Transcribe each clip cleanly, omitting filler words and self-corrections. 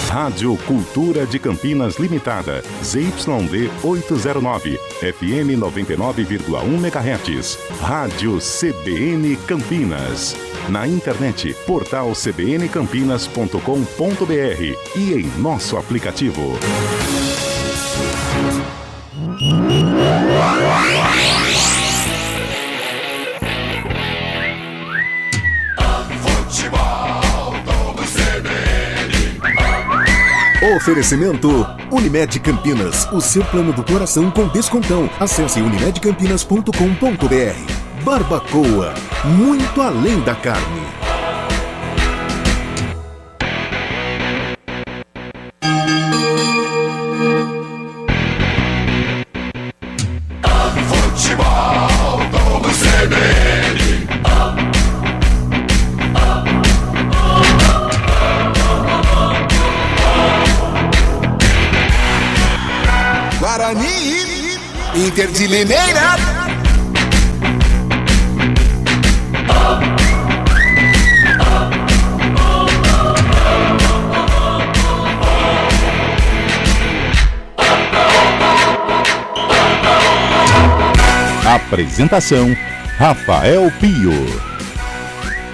Rádio Cultura de Campinas Limitada, ZYD 809, FM 99,1 MHz. Rádio CBN Campinas. Na internet, portal cbncampinas.com.br e em nosso aplicativo. Oferecimento Unimed Campinas, o seu plano do coração com descontão. Acesse unimedcampinas.com.br. Barbacoa, muito além da carne. Futebol do CBN. Guarani, Inter de Limeira. Apresentação: Rafael Pio.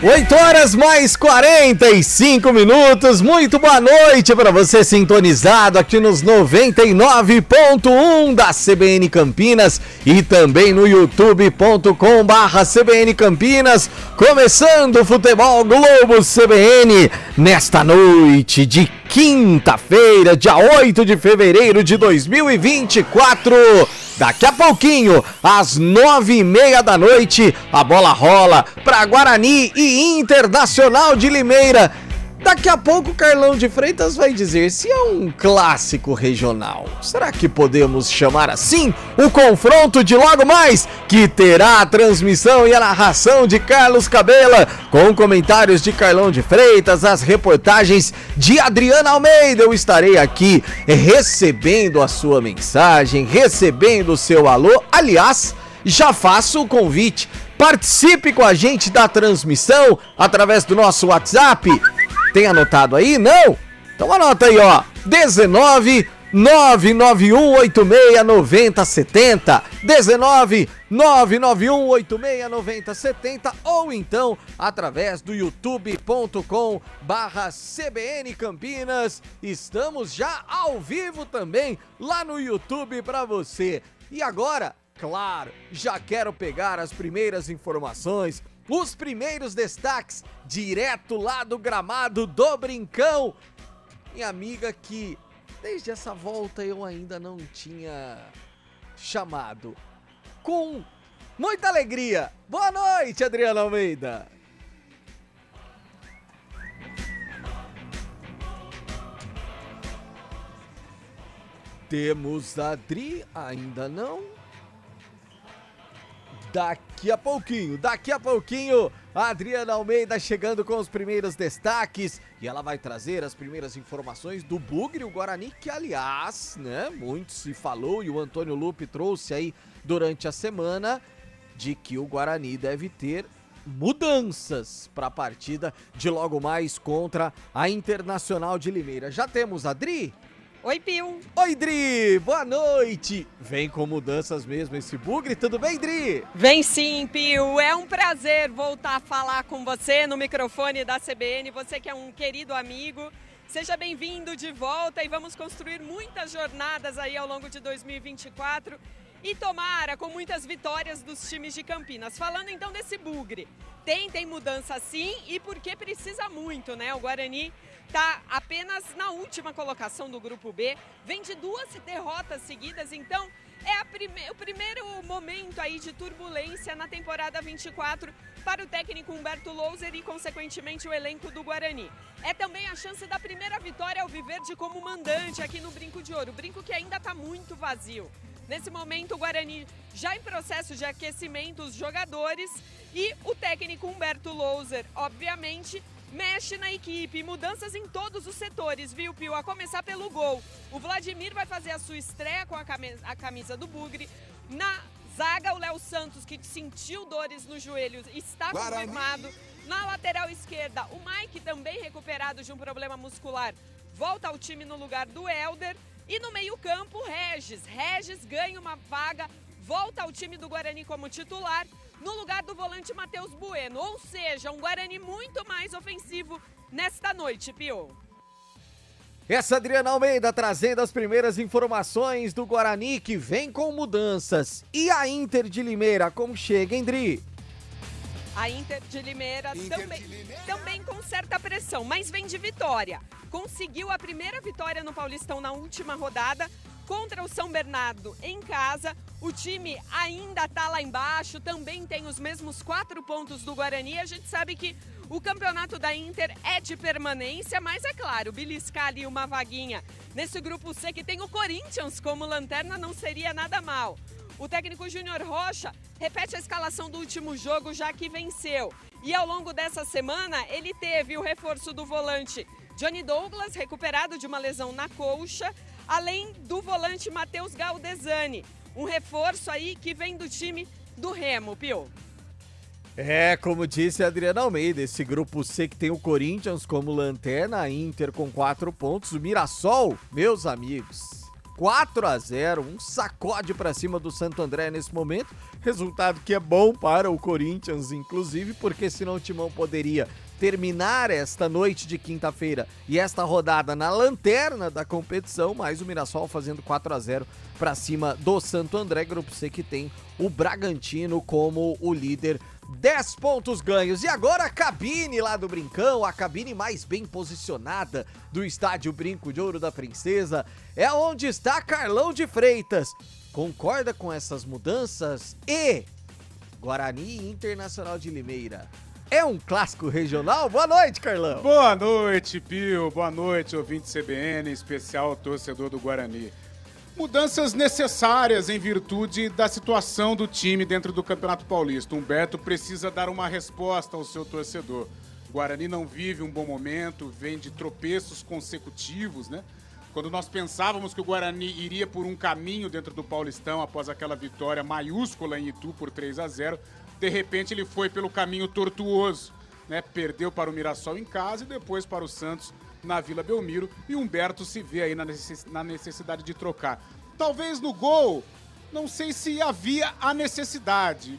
8 horas mais 45 minutos, muito boa noite para você sintonizado aqui nos 99.1 da CBN Campinas e também no youtube.com/CBN Campinas, começando o Futebol Globo CBN nesta noite de quinta-feira, dia 8 de fevereiro de 2024. Daqui a pouquinho, às 9h30 da noite, a bola rola para Guarani e Internacional de Limeira. Daqui a pouco o Carlão de Freitas vai dizer se é um clássico regional. Será que podemos chamar assim o confronto de logo mais, que terá a transmissão e a narração de Carlos Cabela, com comentários de Carlão de Freitas, as reportagens de Adriana Almeida. Eu estarei aqui recebendo a sua mensagem, recebendo o seu alô. Aliás, já faço o convite. Participe com a gente da transmissão através do nosso WhatsApp. Tem anotado aí? Não? Então anota aí, ó. 19 991869070. 19 991869070 ou então através do youtube.com/CBN Campinas. Estamos já ao vivo também lá no YouTube para você. E agora, claro, já quero pegar as primeiras informações, os primeiros destaques, direto lá do gramado do Brincão. Minha amiga que desde essa volta eu ainda não tinha chamado. Com muita alegria. Boa noite, Adriana Almeida. Temos a Adri, ainda não. Daqui a pouquinho, a Adriana Almeida chegando com os primeiros destaques e ela vai trazer as primeiras informações do Bugre, o Guarani, que aliás, né, muito se falou e o Antônio Lupe trouxe aí durante a semana de que o Guarani deve ter mudanças para a partida de logo mais contra a Internacional de Limeira. Já temos a Adri? Oi, Pio. Oi, Dri, boa noite. Vem com mudanças mesmo esse Bugre, tudo bem, Dri? Vem sim, Pio. É um prazer voltar a falar com você no microfone da CBN, você que é um querido amigo. Seja bem-vindo de volta e vamos construir muitas jornadas aí ao longo de 2024 e tomara com muitas vitórias dos times de Campinas. Falando então desse Bugre, tem mudança sim e porque precisa muito, né? O Guarani está apenas na última colocação do Grupo B, vem de 2 derrotas seguidas, então é o primeiro momento aí de turbulência na temporada 24 para o técnico Humberto Louser e, consequentemente, o elenco do Guarani. É também a chance da primeira vitória ao Viverde como mandante aqui no Brinco de Ouro, brinco que ainda está muito vazio. Nesse momento, o Guarani já em processo de aquecimento, os jogadores e o técnico Humberto Louser, obviamente, mexe na equipe, mudanças em todos os setores, viu, Pio? A começar pelo gol. O Vladimir vai fazer a sua estreia com a camisa do Bugre. Na zaga, o Léo Santos, que sentiu dores no joelho, está confirmado. Na lateral esquerda, o Mike, também recuperado de um problema muscular, volta ao time no lugar do Helder. E no meio-campo, Regis ganha uma vaga, volta ao time do Guarani como titular, no lugar do volante Matheus Bueno. Ou seja, um Guarani muito mais ofensivo nesta noite, Pio. Essa Adriana Almeida trazendo as primeiras informações do Guarani, que vem com mudanças. E a Inter de Limeira, como chega, hein, Dri? A Inter de Limeira também com certa pressão, mas vem de vitória. Conseguiu a primeira vitória no Paulistão na última rodada contra o São Bernardo em casa. O time ainda está lá embaixo, também tem os mesmos 4 pontos do Guarani. A gente sabe que o campeonato da Inter é de permanência, mas é claro, beliscar ali uma vaguinha nesse grupo C que tem o Corinthians como lanterna não seria nada mal. O técnico Júnior Rocha repete a escalação do último jogo, já que venceu. E ao longo dessa semana, ele teve o reforço do volante Johnny Douglas, recuperado de uma lesão na coxa, além do volante Matheus Galdesani. Um reforço aí que vem do time do Remo, Pio. Como disse a Adriana Almeida, esse grupo C que tem o Corinthians como lanterna, a Inter com 4 pontos, o Mirassol, meus amigos, 4-0, um sacode para cima do Santo André nesse momento, resultado que é bom para o Corinthians, inclusive, porque senão o Timão poderia terminar esta noite de quinta-feira e esta rodada na lanterna da competição, mas o Mirassol fazendo 4-0 para cima do Santo André, grupo C que tem o Bragantino como o líder, 10 pontos ganhos. E agora a cabine lá do Brincão, a cabine mais bem posicionada do estádio Brinco de Ouro da Princesa, é onde está Carlão de Freitas. Concorda com essas mudanças? E Guarani Internacional de Limeira é um clássico regional? Boa noite, Carlão. Boa noite, Pio. Boa noite, ouvinte CBN, em especial torcedor do Guarani. Mudanças necessárias em virtude da situação do time dentro do Campeonato Paulista. Humberto precisa dar uma resposta ao seu torcedor. O Guarani não vive um bom momento, vem de tropeços consecutivos, né? Quando nós pensávamos que o Guarani iria por um caminho dentro do Paulistão após aquela vitória maiúscula em Itu por 3-0, de repente ele foi pelo caminho tortuoso, né? Perdeu para o Mirassol em casa e depois para o Santos na Vila Belmiro, e Humberto se vê aí na necessidade de trocar. Talvez no gol, não sei se havia a necessidade,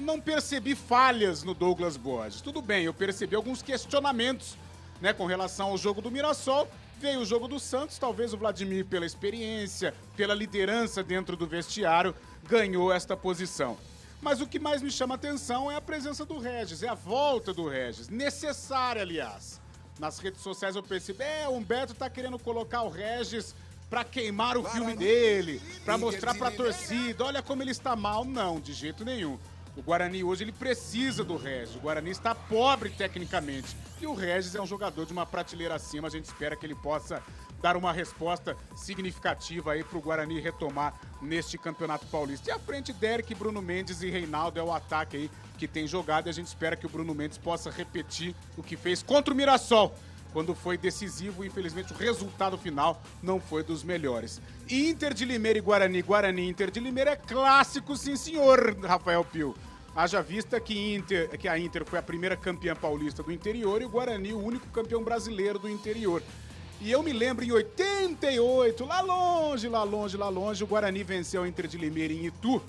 não percebi falhas no Douglas Borges. Tudo bem, eu percebi alguns questionamentos, né, com relação ao jogo do Mirassol. Veio o jogo do Santos, talvez o Vladimir, pela experiência, pela liderança dentro do vestiário, ganhou esta posição. Mas o que mais me chama a atenção é a presença do Regis, é a volta do Regis, necessária, aliás. Nas redes sociais eu percebi, o Humberto tá querendo colocar o Regis pra queimar o filme dele, pra mostrar pra torcida, olha como ele está mal. Não, de jeito nenhum. O Guarani hoje ele precisa do Regis, o Guarani está pobre tecnicamente. E o Regis é um jogador de uma prateleira acima, a gente espera que ele possa dar uma resposta significativa aí pro Guarani retomar neste Campeonato Paulista. E à frente, Derek, Bruno Mendes e Reinaldo é o ataque aí que tem jogado, e a gente espera que o Bruno Mendes possa repetir o que fez contra o Mirassol, quando foi decisivo. Infelizmente o resultado final não foi dos melhores. Inter de Limeira e Guarani, Inter de Limeira é clássico, sim senhor, Rafael Pio. Haja vista que a Inter foi a primeira campeã paulista do interior e o Guarani o único campeão brasileiro do interior. E eu me lembro em 88, lá longe, o Guarani venceu a Inter de Limeira em Itu,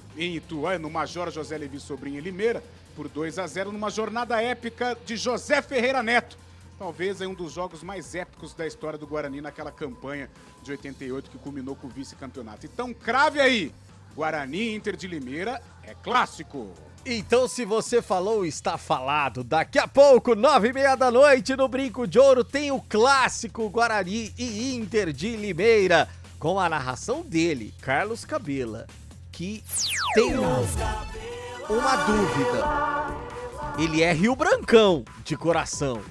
no Major José Levi Sobrinho em Limeira, por 2-0, numa jornada épica de José Ferreira Neto. Talvez é um dos jogos mais épicos da história do Guarani naquela campanha de 88 que culminou com o vice-campeonato. Então crave aí, Guarani Inter de Limeira é clássico. Então, se você falou, está falado. Daqui a pouco, 9h30 da noite, no Brinco de Ouro, tem o clássico Guarani e Inter de Limeira, com a narração dele, Carlos Cabela, que tem uma dúvida. Ele é Rio Brancão de coração.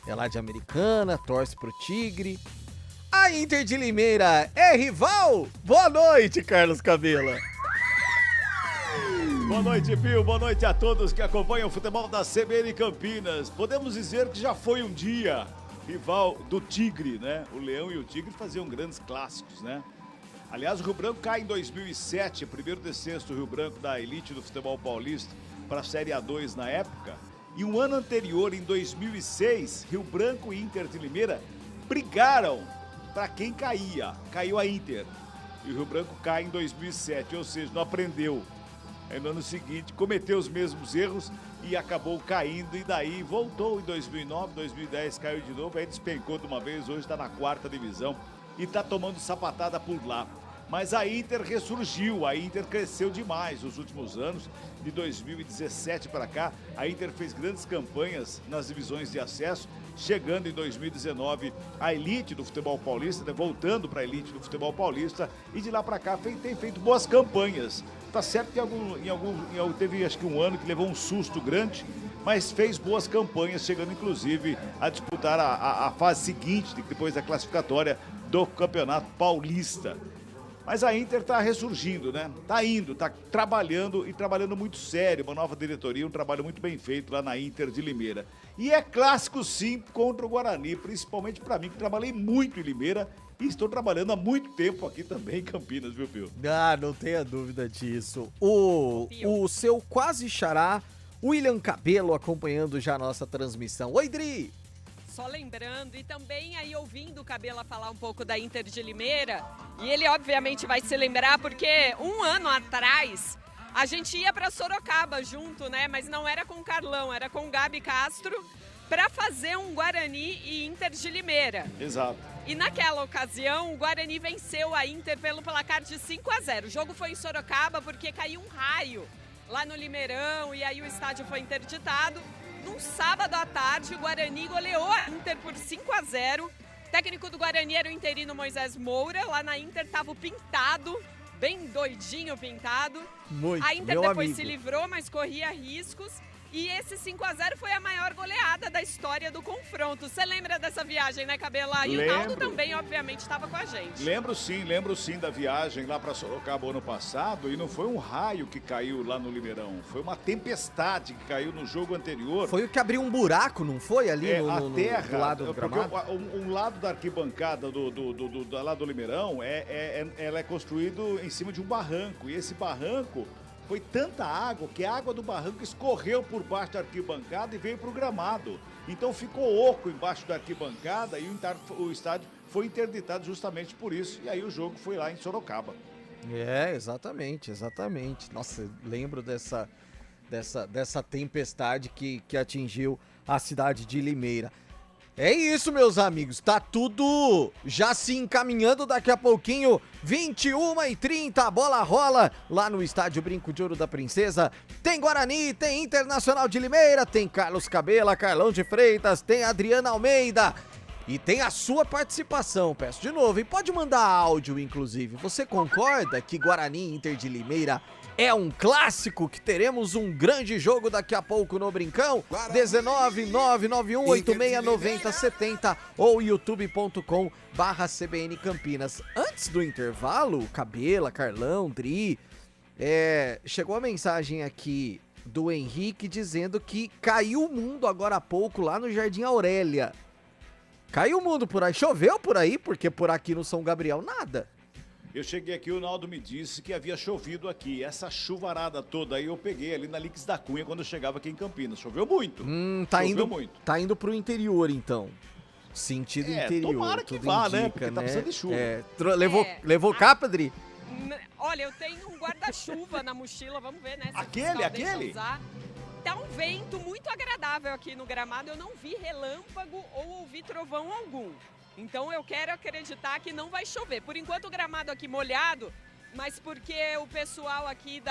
É lá de Americana, torce pro Tigre. A Inter de Limeira é rival? Boa noite, Carlos Cabela. Boa noite, Pio. Boa noite a todos que acompanham o futebol da CBN Campinas. Podemos dizer que já foi um dia rival do Tigre, né? O Leão e o Tigre faziam grandes clássicos, né? Aliás, o Rio Branco cai em 2007, primeiro descenso do Rio Branco da elite do futebol paulista para a Série A2 na época. E um ano anterior, em 2006, Rio Branco e Inter de Limeira brigaram para quem caía. Caiu a Inter. E o Rio Branco cai em 2007, ou seja, não aprendeu. No ano seguinte, cometeu os mesmos erros e acabou caindo. E daí voltou em 2009, 2010, caiu de novo. Aí despencou de uma vez, hoje está na 4ª divisão e está tomando sapatada por lá. Mas a Inter ressurgiu, a Inter cresceu demais nos últimos anos. De 2017 para cá, a Inter fez grandes campanhas nas divisões de acesso, chegando em 2019 à elite do futebol paulista, né? Voltando para a elite do futebol paulista, e de lá para cá tem feito boas campanhas. Tá certo que teve acho que um ano que levou um susto grande, mas fez boas campanhas, chegando inclusive a disputar a fase seguinte, depois da classificatória do Campeonato Paulista. Mas a Inter está ressurgindo, né? Está trabalhando e trabalhando muito sério. Uma nova diretoria, um trabalho muito bem feito lá na Inter de Limeira. E é clássico sim contra o Guarani, principalmente para mim, que trabalhei muito em Limeira e estou trabalhando há muito tempo aqui também em Campinas, viu, Pio? Ah, não tenha dúvida disso. O seu quase xará, William Cabelo, acompanhando já a nossa transmissão. Oi, Dri! Só lembrando, e também aí ouvindo o Cabela falar um pouco da Inter de Limeira, e ele obviamente vai se lembrar porque um ano atrás a gente ia para Sorocaba junto, né? Mas não era com o Carlão, era com o Gabi Castro, para fazer um Guarani e Inter de Limeira. Exato. E naquela ocasião o Guarani venceu a Inter pelo placar de 5-0. O jogo foi em Sorocaba porque caiu um raio lá no Limeirão e aí o estádio foi interditado. Num sábado à tarde, o Guarani goleou a Inter por 5-0. O técnico do Guarani era o interino Moisés Moura. Lá na Inter estava o Pintado, bem doidinho Pintado. Muito, a Inter depois se livrou, mas corria riscos. E esse 5-0 foi a maior goleada da história do confronto. Você lembra dessa viagem, né, Cabela? E o Naldo também, obviamente, estava com a gente. Lembro sim da viagem lá para Sorocaba ano passado. E não foi um raio que caiu lá no Limeirão. Foi uma tempestade que caiu no jogo anterior. Foi o que abriu um buraco, não foi? Ali a terra, do lado do gramado? Um lado da arquibancada lá do Limeirão, ela é construído em cima de um barranco. E esse barranco... Foi tanta água que a água do barranco escorreu por baixo da arquibancada e veio para o gramado. Então ficou oco embaixo da arquibancada e o estádio foi interditado justamente por isso. E aí o jogo foi lá em Sorocaba. Exatamente. Nossa, lembro dessa tempestade que atingiu a cidade de Limeira. É isso, meus amigos, tá tudo já se encaminhando. Daqui a pouquinho, 21h30, a bola rola lá no estádio Brinco de Ouro da Princesa. Tem Guarani, tem Internacional de Limeira, tem Carlos Cabela, Carlão de Freitas, tem Adriana Almeida e tem a sua participação. Peço de novo, e pode mandar áudio, inclusive. Você concorda que Guarani e Inter de Limeira é um clássico, que teremos um grande jogo daqui a pouco no Brincão? 19991869070 ou youtube.com/CBN Campinas. Antes do intervalo, Cabela, Carlão, Dri, chegou a mensagem aqui do Henrique dizendo que caiu o mundo agora há pouco lá no Jardim Aurélia. Caiu o mundo por aí, choveu por aí, porque por aqui no São Gabriel nada. Eu cheguei aqui, o Naldo me disse que havia chovido aqui. Essa chuvarada toda aí eu peguei ali na Lix da Cunha quando eu chegava aqui em Campinas. Choveu muito. Choveu muito. Tá indo pro interior, então. Sentido interior. Tomara que vá, indica, né? Porque tá precisando de chuva. Levou capa, Dri? Olha, eu tenho um guarda-chuva na mochila, vamos ver, né? Aquele? Tá um vento muito agradável aqui no gramado. Eu não vi relâmpago ou ouvi trovão algum. Então eu quero acreditar que não vai chover. Por enquanto o gramado aqui molhado, mas porque o pessoal aqui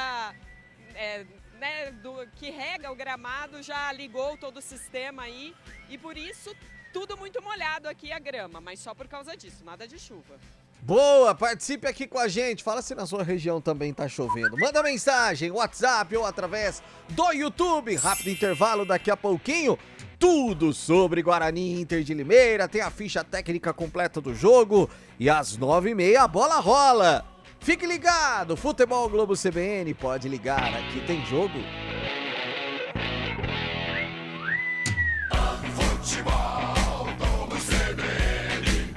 que rega o gramado já ligou todo o sistema aí. E por isso tudo muito molhado aqui a grama, mas só por causa disso, nada de chuva. Boa, participe aqui com a gente, fala se na sua região também tá chovendo. Manda mensagem, WhatsApp ou através do YouTube. Rápido intervalo, daqui a pouquinho. Tudo sobre Guarani e Inter de Limeira, tem a ficha técnica completa do jogo e às 9h30 a bola rola. Fique ligado, Futebol Globo CBN, pode ligar, aqui tem jogo. Futebol Globo CBN.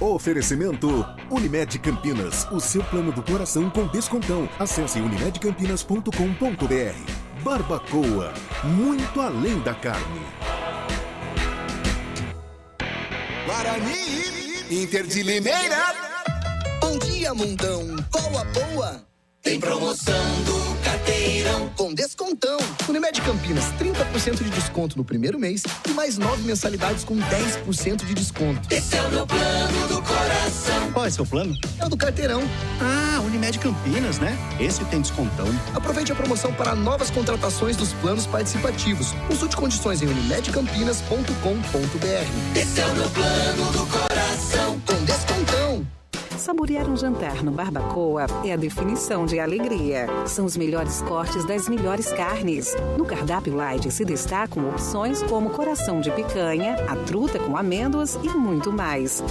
Oferecimento Unimed Campinas, o seu plano do coração com descontão. Acesse unimedcampinas.com.br. Barbacoa, muito além da carne. Guarani, Inter de Limeira. Bom dia, mundão. Qual a boa? Tem promoção do Carteirão Com descontão. Unimed Campinas, 30% de desconto no primeiro mês e mais 9 mensalidades com 10% de desconto. Esse é o meu plano do coração. Qual é seu plano? É o do Carteirão. Ah, Unimed Campinas, né? Esse tem descontão. Aproveite a promoção para novas contratações dos planos participativos. Consulte condições em unimedcampinas.com.br. Esse é o meu plano do coração. Com descontão. Saborear um jantar no Barbacoa é a definição de alegria. São os melhores cortes das melhores carnes. No cardápio light se destacam opções como coração de picanha, a truta com amêndoas e muito mais.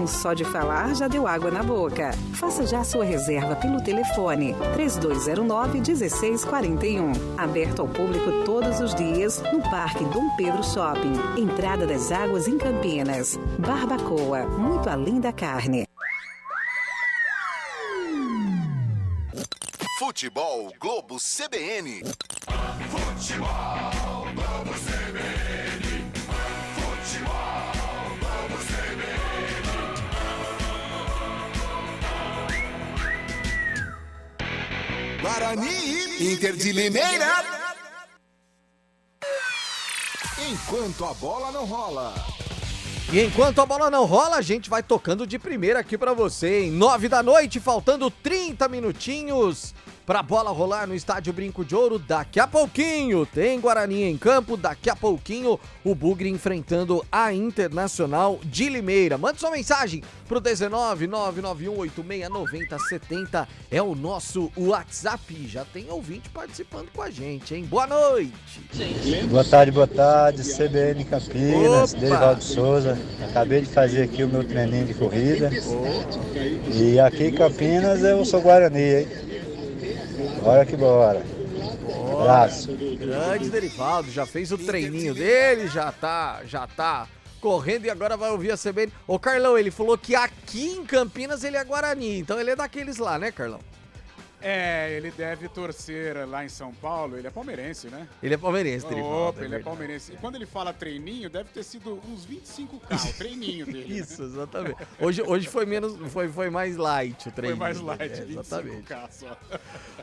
Só de falar já deu água na boca. Faça já sua reserva pelo telefone 3209-1641. Aberto ao público todos os dias no Parque Dom Pedro Shopping. Entrada das Águas em Campinas. Barbacoa, muito além da carne. Futebol Globo CBN. Futebol Globo CBN. Futebol Globo CBN. Guarani, Inter de Limeira. Enquanto a bola não rola. E enquanto a bola não rola, a gente vai tocando de primeira aqui pra você, em 9 da noite, faltando 30 minutinhos pra bola rolar no Estádio Brinco de Ouro. Daqui a pouquinho tem Guarani em campo, daqui a pouquinho o Bugre enfrentando a Internacional de Limeira. Mande sua mensagem pro 19991869070, é o nosso WhatsApp. Já tem ouvinte participando com a gente, hein? Boa noite! Boa tarde, CBN Campinas, Derivaldo Souza. Acabei de fazer aqui o meu treininho de corrida. E aqui em Campinas eu sou Guarani, hein? Bora que bora. Abraço. Grande Derivaldo, já fez o treininho dele, já tá correndo e agora vai ouvir a CBN. Ô Carlão, ele falou que aqui em Campinas ele é Guarani, então ele é daqueles lá, né, Carlão? Ele deve torcer lá em São Paulo, ele é palmeirense, né? Ele é palmeirense, Derivaldo. Opa, ele é palmeirense. E quando ele fala treininho, deve ter sido uns 25K, o treininho dele. Isso, exatamente. Hoje foi foi mais light o treininho. Foi mais light, exatamente. 25K só.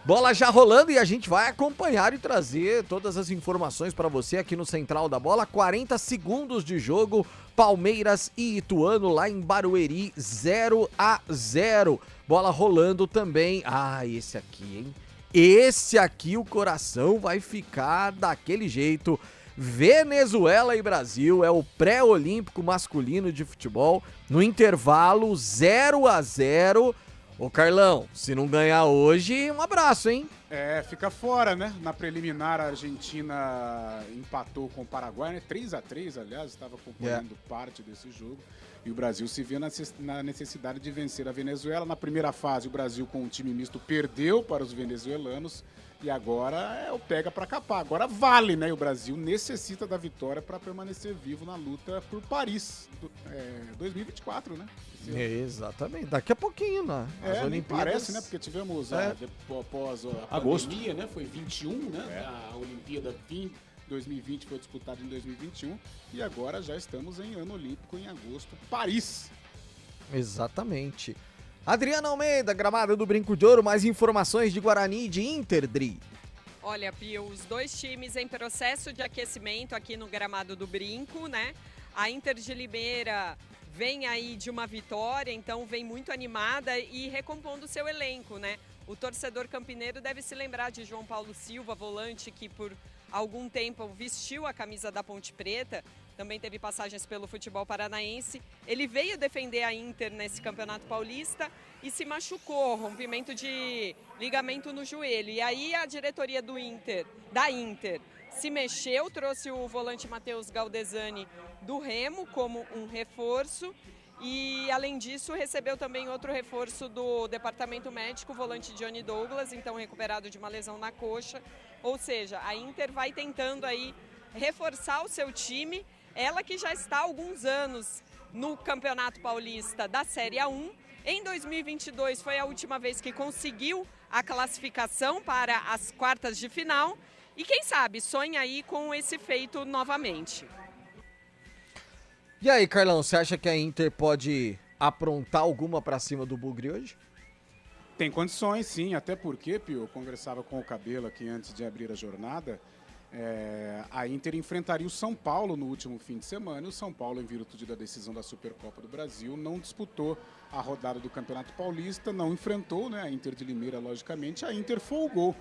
Bola já rolando e a gente vai acompanhar e trazer todas as informações para você aqui no Central da Bola. 40 segundos de jogo, Palmeiras e Ituano lá em Barueri, 0-0. Bola rolando também. Ah, esse aqui, hein? Esse aqui o coração vai ficar daquele jeito. Venezuela e Brasil, é o pré-olímpico masculino de futebol. No intervalo, 0-0. Ô Carlão, se não ganhar hoje, um abraço, hein? Fica fora, né? Na preliminar, a Argentina empatou com o Paraguai, né? 3-3, aliás, estava acompanhando parte desse jogo. E o Brasil se vê na necessidade de vencer a Venezuela. Na primeira fase, o Brasil com um time misto perdeu para os venezuelanos. E agora é o pega para capar. Agora vale, né? O Brasil necessita da vitória para permanecer vivo na luta por Paris 2024, né? Exatamente. Daqui a pouquinho, né? As Olimpíadas... parece, né? Porque tivemos após a pandemia, né? Foi 21, né? A Olimpíada 2020 foi disputada em 2021 e agora já estamos em ano olímpico em agosto, Paris. Exatamente. Adriana Almeida, gramado do Brinco de Ouro, mais informações de Guarani e de Inter, Dri. Olha, Pio, os dois times em processo de aquecimento aqui no gramado do Brinco, né? A Inter de Limeira vem aí de uma vitória, então vem muito animada e recompondo o seu elenco, né? O torcedor campineiro deve se lembrar de João Paulo Silva, volante que por algum tempo vestiu a camisa da Ponte Preta, também teve passagens pelo futebol paranaense. Ele veio defender a Inter nesse Campeonato Paulista e se machucou, rompimento de ligamento no joelho. E aí a diretoria da Inter se mexeu, trouxe o volante Matheus Galdesani do Remo como um reforço. E, além disso, recebeu também outro reforço do departamento médico, o volante Johnny Douglas, então recuperado de uma lesão na coxa. Ou seja, a Inter vai tentando aí reforçar o seu time, ela que já está há alguns anos no Campeonato Paulista da Série A1. Em 2022 foi a última vez que conseguiu a classificação para as quartas de final e quem sabe sonha aí com esse feito novamente. E aí, Carlão, você acha que a Inter pode aprontar alguma pra cima do Bugre hoje? Tem condições, sim, até porque, Pio, eu conversava com o Cabelo aqui antes de abrir a jornada, a Inter enfrentaria o São Paulo no último fim de semana, e o São Paulo, em virtude da decisão da Supercopa do Brasil, não disputou a rodada do Campeonato Paulista, não enfrentou, né, a Inter de Limeira, logicamente, a Inter folgou.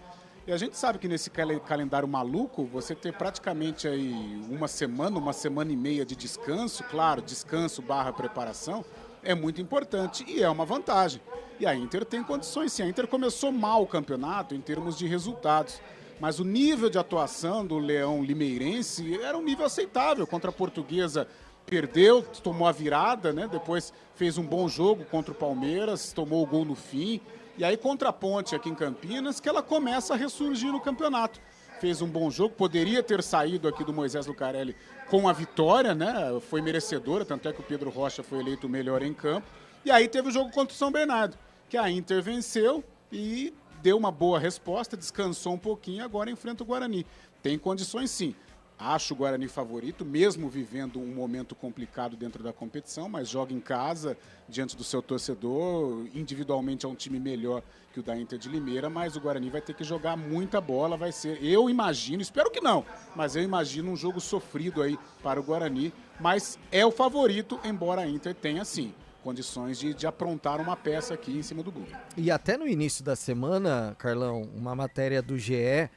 E a gente sabe que nesse calendário maluco, você ter praticamente aí uma semana e meia de descanso, claro, descanso / preparação, é muito importante e é uma vantagem. E a Inter tem condições, sim. A Inter começou mal o campeonato em termos de resultados, mas o nível de atuação do Leão Limeirense era um nível aceitável. Contra a Portuguesa perdeu, tomou a virada, né? Depois fez um bom jogo contra o Palmeiras, tomou o gol no fim. E aí contra a Ponte aqui em Campinas, que ela começa a ressurgir no campeonato. Fez um bom jogo, poderia ter saído aqui do Moisés Lucarelli com a vitória, né? Foi merecedora, tanto é que o Pedro Rocha foi eleito o melhor em campo. E aí teve o jogo contra o São Bernardo, que a Inter venceu e deu uma boa resposta, descansou um pouquinho, agora enfrenta o Guarani. Tem condições, sim. Acho o Guarani favorito, mesmo vivendo um momento complicado dentro da competição, mas joga em casa, diante do seu torcedor. Individualmente é um time melhor que o da Inter de Limeira, mas o Guarani vai ter que jogar muita bola, vai ser, eu imagino, espero que não, mas eu imagino um jogo sofrido aí para o Guarani, mas é o favorito, embora a Inter tenha, sim, condições de aprontar uma peça aqui em cima do Bugre. E até no início da semana, Carlão, uma matéria do GE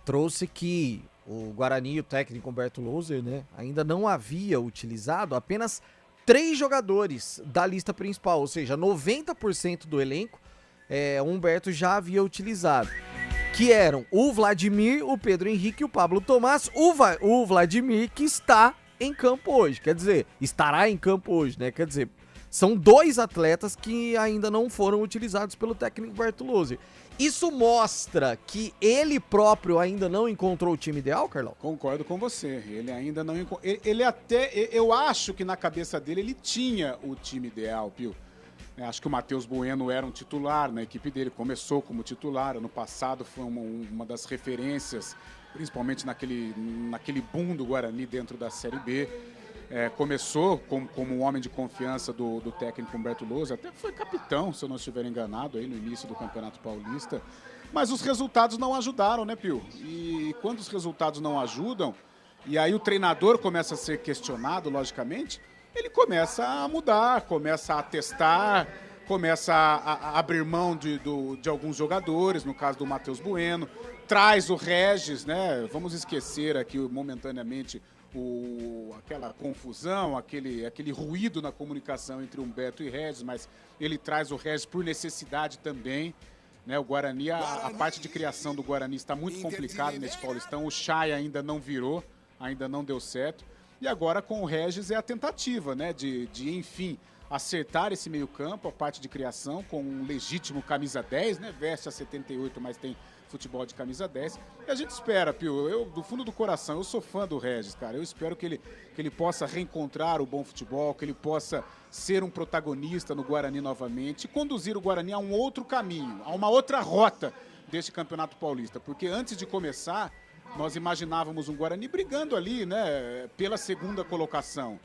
trouxe que o Guarani e o técnico Humberto Louser, né, ainda não havia utilizado apenas 3 jogadores da lista principal, ou seja, 90% do elenco o Humberto já havia utilizado, que eram o Vladimir, o Pedro Henrique e o Pablo Tomás. O Vladimir que está em campo hoje, quer dizer, estará em campo hoje, né, quer dizer, são 2 atletas que ainda não foram utilizados pelo técnico Humberto Louser. Isso mostra que ele próprio ainda não encontrou o time ideal, Carlão? Concordo com você. Ele ainda não encontrou. Eu acho que na cabeça dele ele tinha o time ideal, Pio. Acho que o Matheus Bueno era um titular na equipe dele, começou como titular. Ano passado foi uma das referências, principalmente naquele boom do Guarani dentro da Série B. Começou como um homem de confiança do técnico Humberto Louser, até foi capitão, se eu não estiver enganado, aí no início do Campeonato Paulista. Mas os resultados não ajudaram, né, Pio? E quando os resultados não ajudam, e aí o treinador começa a ser questionado, logicamente, ele começa a mudar, começa a testar, começa a abrir mão de alguns jogadores, no caso do Matheus Bueno, traz o Regis, né? Vamos esquecer aqui momentaneamente aquela confusão, aquele ruído na comunicação entre Humberto e Regis, mas ele traz o Regis por necessidade também, né? O Guarani, a parte de criação do Guarani está muito complicada nesse Paulistão, o Chay ainda não virou, ainda não deu certo, e agora com o Regis é a tentativa, né, de enfim, acertar esse meio campo, a parte de criação, com um legítimo camisa 10, né, veste a 78, mas tem futebol de camisa 10, e a gente espera, Pio, eu do fundo do coração, eu sou fã do Regis, cara, eu espero que ele possa reencontrar o bom futebol, que ele possa ser um protagonista no Guarani novamente e conduzir o Guarani a um outro caminho, a uma outra rota deste Campeonato Paulista, porque antes de começar, nós imaginávamos um Guarani brigando ali, né, pela segunda colocação.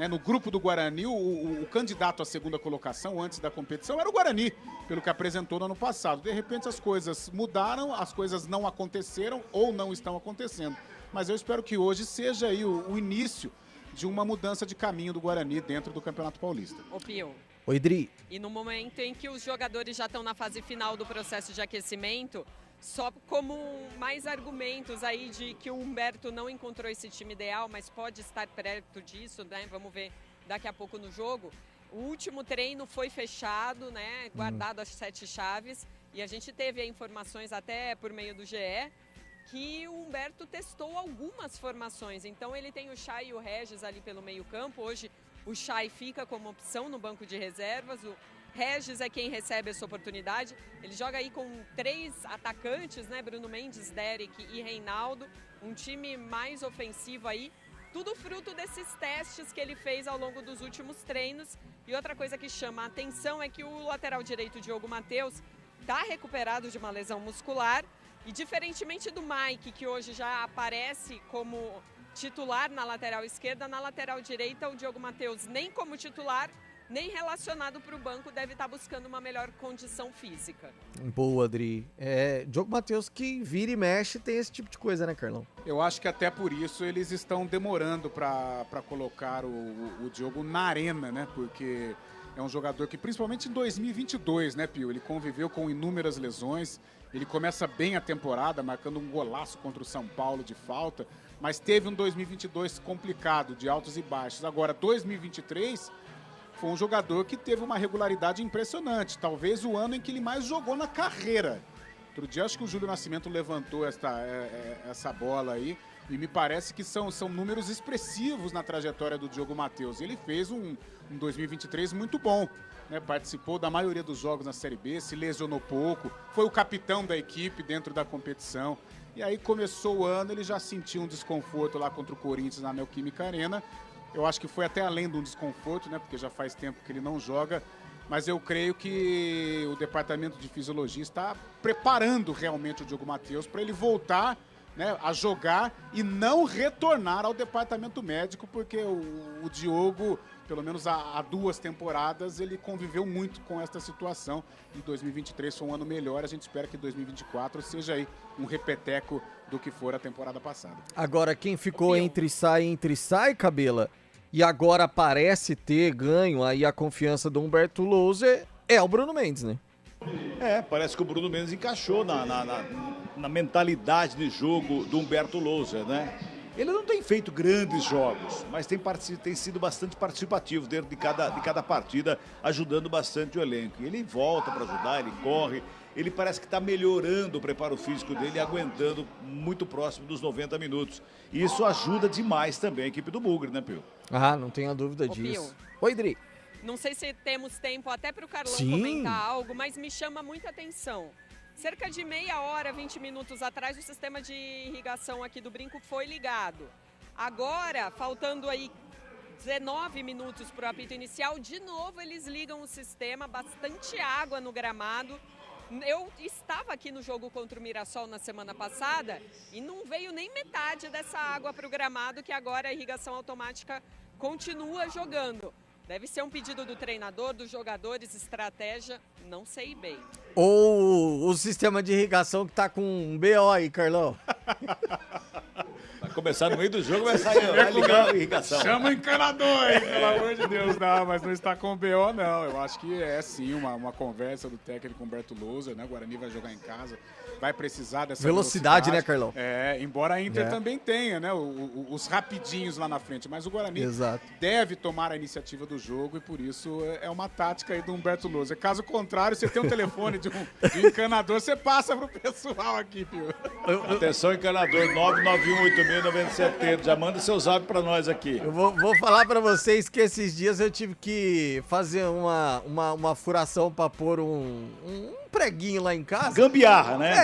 No grupo do Guarani, o candidato à segunda colocação antes da competição era o Guarani, pelo que apresentou no ano passado. De repente as coisas mudaram, as coisas não aconteceram ou não estão acontecendo. Mas eu espero que hoje seja aí o início de uma mudança de caminho do Guarani dentro do Campeonato Paulista. Ô Pio. Oi, Dri. E no momento em que os jogadores já estão na fase final do processo de aquecimento, só como mais argumentos aí de que o Humberto não encontrou esse time ideal, mas pode estar perto disso, né? Vamos ver daqui a pouco no jogo. O último treino foi fechado, né? Guardado as 7 chaves. E a gente teve informações até por meio do GE que o Humberto testou algumas formações. Então ele tem o Chay e o Regis ali pelo meio campo. Hoje o Chay fica como opção no banco de reservas. O Regis é quem recebe essa oportunidade. Ele joga aí com 3 atacantes, né? Bruno Mendes, Derek e Reinaldo. Um time mais ofensivo aí. Tudo fruto desses testes que ele fez ao longo dos últimos treinos. E outra coisa que chama a atenção é que o lateral direito, Diogo Matheus, está recuperado de uma lesão muscular. E diferentemente do Mike, que hoje já aparece como titular na lateral esquerda, na lateral direita o Diogo Matheus nem como titular, nem relacionado para o banco, deve estar buscando uma melhor condição física. Boa, Adri. Diogo Matheus que vira e mexe tem esse tipo de coisa, né, Carlão? Eu acho que até por isso eles estão demorando para colocar o Diogo na arena, né? Porque é um jogador que, principalmente em 2022, né, Pio? Ele conviveu com inúmeras lesões. Ele começa bem a temporada, marcando um golaço contra o São Paulo de falta, mas teve um 2022 complicado, de altos e baixos. Agora, 2023... foi um jogador que teve uma regularidade impressionante. Talvez o ano em que ele mais jogou na carreira. Outro dia acho que o Júlio Nascimento levantou essa bola aí. E me parece que são números expressivos na trajetória do Diogo Matheus. Ele fez um 2023 muito bom, né? Participou da maioria dos jogos na Série B, se lesionou pouco. Foi o capitão da equipe dentro da competição. E aí começou o ano, ele já sentiu um desconforto lá contra o Corinthians na Neoquímica Arena. Eu acho que foi até além de um desconforto, né? Porque já faz tempo que ele não joga. Mas eu creio que o departamento de fisiologia está preparando realmente o Diogo Matheus para ele voltar, né, a jogar e não retornar ao departamento médico, porque o Diogo, pelo menos há 2 temporadas, ele conviveu muito com esta situação. Em 2023 foi um ano melhor, a gente espera que 2024 seja aí um repeteco do que for a temporada passada. Agora, quem ficou entre sai, Cabela, e agora parece ter ganho aí a confiança do Humberto Louser, é o Bruno Mendes, né? Parece que o Bruno Mendes encaixou na mentalidade de jogo do Humberto Louser, né? Ele não tem feito grandes jogos, mas tem sido bastante participativo dentro de cada partida, ajudando bastante o elenco. E ele volta para ajudar, ele corre, ele parece que está melhorando o preparo físico dele, aguentando muito próximo dos 90 minutos. E isso ajuda demais também a equipe do Bugre, né, Pio? Ah, não tenho a dúvida disso. Oi, Dri. Não sei se temos tempo até para o Carlão Sim. comentar algo, mas me chama muita atenção. Cerca de meia hora, 20 minutos atrás, o sistema de irrigação aqui do Brinco foi ligado. Agora, faltando aí 19 minutos para o apito inicial, de novo eles ligam o sistema, bastante água no gramado. Eu estava aqui no jogo contra o Mirassol na semana passada e não veio nem metade dessa água para o gramado, que agora a irrigação automática continua jogando. Deve ser um pedido do treinador, dos jogadores, estratégia, não sei bem. Ou o sistema de irrigação que tá com um BO aí, Carlão. Vai começar no meio do jogo, vai ligar a irrigação. Chama o encanador, hein? Pelo amor de Deus, não, mas não está com o BO, não. Eu acho que é sim uma conversa do técnico Humberto Louser, né? O Guarani vai jogar em casa, vai precisar dessa velocidade, né, Carlão? Embora a Inter também tenha, né? Os rapidinhos lá na frente, mas o Guarani deve tomar a iniciativa do jogo e por isso é uma tática aí do Humberto Louser. Caso contrário, você tem um telefone de um encanador, você passa pro pessoal aqui, Pio. Atenção, encanador, 991869770. Já manda seu zap pra nós aqui. Eu vou falar pra vocês que esses dias eu tive que fazer uma furação pra pôr um preguinho lá em casa. Gambiarra, né?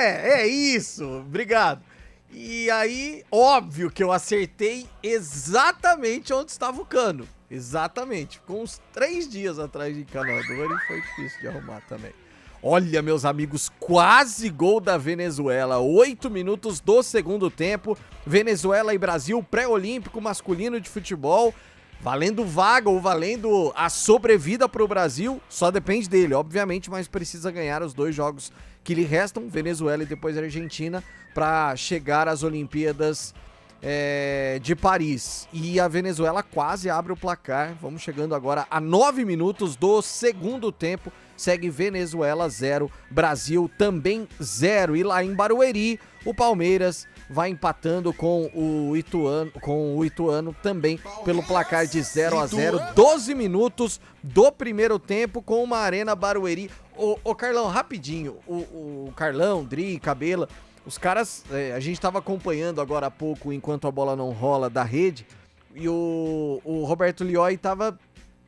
É isso. Obrigado. E aí, óbvio que eu acertei exatamente onde estava o cano. Exatamente. Ficou uns 3 dias atrás de encanador e foi difícil de arrumar também. Olha, meus amigos, quase gol da Venezuela. 8 minutos do segundo tempo. Venezuela e Brasil, pré-olímpico masculino de futebol. Valendo vaga ou valendo a sobrevida para o Brasil. Só depende dele, obviamente, mas precisa ganhar os 2 jogos que lhe restam. Venezuela e depois Argentina, para chegar às Olimpíadas de Paris. E a Venezuela quase abre o placar. Vamos chegando agora a 9 minutos do segundo tempo. Segue Venezuela 0, Brasil também 0. E lá em Barueri, o Palmeiras vai empatando com o Ituano também pelo placar de 0-0. 12 minutos do primeiro tempo com uma Arena Barueri. Ô Carlão, rapidinho, o Carlão, Dri, Cabela, os caras, a gente estava acompanhando agora há pouco, enquanto a bola não rola, da rede, e o Roberto Lioi estava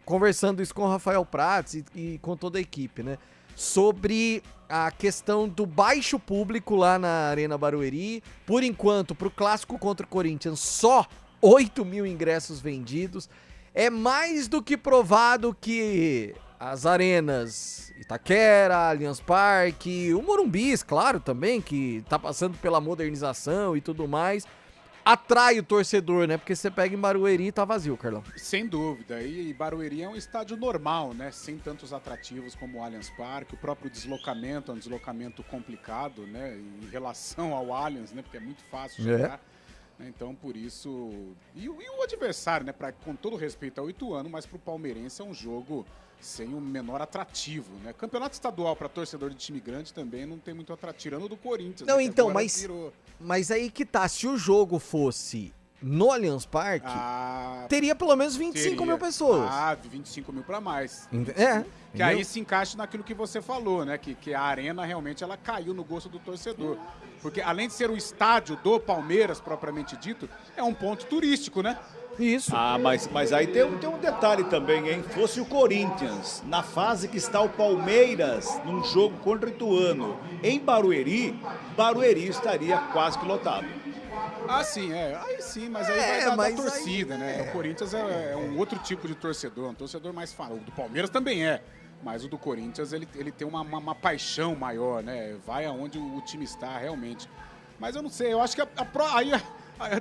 conversando isso com o Rafael Prats e com toda a equipe, né? Sobre a questão do baixo público lá na Arena Barueri. Por enquanto, pro clássico contra o Corinthians, só 8 mil ingressos vendidos. É mais do que provado que as arenas Itaquera, Allianz Parque, o Morumbi, claro, também, que tá passando pela modernização e tudo mais, atrai o torcedor, né? Porque você pega em Barueri e tá vazio, Carlão. Sem dúvida. E Barueri é um estádio normal, né? Sem tantos atrativos como o Allianz Parque. O próprio deslocamento é um deslocamento complicado, né? Em relação ao Allianz, né? Porque é muito fácil chegar. Então, por isso... E o adversário, né? Com todo respeito ao Ituano, mas pro palmeirense é um jogo sem o menor atrativo, né? Campeonato estadual para torcedor de time grande também não tem muito atrativo. Tirando do Corinthians. Não, né? então, mas aí que tá. Se o jogo fosse no Allianz Parque, teria pelo menos 25 mil pessoas. 25 mil para mais. Que Entendeu? aí se encaixa naquilo que você falou, né? Que a arena realmente ela caiu no gosto do torcedor. Porque além de ser o estádio do Palmeiras, propriamente dito, é um ponto turístico, né? Isso. Mas aí tem um detalhe também, hein? Fosse o Corinthians, na fase que está o Palmeiras, num jogo contra o Ituano, em Barueri estaria quase que lotado. Sim, aí sim, mas aí vai da torcida, né? O Corinthians é um outro tipo de torcedor, um torcedor mais famoso. O do Palmeiras também é, mas o do Corinthians ele tem uma paixão maior, né? Vai aonde o time está realmente. Mas eu não sei, eu acho que aí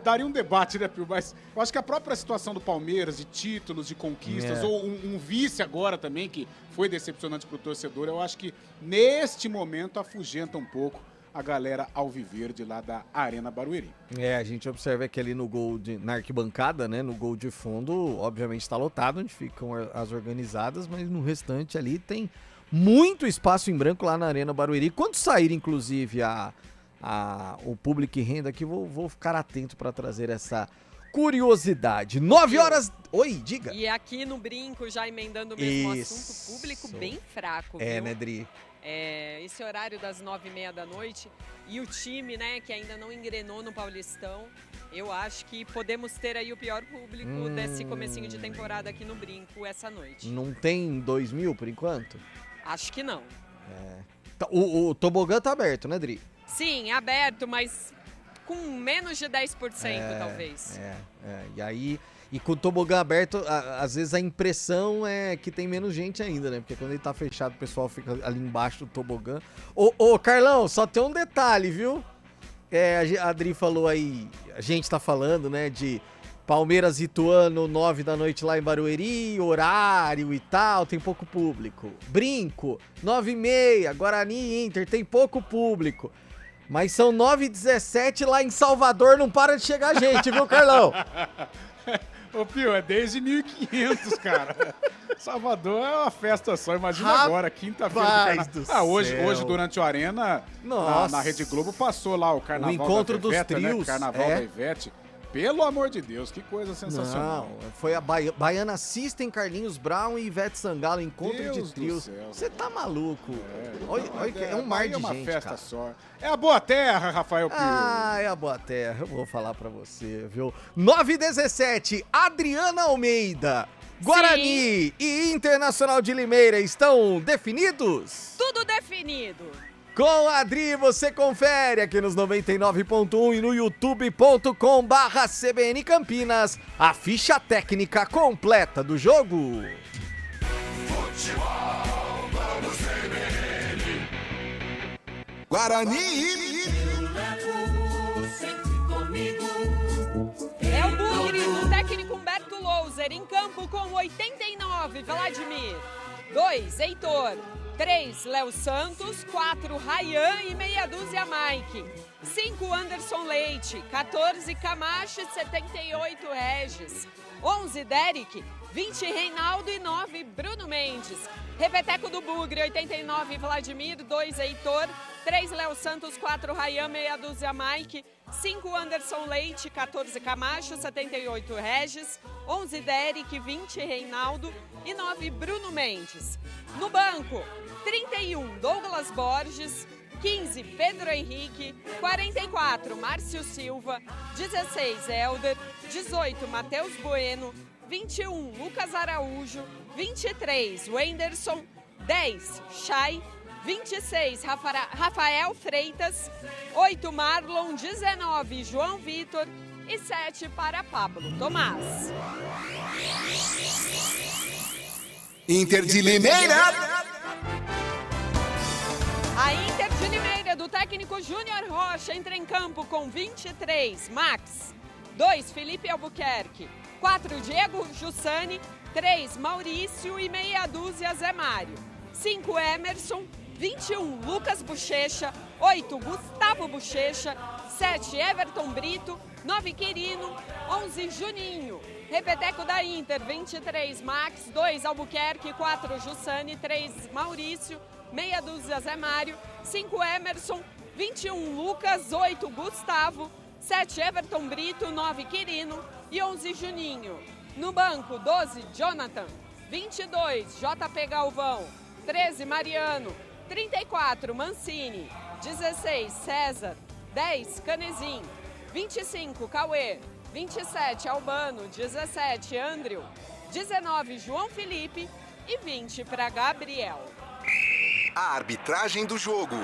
daria um debate, né, Pio? Mas eu acho que a própria situação do Palmeiras, de títulos, de conquistas, ou um vice agora também, que foi decepcionante pro torcedor, eu acho que neste momento afugenta um pouco a galera alviverde lá da Arena Barueri. A gente observa que ali no gol, na arquibancada, né, no gol de fundo, obviamente está lotado, onde ficam as organizadas, mas no restante ali tem muito espaço em branco lá na Arena Barueri. Quando sair, inclusive, o público e renda aqui, vou ficar atento para trazer essa curiosidade. 9 horas... Oi, diga. E aqui no Brinco, já emendando o mesmo assunto, público bem fraco, viu? né, Dri? Esse horário das 9h30 da noite e o time, né, que ainda não engrenou no Paulistão, eu acho que podemos ter aí o pior público desse comecinho de temporada aqui no Brinco essa noite. Não tem 2 mil por enquanto? Acho que não. O tobogã tá aberto, né, Dri? Sim, aberto, mas com menos de 10%, talvez. E aí... E com o tobogã aberto, às vezes a impressão é que tem menos gente ainda, né? Porque quando ele tá fechado, o pessoal fica ali embaixo do tobogã. Ô, Carlão, só tem um detalhe, viu? A Adri falou aí, a gente tá falando, né, de Palmeiras e Ituano, 9 da noite lá em Barueri, horário e tal, tem pouco público. Brinco, 9h30, Guarani e Inter, tem pouco público. Mas são 9h17 lá em Salvador, não para de chegar gente, viu, Carlão? Ô, Pio, é desde 1500, cara. Salvador é uma festa só, imagina agora, quinta-feira do carnaval. Hoje, durante o Arena, na Rede Globo, passou lá o Carnaval encontro da Ivete, dos trios, né? Carnaval da Ivete. Pelo amor de Deus, que coisa sensacional. Não, foi a Baiana System, Carlinhos Brown e Ivete Sangalo, encontro Deus de trios. Você tá maluco. É um mar de uma gente, festa cara. Só. É a Boa Terra, Rafael Pio. É a Boa Terra, eu vou falar pra você, viu? 9h17, Adriana Almeida, Guarani e Internacional de Limeira estão definidos? Tudo definido. Com a Adri, você confere aqui nos 99.1 e no youtube.com/CBN Campinas, a ficha técnica completa do jogo. Futebol, vamos CBN. Guarani. É o Bugre do técnico Humberto Louser em campo com 89, Vladimir. 2, Heitor. 3, Léo Santos, 4, Rayan e meia dúzia Mike. 5, Anderson Leite, 14, Camacho e 78, Regis. 11, Derek, 20, Reinaldo e 9, Bruno Mendes. Repeteco do Bugre, 89, Vladimir, 2, Heitor, 3, Léo Santos, 4, Rayan, meia dúzia Mike. 5, Anderson Leite, 14, Camacho, 78, Regis. 11, Derek, 20, Reinaldo e 9, Bruno Mendes. No banco, 31, Douglas Borges, 15, Pedro Henrique, 44, Márcio Silva, 16, Helder, 18, Matheus Bueno, 21, Lucas Araújo, 23, Wenderson, 10, Chay, 26, Rafael Freitas, 8, Marlon, 19, João Vitor e 7 para Pablo Tomás. Inter de Limeira. A Inter de Limeira, do técnico Júnior Rocha, entra em campo com 23, Max. 2, Felipe Albuquerque. 4, Diego Jussani. 3, Maurício e meia dúzia, Zé Mário. 5, Emerson. 21, Lucas Bochecha. 8, Gustavo Bochecha. 7, Everton Brito. 9, Quirino. 11, Juninho. Repeteco da Inter, 23, Max. 2, Albuquerque. 4, Jussani. 3, Maurício. Meia dúzia, Zé Mário. 5, Emerson. 21, Lucas. 8, Gustavo. 7, Everton Brito. 9, Quirino. E 11, Juninho. No banco, 12, Jonathan. 22, JP Galvão. 13, Mariano. 34, Mancini. 16, César. 10, Canezin. 25, Cauê. 27, Albano. 17, Andrew. 19, João Felipe. E 20 para Gabriel. A arbitragem do jogo.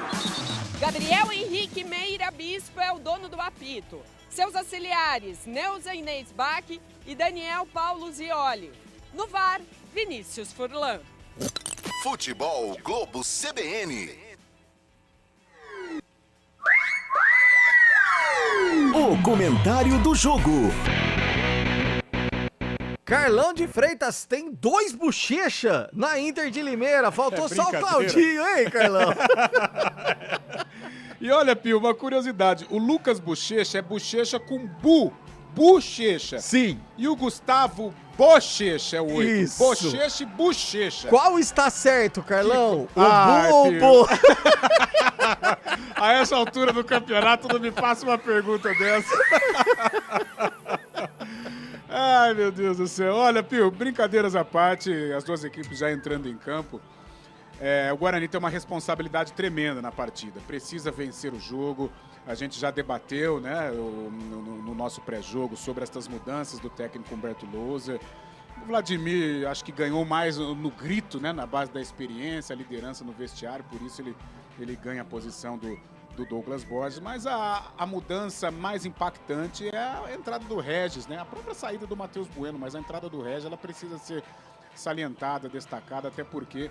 Gabriel Henrique Meira Bispo é o dono do apito. Seus auxiliares, Neuza Inês Bach e Daniel Paulo Zioli. No VAR, Vinícius Furlan. Futebol Globo CBN. O comentário do jogo. Carlão de Freitas tem 2 bochecha na Inter de Limeira. Faltou só o Claudinho, hein, Carlão? E olha, Pio, uma curiosidade. O Lucas Bochecha é bochecha com bochecha. Sim. E o Gustavo Bochecha é o 8. Isso. Bochecha e bochecha. Qual está certo, Carlão? O Ai, Bu ou o Bo? A essa altura do campeonato não me passa uma pergunta dessa. Ai, meu Deus do céu. Olha, Pio, brincadeiras à parte, as duas equipes já entrando em campo. O Guarani tem uma responsabilidade tremenda na partida. Precisa vencer o jogo. A gente já debateu, né, no nosso pré-jogo sobre essas mudanças do técnico Humberto Louser. O Vladimir, acho que ganhou mais no grito, né, na base da experiência, a liderança no vestiário. Por isso ele ganha a posição do Douglas Borges. Mas a mudança mais impactante é a entrada do Regis, né? A própria saída do Matheus Bueno, mas a entrada do Regis ela precisa ser salientada, destacada, até porque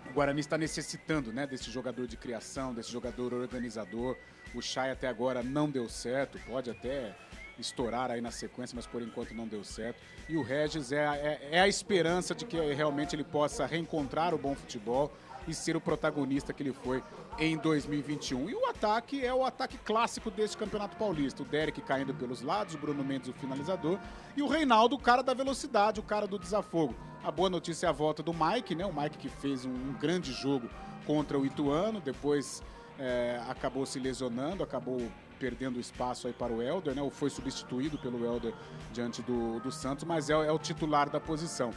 o Guarani está necessitando, né, desse jogador de criação, desse jogador organizador. O Chay até agora não deu certo, pode até estourar aí na sequência, mas por enquanto não deu certo. E o Regis é a esperança de que realmente ele possa reencontrar o bom futebol e ser o protagonista que ele foi em 2021. E o ataque é o ataque clássico desse Campeonato Paulista. O Derek caindo pelos lados, o Bruno Mendes o finalizador e o Reinaldo, o cara da velocidade, o cara do desafogo. A boa notícia é a volta do Mike, né? O Mike que fez um grande jogo contra o Ituano, depois acabou se lesionando, acabou perdendo espaço aí para o Helder, né? Ou foi substituído pelo Helder diante do Santos, mas é o titular da posição.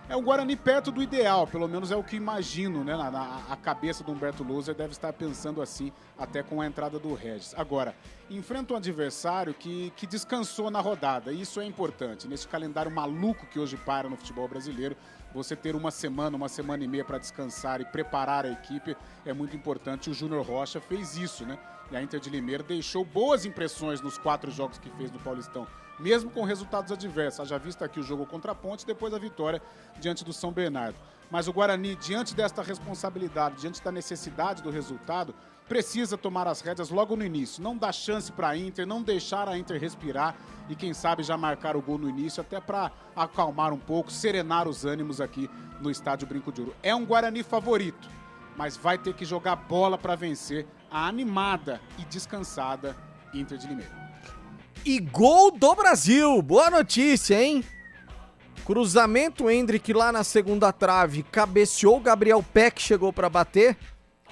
É um Guarani perto do ideal, pelo menos é o que imagino, né? A cabeça do Humberto Louser deve estar pensando assim, até com a entrada do Regis. Agora, enfrenta um adversário que descansou na rodada, e isso é importante. Nesse calendário maluco que hoje para no futebol brasileiro, você ter uma semana e meia para descansar e preparar a equipe é muito importante. O Júnior Rocha fez isso, né? E a Inter de Limeira deixou boas impressões nos 4 jogos que fez no Paulistão, mesmo com resultados adversos. Haja vista aqui o jogo contra a Ponte, depois a vitória diante do São Bernardo. Mas o Guarani, diante desta responsabilidade, diante da necessidade do resultado, precisa tomar as rédeas logo no início. Não dar chance para a Inter, não deixar a Inter respirar e quem sabe já marcar o gol no início, até para acalmar um pouco, serenar os ânimos aqui no Estádio Brinco de Ouro. É um Guarani favorito, mas vai ter que jogar bola para vencer a animada e descansada Inter de Limeira. E gol do Brasil, boa notícia, hein? Cruzamento, Hendrick lá na segunda trave, cabeceou, Gabriel Peck chegou para bater.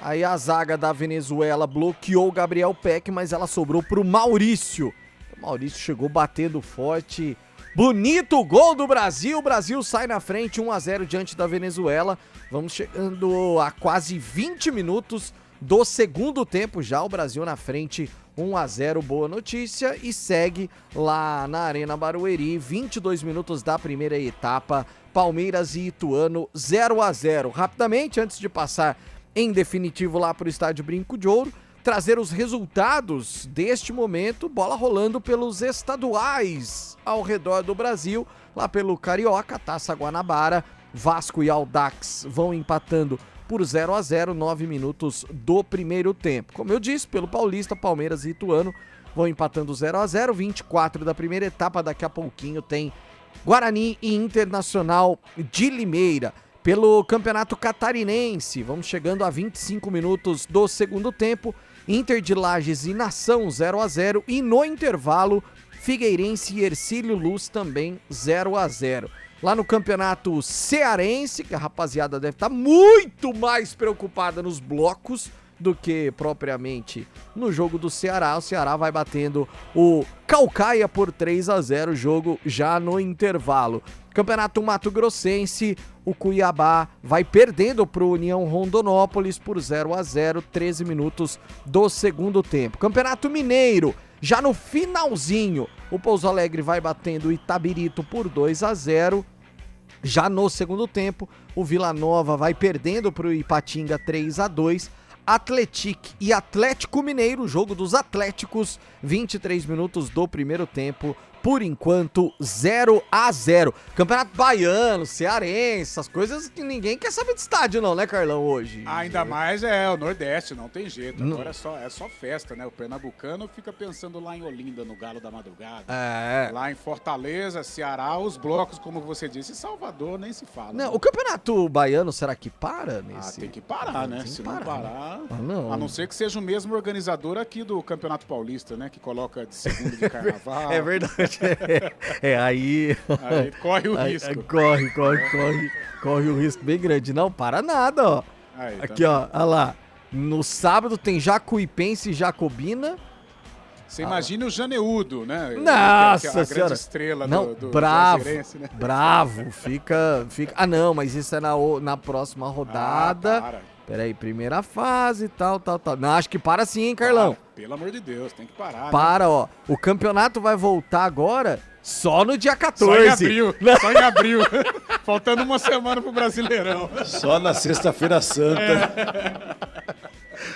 Aí a zaga da Venezuela bloqueou o Gabriel Peck, mas ela sobrou pro Maurício. O Maurício chegou batendo forte. Bonito gol do Brasil, o Brasil sai na frente 1-0 diante da Venezuela. Vamos chegando a quase 20 minutos do segundo tempo já, o Brasil na frente 1-0, boa notícia, e segue lá na Arena Barueri, 22 minutos da primeira etapa, Palmeiras e Ituano 0-0. Rapidamente, antes de passar em definitivo lá para o Estádio Brinco de Ouro, trazer os resultados deste momento, bola rolando pelos estaduais ao redor do Brasil, lá pelo Carioca, Taça Guanabara, Vasco e Audax vão empatando por 0-0, 9 minutos do primeiro tempo. Como eu disse, pelo Paulista, Palmeiras e Ituano vão empatando 0-0, 24 da primeira etapa. Daqui a pouquinho tem Guarani e Internacional de Limeira. Pelo Campeonato Catarinense, vamos chegando a 25 minutos do segundo tempo. Inter de Lages e Nação 0-0 e no intervalo Figueirense e Hercílio Luz também 0-0. Lá no Campeonato Cearense, que a rapaziada deve estar muito mais preocupada nos blocos do que propriamente no jogo do Ceará. O Ceará vai batendo o Caucaia por 3-0, jogo já no intervalo. Campeonato Mato Grossense, o Cuiabá vai perdendo para o União Rondonópolis por 0-0, 13 minutos do segundo tempo. Campeonato Mineiro, já no finalzinho, o Pouso Alegre vai batendo o Itabirito por 2-0. Já no segundo tempo, o Vila Nova vai perdendo para o Ipatinga 3-2. Atlético e Atlético Mineiro, jogo dos Atléticos, 23 minutos do primeiro tempo, por enquanto 0-0. Campeonato Baiano, Cearense, essas coisas que ninguém quer saber de estádio não, né, Carlão, hoje? Ainda mais o Nordeste, não tem jeito, agora é só festa, né? O pernambucano fica pensando lá em Olinda, no Galo da Madrugada. Lá em Fortaleza, Ceará, os blocos, como você disse, Salvador nem se fala. Não, o Campeonato Baiano, será que para nesse? Tem que parar, né? Se não parar... não. A não ser que seja o mesmo organizador aqui do Campeonato Paulista, né? Que coloca de segundo de carnaval. É verdade. Aí corre o risco. Corre o risco bem grande. Não, para nada, ó. Aí, aqui, ó, olha lá. No sábado tem Jacuipense e Jacobina. Você imagina o Janeudo, né? Nossa a grande senhora. estrela do bravo, né? bravo. Fica... Ah, não, mas isso é na próxima rodada. Peraí, primeira fase, tal. Não, acho que para sim, hein, Carlão? Pelo amor de Deus, tem que parar. Para, ó. O campeonato vai voltar agora só no dia 14. Só em abril. Faltando uma semana pro Brasileirão. Só na sexta-feira santa.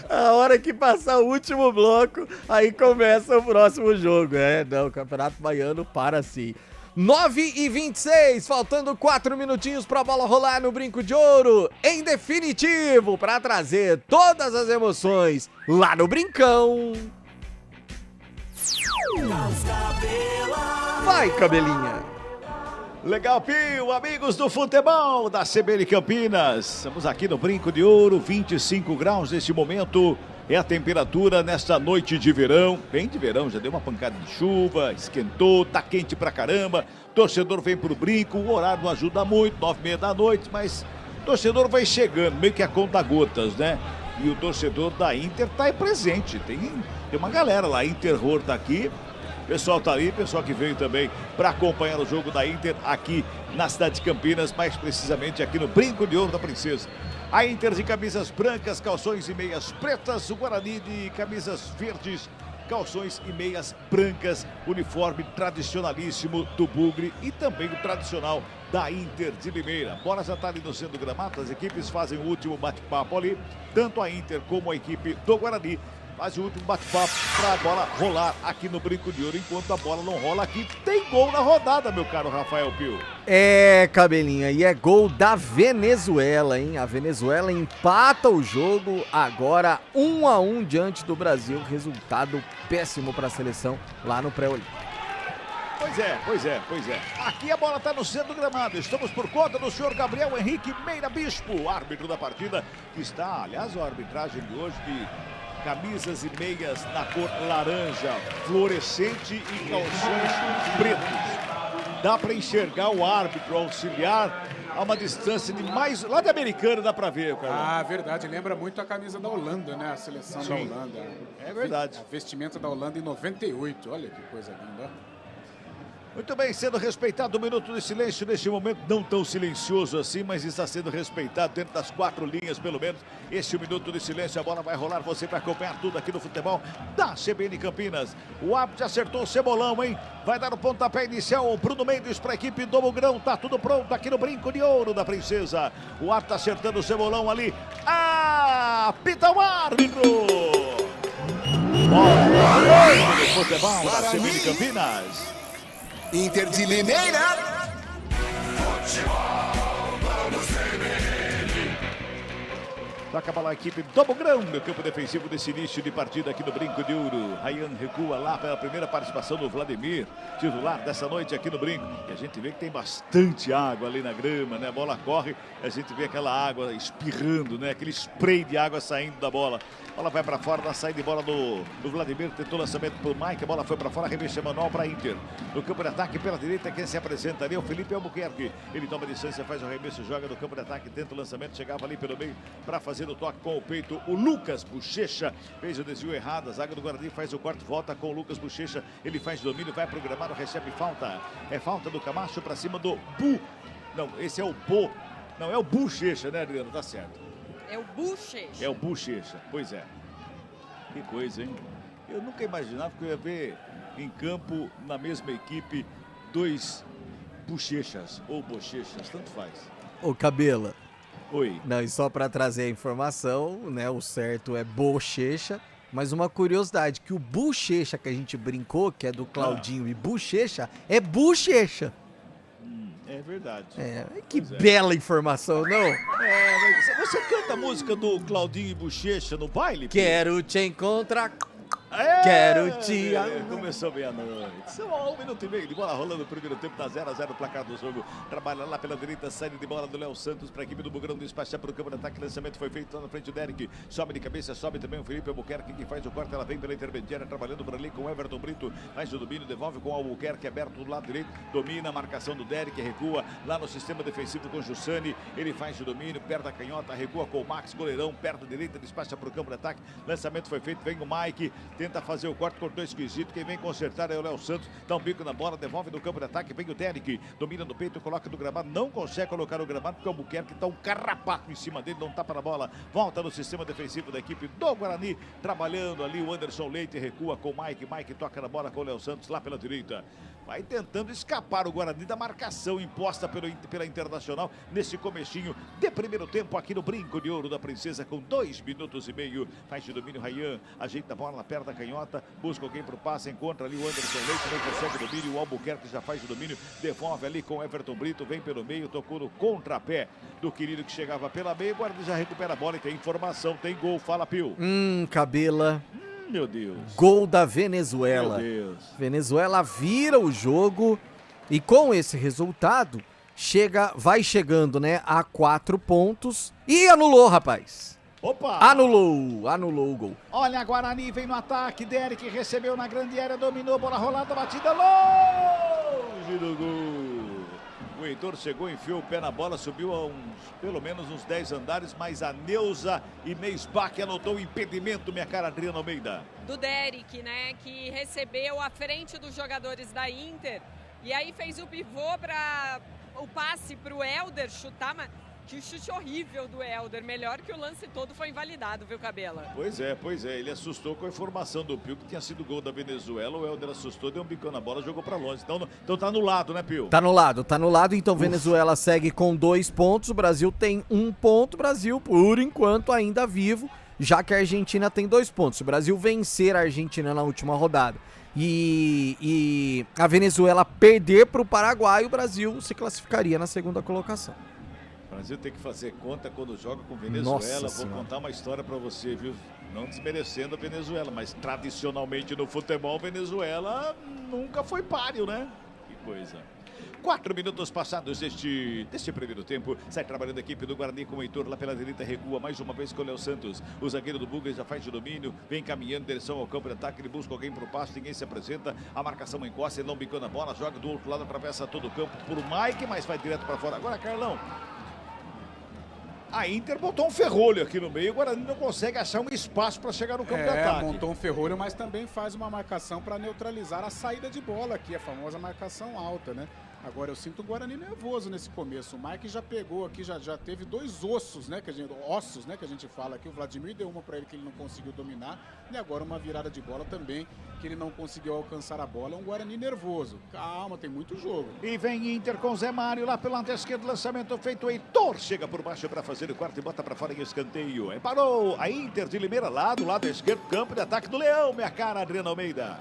A hora que passar o último bloco, aí começa o próximo jogo. Não, o Campeonato Baiano para sim. 9h26, faltando 4 minutinhos pra bola rolar no Brinco de Ouro. Em definitivo, pra trazer todas as emoções lá no Brincão. Vai, cabelinha. Legal, Pio, amigos do futebol da CBN Campinas. Estamos aqui no Brinco de Ouro, 25 graus neste momento. É a temperatura nesta noite de verão, bem de verão, já deu uma pancada de chuva, esquentou, tá quente pra caramba. Torcedor vem pro brinco, o horário não ajuda muito, 9h30 da noite, mas o torcedor vai chegando, meio que a conta gotas, né? E o torcedor da Inter tá aí presente, tem uma galera lá, Interhor tá aqui. O pessoal tá ali, pessoal que veio também para acompanhar o jogo da Inter aqui na cidade de Campinas, mais precisamente aqui no Brinco de Ouro da Princesa. A Inter de camisas brancas, calções e meias pretas, o Guarani de camisas verdes, calções e meias brancas, uniforme tradicionalíssimo do Bugre e também o tradicional da Inter de Limeira. A bola já está ali no centro do gramado, as equipes fazem o último bate-papo ali, tanto a Inter como a equipe do Guarani. Faz o último bate-papo para a bola rolar aqui no Brinco de Ouro. Enquanto a bola não rola aqui, tem gol na rodada, meu caro Rafael Pio. Cabelinha, e é gol da Venezuela, hein? A Venezuela empata o jogo agora 1-1 diante do Brasil. Resultado péssimo para a seleção lá no pré-olímpico. Pois é. Aqui a bola está no centro do gramado. Estamos por conta do senhor Gabriel Henrique Meira Bispo, árbitro da partida, que está, aliás, a arbitragem de hoje de camisas e meias na cor laranja, fluorescente e calções pretos. Dá para enxergar o árbitro auxiliar a uma distância de mais... Lá de Americana dá para ver, cara. Verdade. Lembra muito a camisa da Holanda, né? A seleção da Holanda. É verdade. A vestimenta da Holanda em 98. Olha que coisa linda. Muito bem, sendo respeitado o minuto de silêncio neste momento, não tão silencioso assim, mas está sendo respeitado dentro das 4 linhas, pelo menos. Este minuto de silêncio, a bola vai rolar, você vai acompanhar tudo aqui no futebol da CBN Campinas. O árbitro acertou o cebolão, hein? Vai dar o pontapé inicial, o Bruno Mendes para a equipe do Mugrão, tá tudo pronto aqui no Brinco de Ouro da Princesa. O árbitro acertando o cebolão ali. Apita o árbitro! Bola no futebol da CBN Campinas. Inter de Limeira. Futebol, vamos Toca a bola a equipe do Bugrão no campo defensivo desse início de partida aqui no Brinco de Ouro. Rayan recua lá pela primeira participação do Vladimir, titular dessa noite aqui no Brinco. E a gente vê que tem bastante água ali na grama, né? A bola corre, a gente vê aquela água espirrando, né? Aquele spray de água saindo da bola. A bola vai para fora, na saída de bola do Vladimir, tentou lançamento pro Mike, a bola foi para fora, arremesso manual para Inter. No campo de ataque pela direita, quem se apresenta ali é o Felipe Albuquerque. Ele toma distância, faz o arremesso, joga no campo de ataque, tenta o lançamento, chegava ali pelo meio para fazer o toque com o peito. O Lucas Bochecha fez o desvio errado, a zaga do Guarani faz o corte, volta com o Lucas Bochecha, ele faz domínio, vai pro gramado, recebe falta. É falta do Camacho para cima do Bu. Não, esse é o Bo. Não, é o Bochecha, né, Adriano? Tá certo. É o Bochecha. É o Bochecha, pois é. Que coisa, hein? Eu nunca imaginava que eu ia ver em campo, na mesma equipe, dois Bochechas ou Bochechas, tanto faz. Ô, Cabela. Oi. Não, e só pra trazer a informação, né, o certo é Bochecha, mas uma curiosidade, que o Bochecha que a gente brincou, que é do Claudinho e Bochecha, é Bochecha. É verdade. Que bela informação, não? Você canta a música do Claudinho e Bochecha no baile? Quero te encontrar. Quero te amar. Começou bem a noite. Só 1 minuto e meio de bola rolando no primeiro tempo, tá 0-0 o placar do jogo. Trabalha lá pela direita, saída de bola do Léo Santos para a equipe do Bugrão despachar para o campo de ataque. Lançamento foi feito lá na frente do Derek. Sobe de cabeça, sobe também o Felipe Albuquerque que faz o corte. Ela vem pela intermediária, trabalhando por ali com o Everton Brito. Faz o domínio, devolve com o Albuquerque aberto do lado direito. Domina a marcação do Derek, recua lá no sistema defensivo com o Jussani. Ele faz o domínio, perde a canhota, recua com o Max, goleirão, perto direita, despacha para o campo de ataque. Lançamento foi feito, vem o Mike. Tenta fazer o corte, cortou esquisito. Quem vem consertar é o Léo Santos. Dá um bico na bola, devolve no campo de ataque. Vem o Derek, domina no peito, coloca no gramado. Não consegue colocar no gramado porque o Albuquerque tá um carrapato em cima dele, não tapa na bola. Volta no sistema defensivo da equipe do Guarani. Trabalhando ali o Anderson Leite, recua com o Mike. Mike toca na bola com o Léo Santos lá pela direita. Vai tentando escapar o Guarani da marcação imposta pela Internacional nesse comecinho de primeiro tempo aqui no Brinco de Ouro da Princesa com 2 minutos e meio. Faz de domínio Rayan, ajeita a bola na perna da canhota, busca alguém para o passe, encontra ali o Anderson Leite, não consegue o domínio, o Albuquerque já faz o domínio, devolve ali com o Everton Brito, vem pelo meio, tocou no contrapé do querido que chegava pela meia, o Guarani já recupera a bola e tem informação, tem gol, fala Pio. Cabela. Meu Deus. Gol da Venezuela. Meu Deus. Venezuela vira o jogo e com esse resultado vai chegando, né, a 4 pontos e anulou, rapaz. Opa! Anulou o gol. Olha, Guarani vem no ataque, Derek recebeu na grande área, dominou, bola rolada, batida longe do gol. O Heitor chegou, enfiou o pé na bola, subiu a pelo menos uns 10 andares, mas a Neuza e Meisbach anotou o impedimento, minha cara, Adriana Almeida. Do Derek, né, que recebeu à frente dos jogadores da Inter e aí fez o pivô para o passe para o Helder chutar, mas que chute horrível do Helder, melhor que o lance todo foi invalidado, viu, Cabela? Pois é, ele assustou com a informação do Pio que tinha sido gol da Venezuela, o Helder assustou, deu um bicão na bola, jogou pra longe, então tá anulado, né, Pio? Tá anulado, então Venezuela segue com 2 pontos, o Brasil tem 1 ponto, Brasil por enquanto ainda vivo, já que a Argentina tem 2 pontos, se o Brasil vencer a Argentina na última rodada e a Venezuela perder pro Paraguai, o Brasil se classificaria na segunda colocação. O Brasil tem que fazer conta quando joga com Venezuela. Vou contar uma história para você, viu? Não desmerecendo a Venezuela, mas tradicionalmente no futebol, Venezuela nunca foi páreo, né? Que coisa. 4 minutos passados deste primeiro tempo. Sai trabalhando a equipe do Guarani com o Heitor lá pela direita. Recua mais uma vez com o Léo Santos. O zagueiro do Buga já faz o domínio. Vem caminhando em direção ao campo de ataque. Ele busca alguém para o passe. Ninguém se apresenta. A marcação encosta. Ele não bicou na bola. Joga do outro lado. Atravessa todo o campo por o Mike, mas vai direto para fora. Agora, Carlão. A Inter botou um ferrolho aqui no meio, o Guarani não consegue achar um espaço para chegar no campo de ataque. Montou um ferrolho, mas também faz uma marcação para neutralizar a saída de bola aqui, a famosa marcação alta, né? Agora eu sinto o Guarani nervoso nesse começo. O Mike já pegou aqui, já teve 2 ossos, né? Que a gente fala aqui. O Vladimir deu uma para ele que ele não conseguiu dominar. E agora uma virada de bola também, que ele não conseguiu alcançar a bola. É um Guarani nervoso. Calma, tem muito jogo. E vem Inter com Zé Mário lá pelo lado esquerdo. Lançamento feito. O Heitor chega por baixo para fazer o quarto e bota para fora em escanteio. E parou a Inter de Limeira lá do lado esquerdo. Campo de ataque do Leão, minha cara, Adriana Almeida.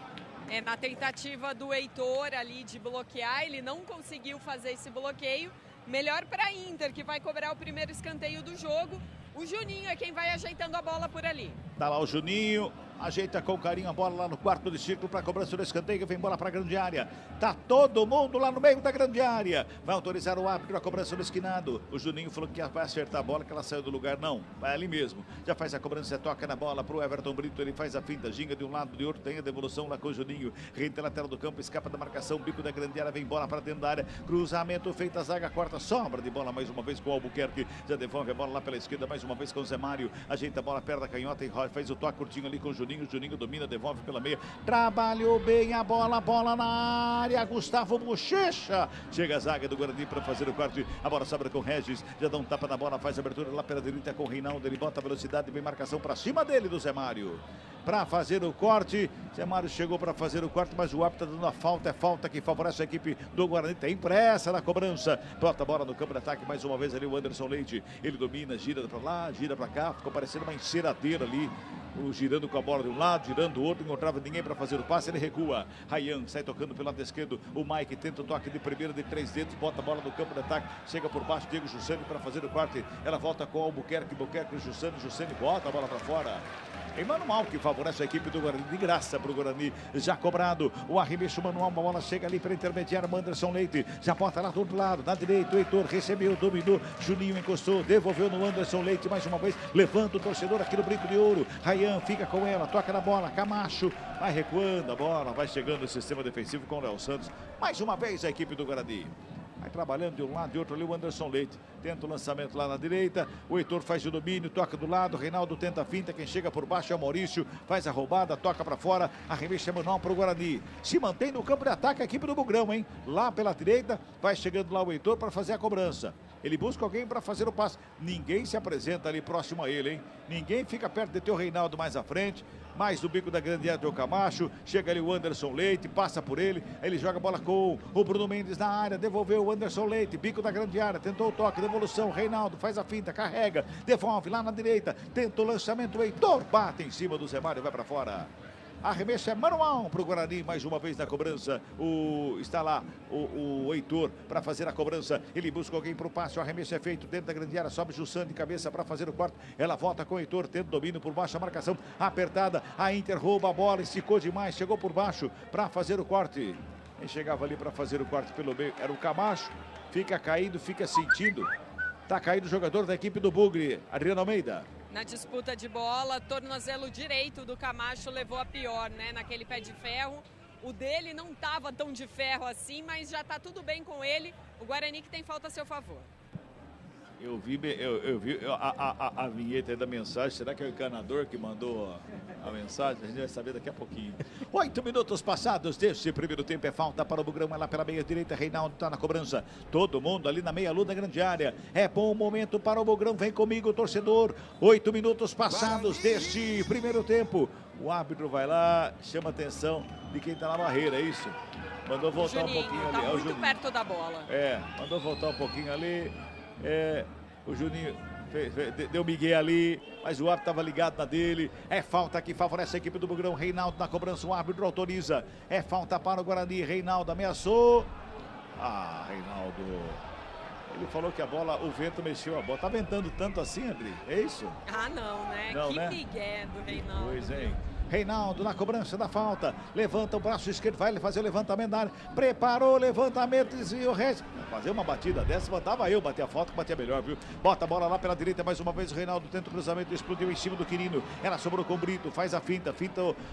Na tentativa do Heitor ali de bloquear, ele não conseguiu fazer esse bloqueio. Melhor para a Inter, que vai cobrar o primeiro escanteio do jogo. O Juninho é quem vai ajeitando a bola por ali. Tá lá o Juninho, ajeita com carinho a bola lá no quarto de círculo para cobrança do escanteio, vem bola para a grande área. Tá todo mundo lá no meio da grande área. Vai autorizar o árbitro a cobrança do esquinado. O Juninho falou que vai acertar a bola, que ela saiu do lugar. Não, vai ali mesmo. Já faz a cobrança, toca na bola pro Everton Brito. Ele faz a finta, ginga de um lado, de outro. Tem a devolução lá com o Juninho. Rente lateral do campo, escapa da marcação. Bico da grande área, vem bola para dentro da área. Cruzamento feito, a zaga corta, sobra de bola mais uma vez com o Albuquerque. Já devolve a bola lá pela esquerda, mais uma vez com o Zé Mário. Ajeita a bola, perna da canhota e faz o toque curtinho ali com o Juninho. O Juninho domina, devolve pela meia. Trabalhou bem a bola na área. Gustavo Bochecha. Chega a zaga do Guarani para fazer o corte. A bola sobra com o Regis. Já dá um tapa na bola, faz a abertura lá pela direita com o Reinaldo. Ele bota a velocidade, vem marcação para cima dele do Zé Mário. Para fazer o corte. Zé Mário chegou para fazer o corte, mas o árbitro está dando a falta. É falta que favorece a equipe do Guarani. Tem pressa na cobrança. Bota a bola no campo de ataque mais uma vez ali o Anderson Leite. Ele domina, gira para lá, gira para cá. Ficou parecendo uma enceradeira ali. Girando com a bola de um lado, girando do outro, não encontrava ninguém para fazer o passe, ele recua. Rayan sai tocando pelo lado esquerdo, o Mike tenta o toque de primeira de 3 dedos, bota a bola no campo de ataque, chega por baixo, Diego Jussani para fazer o corte, ela volta com o Albuquerque, Jussani bota a bola para fora. Em manual que favorece a equipe do Guarani, de graça para o Guarani, já cobrado, o arremesso manual, a bola chega ali para intermediário, Anderson Leite, já bota lá do outro lado, na direita, o Heitor recebeu, dominou, Juninho encostou, devolveu no Anderson Leite, mais uma vez, levanta o torcedor aqui no Brinco de Ouro, Rayan fica com ela, toca na bola, Camacho, vai recuando a bola, vai chegando o sistema defensivo com o Léo Santos, mais uma vez a equipe do Guarani. Vai trabalhando de um lado e outro ali o Anderson Leite. Tenta o lançamento lá na direita. O Heitor faz o domínio, toca do lado. Reinaldo tenta a finta. Quem chega por baixo é o Maurício. Faz a roubada, toca para fora. Arremesso manual para o Guarani. Se mantém no campo de ataque a equipe do Bugrão, hein? Lá pela direita, vai chegando lá o Heitor para fazer a cobrança. Ele busca alguém para fazer o passe. Ninguém se apresenta ali próximo a ele, hein? Ninguém fica perto de ter o Reinaldo mais à frente. Mais do bico da grande área do Camacho. Chega ali o Anderson Leite, passa por ele. Ele joga a bola com o Bruno Mendes na área. Devolveu o Anderson Leite, bico da grande área. Tentou o toque, devolução. Reinaldo faz a finta, carrega, devolve lá na direita. Tenta o lançamento, o Heitor bate em cima do Zé Mário, vai para fora. Arremesso é manual para o Guarani, mais uma vez na cobrança. Está lá o Heitor para fazer a cobrança. Ele busca alguém para o passe. O arremesso é feito dentro da grande área. Sobe Jussani de cabeça para fazer o corte. Ela volta com o Heitor, tendo domínio por baixo. A marcação apertada. A Inter rouba a bola, esticou demais. Chegou por baixo para fazer o corte. Quem chegava ali para fazer o corte pelo meio era o Camacho. Fica caído, fica sentindo. Está caído o jogador da equipe do Bugre, Adriano Almeida. Na disputa de bola, tornozelo direito do Camacho levou a pior, né? Naquele pé de ferro. O dele não estava tão de ferro assim, mas já está tudo bem com ele. O Guarani que tem falta a seu favor. Eu vi a vinheta aí da mensagem. Será que é o encanador que mandou a mensagem? A gente vai saber daqui a pouquinho. 8 minutos passados desse primeiro tempo. É falta para o Bugrão, lá pela meia direita. Reinaldo está na cobrança. Todo mundo ali na meia lua da grande área. É bom momento para o Bugrão. Vem comigo, torcedor. 8 minutos passados deste primeiro tempo. O árbitro vai lá, chama a atenção de quem está na barreira, é isso? Mandou voltar um pouquinho ali. Tá muito perto da bola. Mandou voltar um pouquinho ali. O Juninho deu migué ali, mas o árbitro estava ligado na dele. É falta que favorece a equipe do Bugrão. Reinaldo na cobrança, o árbitro autoriza. É falta para o Guarani. Reinaldo ameaçou. Reinaldo. Ele falou que a bola, o vento mexeu a bola. Tá ventando tanto assim, André? É isso? Não, né? Não, que migué do Reinaldo. Pois, hein? Reinaldo na cobrança da falta, levanta o braço esquerdo, vai fazer o levantamento da área, preparou o levantamento, desviou o resto. Fazer uma batida dessa, mandava eu bater a falta, que batia melhor, viu? Bota a bola lá pela direita, mais uma vez o Reinaldo tenta o cruzamento, explodiu em cima do Quirino, ela sobrou com o Brito, faz a finta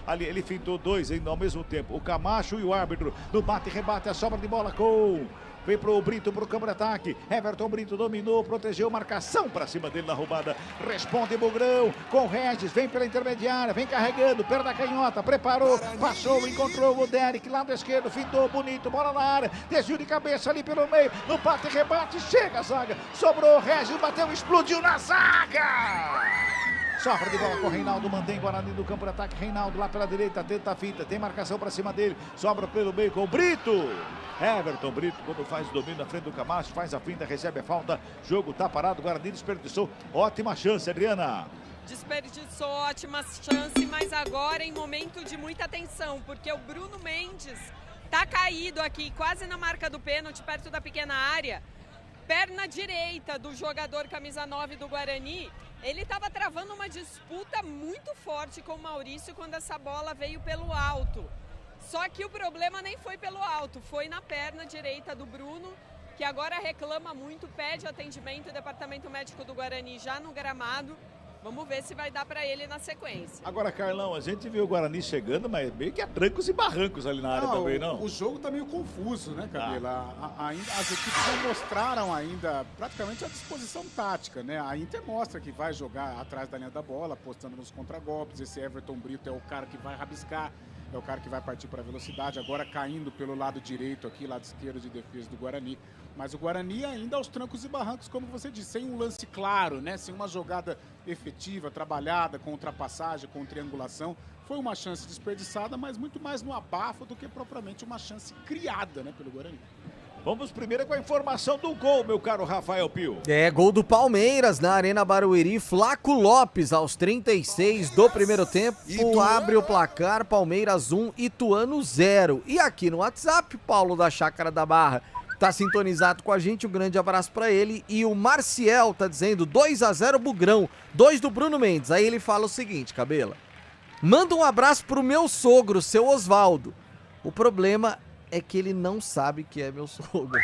ali, ele fintou dois ainda ao mesmo tempo, o Camacho e o árbitro, no bate e rebate, a sobra de bola com... Vem pro Brito, pro campo de ataque. Everton Brito dominou, protegeu, marcação pra cima dele na roubada. Responde Bugrão com o Regis, vem pela intermediária, vem carregando, perna da canhota, preparou, passou, encontrou o Derek, lado esquerdo, fintou, bonito, bola na área, desvio de cabeça ali pelo meio, no bate e rebate, chega a zaga, sobrou o Regis, bateu, explodiu na zaga! Sofra de bola com o Reinaldo, mantém Guarani do campo de ataque, Reinaldo lá pela direita, tenta a finta, tem marcação pra cima dele, sobra pelo meio com o Brito. Everton Brito, quando faz o domínio na frente do Camacho, faz a finta, recebe a falta, jogo tá parado, Guarani desperdiçou, ótima chance, Adriana. Desperdiçou ótima chance, mas agora em momento de muita tensão, porque o Bruno Mendes tá caído aqui, quase na marca do pênalti, perto da pequena área. Perna direita do jogador camisa 9 do Guarani, Ele estava travando uma disputa muito forte com o Maurício quando essa bola veio pelo alto. Só que o problema nem foi pelo alto, foi na perna direita do Bruno, que agora reclama muito, pede atendimento, o Departamento Médico do Guarani já no gramado. Vamos ver se vai dar para ele na sequência. Agora, Carlão, a gente viu o Guarani chegando, mas meio que a trancos e barrancos ali na área também, não? O jogo tá meio confuso, né, Camila? As equipes não mostraram ainda praticamente a disposição tática, né? A Inter mostra que vai jogar atrás da linha da bola, apostando nos contragolpes. Esse Everton Brito é o cara que vai rabiscar, é o cara que vai partir para a velocidade, agora caindo pelo lado direito aqui, lado esquerdo de defesa do Guarani. Mas o Guarani ainda aos trancos e barrancos, como você disse, sem um lance claro, né? Sem uma jogada efetiva, trabalhada, com ultrapassagem, com triangulação. Foi uma chance desperdiçada, mas muito mais no abafo do que propriamente uma chance criada, né, pelo Guarani. Vamos primeiro com a informação do gol, meu caro Rafael Pio. Gol do Palmeiras na Arena Barueri. Flaco Lopes, aos 36 do primeiro tempo, abre o placar. Palmeiras 1, Ituano 0. E aqui no WhatsApp, Paulo da Chácara da Barra tá sintonizado com a gente, um grande abraço pra ele. E o Marciel tá dizendo 2-0 Bugrão, 2 do Bruno Mendes. Aí ele fala o seguinte, Cabela: manda um abraço pro meu sogro, seu Osvaldo. O problema é que ele não sabe que é meu sogro.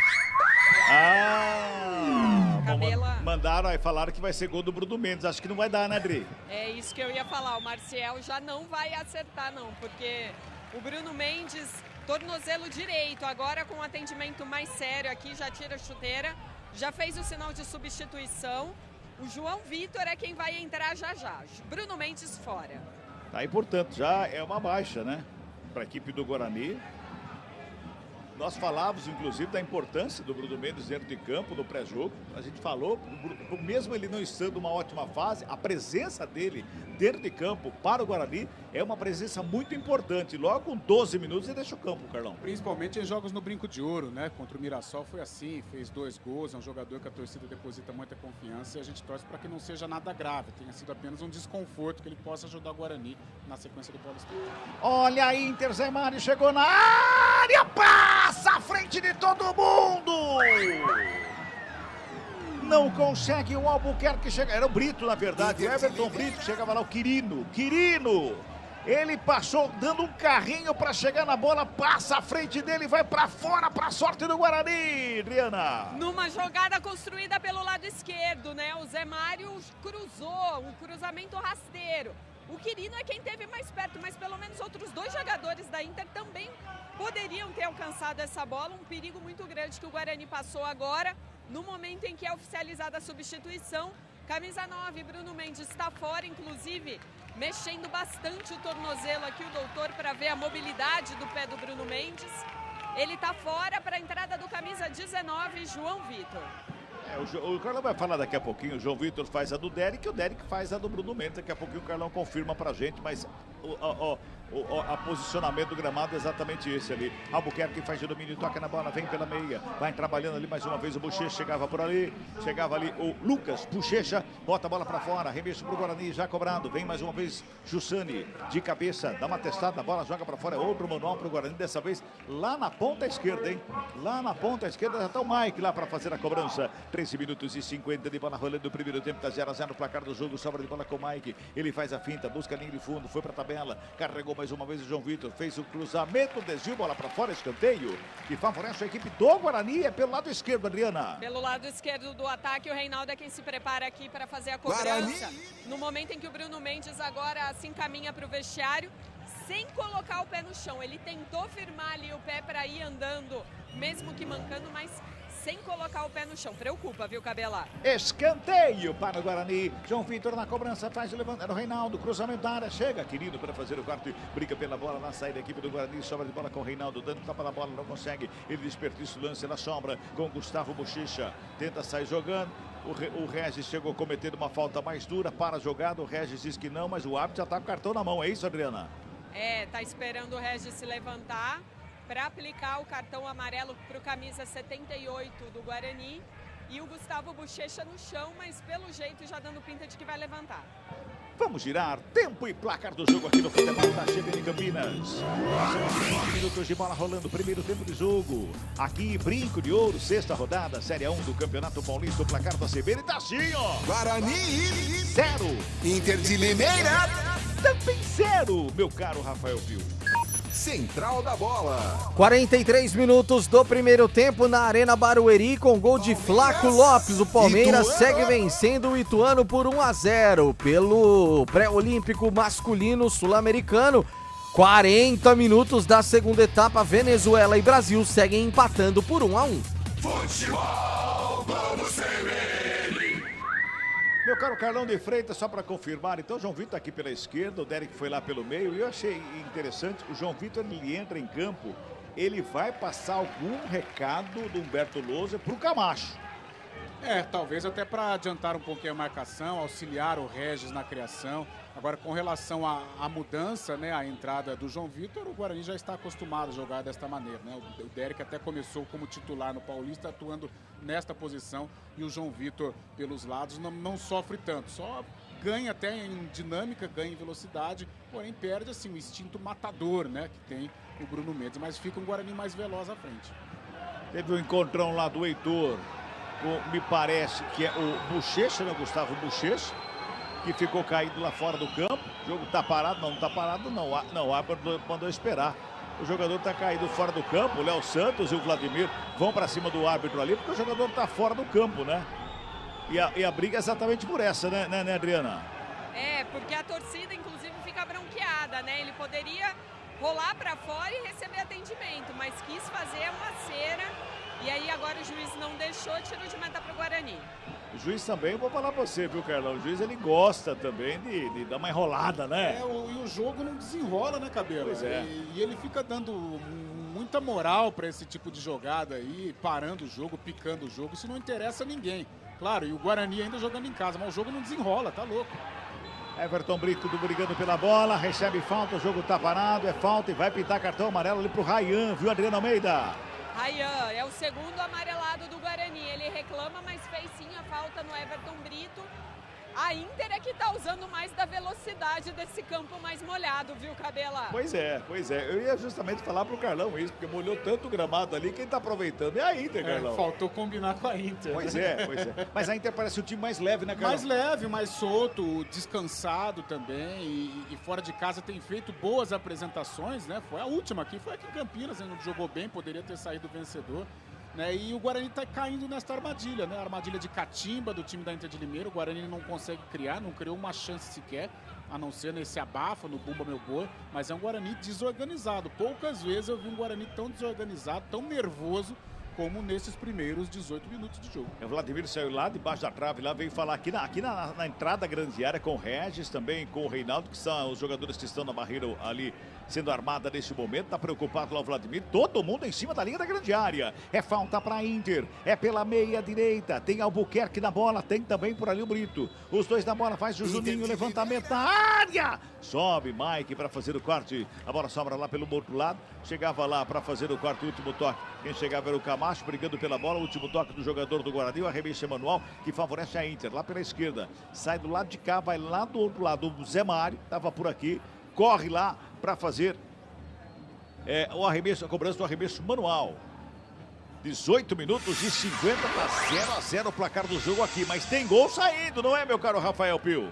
Cabela. Mandaram aí, falaram que vai ser gol do Bruno Mendes. Acho que não vai dar, né, Adri? É isso que eu ia falar, o Marcial já não vai acertar não, porque o Bruno Mendes, tornozelo direito, agora com um atendimento mais sério aqui, já tira a chuteira, já fez o sinal de substituição. O João Vitor é quem vai entrar já. Bruno Mendes fora. Tá, e portanto, já é uma baixa, né, para a equipe do Guarani. Nós falávamos, inclusive, da importância do Bruno Mendes dentro de campo, no pré-jogo. A gente falou, mesmo ele não estando numa ótima fase, a presença dele dentro de campo para o Guarani é uma presença muito importante. Logo com 12 minutos ele deixa o campo, Carlão. Principalmente em jogos no Brinco de Ouro, né? Contra o Mirassol foi assim, fez 2 gols, é um jogador que a torcida deposita muita confiança e a gente torce para que não seja nada grave, tenha sido apenas um desconforto, que ele possa ajudar o Guarani na sequência do Paulistão. Olha a Inter, Zé Mário chegou na área, passa à frente de todo mundo! Não consegue o Albuquerque chegar, era o Brito na verdade, o Everton Brito, chegava lá o Quirino, ele passou dando um carrinho para chegar na bola, passa à frente dele, vai para fora, para a sorte do Guarani, Adriana. Numa jogada construída pelo lado esquerdo, né? O Zé Mário cruzou, um cruzamento rasteiro. O Quirino é quem teve mais perto, mas pelo menos outros 2 jogadores da Inter também poderiam ter alcançado essa bola. Um perigo muito grande que o Guarani passou agora, no momento em que é oficializada a substituição. Camisa 9, Bruno Mendes está fora, inclusive mexendo bastante o tornozelo aqui, o doutor, para ver a mobilidade do pé do Bruno Mendes. Ele está fora para a entrada do camisa 19, João Vitor. O Carlão vai falar daqui a pouquinho, o João Vitor faz a do Derek, o Derek faz a do Bruno Mendes. Daqui a pouquinho o Carlão confirma pra gente, mas o posicionamento do gramado é exatamente esse ali. Albuquerque faz de domínio, toca na bola, vem pela meia, vai trabalhando ali mais uma vez o Bochecha, chegava por ali, chegava ali o Lucas Bochecha, bota a bola pra fora, arremesso pro Guarani, já cobrado, vem mais uma vez Jussani, de cabeça, dá uma testada, a bola joga pra fora, é outro manual pro Guarani, dessa vez lá na ponta esquerda, hein? Lá na ponta esquerda já tá o Mike lá pra fazer a cobrança. 13 minutos e 50 de bola rolando do primeiro tempo, tá 0-0 no placar do jogo, sobra de bola com o Mike, ele faz a finta, busca a linha de fundo, foi pra tabela, carregou mais uma vez o João Vitor, fez o cruzamento, desvio, bola pra fora, escanteio, que favorece a equipe do Guarani, é pelo lado esquerdo, Adriana. Pelo lado esquerdo do ataque, o Reinaldo é quem se prepara aqui para fazer a cobrança. Guarani. No momento em que o Bruno Mendes agora se encaminha para o vestiário, sem colocar o pé no chão, ele tentou firmar ali o pé para ir andando, mesmo que mancando, mas sem colocar o pé no chão. Preocupa, viu, Cabela? Escanteio para o Guarani. João Vitor na cobrança, faz o levantamento. O Reinaldo, cruzamento da área, chega, querido, para fazer o quarto. Briga pela bola na saída da equipe do Guarani. Sobra de bola com o Reinaldo, dando tapa na bola, não consegue. Ele desperdiça o lance na sombra com Gustavo Bochecha. Tenta sair jogando. O Regis chegou cometendo uma falta mais dura para a jogada. O Regis diz que não, mas o árbitro já está com o cartão na mão. É isso, Adriana? Tá esperando o Regis se levantar para aplicar o cartão amarelo para o camisa 78 do Guarani. E o Gustavo Bochecha no chão, mas pelo jeito já dando pinta de que vai levantar. Vamos girar tempo e placar do jogo aqui no futebol da CBN Campinas. São 20 minutos de bola rolando, primeiro tempo de jogo. Aqui, Brinco de Ouro, sexta rodada, Série 1 do Campeonato Paulista. O placar da CBN tá assim, ó. Guarani 0. Inter de Limeira também 0, meu caro Rafael Pio. Central da Bola. 43 minutos do primeiro tempo na Arena Barueri com gol de Flaco Lopes. O Palmeiras segue vencendo o Ituano por 1-0 pelo pré-olímpico masculino sul-americano. 40 minutos da segunda etapa, Venezuela e Brasil seguem empatando por 1-1. Futebol Globo CBN. Meu caro Carlão de Freitas, só para confirmar, então o João Vitor aqui pela esquerda, o Derek foi lá pelo meio, e eu achei interessante, o João Vitor, ele entra em campo, ele vai passar algum recado do Humberto Lousa pro Camacho. Talvez até para adiantar um pouquinho a marcação, auxiliar o Regis na criação. Agora, com relação à mudança, né, a entrada do João Vitor, o Guarani já está acostumado a jogar desta maneira, né? O Derek até começou como titular no Paulista, atuando nesta posição, e o João Vitor pelos lados não sofre tanto, só ganha até em dinâmica, ganha em velocidade, porém perde assim o instinto matador, né, que tem o Bruno Mendes, mas fica um Guarani mais veloz à frente. Teve um encontrão lá do Heitor, me parece que é o Bochecha, né, Gustavo Bochecha, que ficou caído lá fora do campo. O jogo tá parado? Não tá parado não. Não, o árbitro mandou esperar. O jogador tá caído fora do campo. O Léo Santos e o Vladimir vão para cima do árbitro ali, porque o jogador tá fora do campo, né? E a briga é exatamente por essa, né, Adriana? Porque a torcida, inclusive, fica bronqueada, né? Ele poderia rolar para fora e receber atendimento, mas quis fazer uma cera. E aí agora o juiz não deixou, tirou de meta para o Guarani. O juiz também, vou falar pra você, viu, Carlão? O juiz, ele gosta também de dar uma enrolada, né? E o jogo não desenrola, né, Cabelo? Pois é. E ele fica dando muita moral pra esse tipo de jogada aí, parando o jogo, picando o jogo. Isso não interessa a ninguém. Claro, e o Guarani ainda jogando em casa, mas o jogo não desenrola, tá louco. Everton Brito brigando pela bola, recebe falta, o jogo tá parado, é falta e vai pintar cartão amarelo ali pro Ryan, viu, Adriano Almeida? Ryan é o segundo amarelado do Guarani. Ele reclama, mas fez sim a falta no Everton Brito. A Inter é que tá usando mais da velocidade desse campo mais molhado, viu, Cabela? Pois é. Eu ia justamente falar pro Carlão isso, porque molhou tanto o gramado ali, quem tá aproveitando é a Inter, Carlão. Faltou combinar com a Inter. Pois é. Mas a Inter parece o time mais leve, né, Carlão? Mais leve, mais solto, descansado também. E fora de casa tem feito boas apresentações, né? Foi a última aqui, foi aqui em Campinas, né? Não jogou bem, poderia ter saído vencedor. Né, e o Guarani está caindo nesta armadilha, né? A armadilha de catimba do time da Inter de Limeira. O Guarani não consegue criar, não criou uma chance sequer, a não ser nesse abafa, no Bumba Meu Boi. Mas é um Guarani desorganizado. Poucas vezes eu vi um Guarani tão desorganizado, tão nervoso, como nesses primeiros 18 minutos de jogo. O Vladimir saiu lá debaixo da trave, lá veio falar aqui na entrada da grande área com o Regis, também com o Reinaldo, que são os jogadores que estão na barreira ali sendo armada nesse momento. Tá preocupado lá o Vladimir, todo mundo em cima da linha da grande área. É falta para Inter, é pela meia direita, tem Albuquerque na bola, tem também por ali o Brito. Os dois na bola, faz o Juninho, levantamento na área. Sobe Mike para fazer o corte, a bola sobra lá pelo outro lado, chegava lá para fazer o corte, o último toque. Quem chegava era o Camacho brigando pela bola, o último toque do jogador do Guarani, o arremesso manual que favorece a Inter, lá pela esquerda. Sai do lado de cá, vai lá do outro lado, o Zé Mário, estava por aqui, corre lá para fazer o arremesso, a cobrança do arremesso manual. 18 minutos e 50, tá 0-0 o placar do jogo aqui, mas tem gol saindo, não é, meu caro Rafael Pio?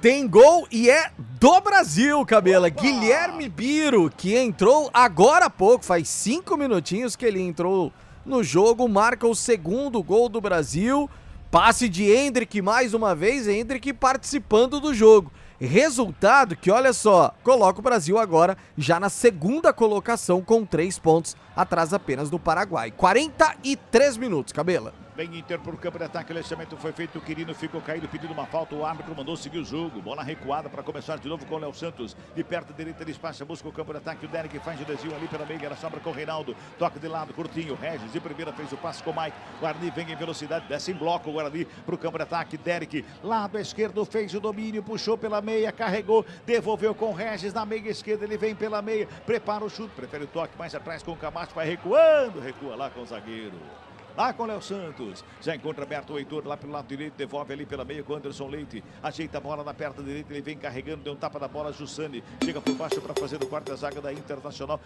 Tem gol e é do Brasil, Cabela. Opa! Guilherme Biro, que entrou agora há pouco, faz 5 minutinhos que ele entrou no jogo, marca o segundo gol do Brasil. Passe de Hendrick mais uma vez, Hendrick participando do jogo. Resultado que, olha só, coloca o Brasil agora já na segunda colocação com 3 pontos, atrás apenas do Paraguai. 43 minutos, Cabela. Vem Inter por campo de ataque, o lançamento foi feito, o Quirino ficou caído, pedindo uma falta, o árbitro mandou seguir o jogo, bola recuada para começar de novo com o Léo Santos, de perto, direita, ele espaça, busca o campo de ataque, o Derek faz o desvio ali pela meia, ela sobra com o Reinaldo, toque de lado, curtinho, Regis, de primeira fez o passe com o Mike, Guarani vem em velocidade, desce em bloco, o Guarani para o campo de ataque, Derek, lado esquerdo, fez o domínio, puxou pela meia, carregou, devolveu com o Regis na meia esquerda, ele vem pela meia, prepara o chute, prefere o toque mais atrás com o Camacho, vai recuando, recua lá com o zagueiro. lá com o Léo Santos. Já encontra aberto o Heitor lá pelo lado direito, devolve ali pela meia com o Anderson Leite. Ajeita a bola na perna direita, ele vem carregando, deu um tapa da bola, Jussani. Chega por baixo para fazer o quarto, a zaga da Internacional.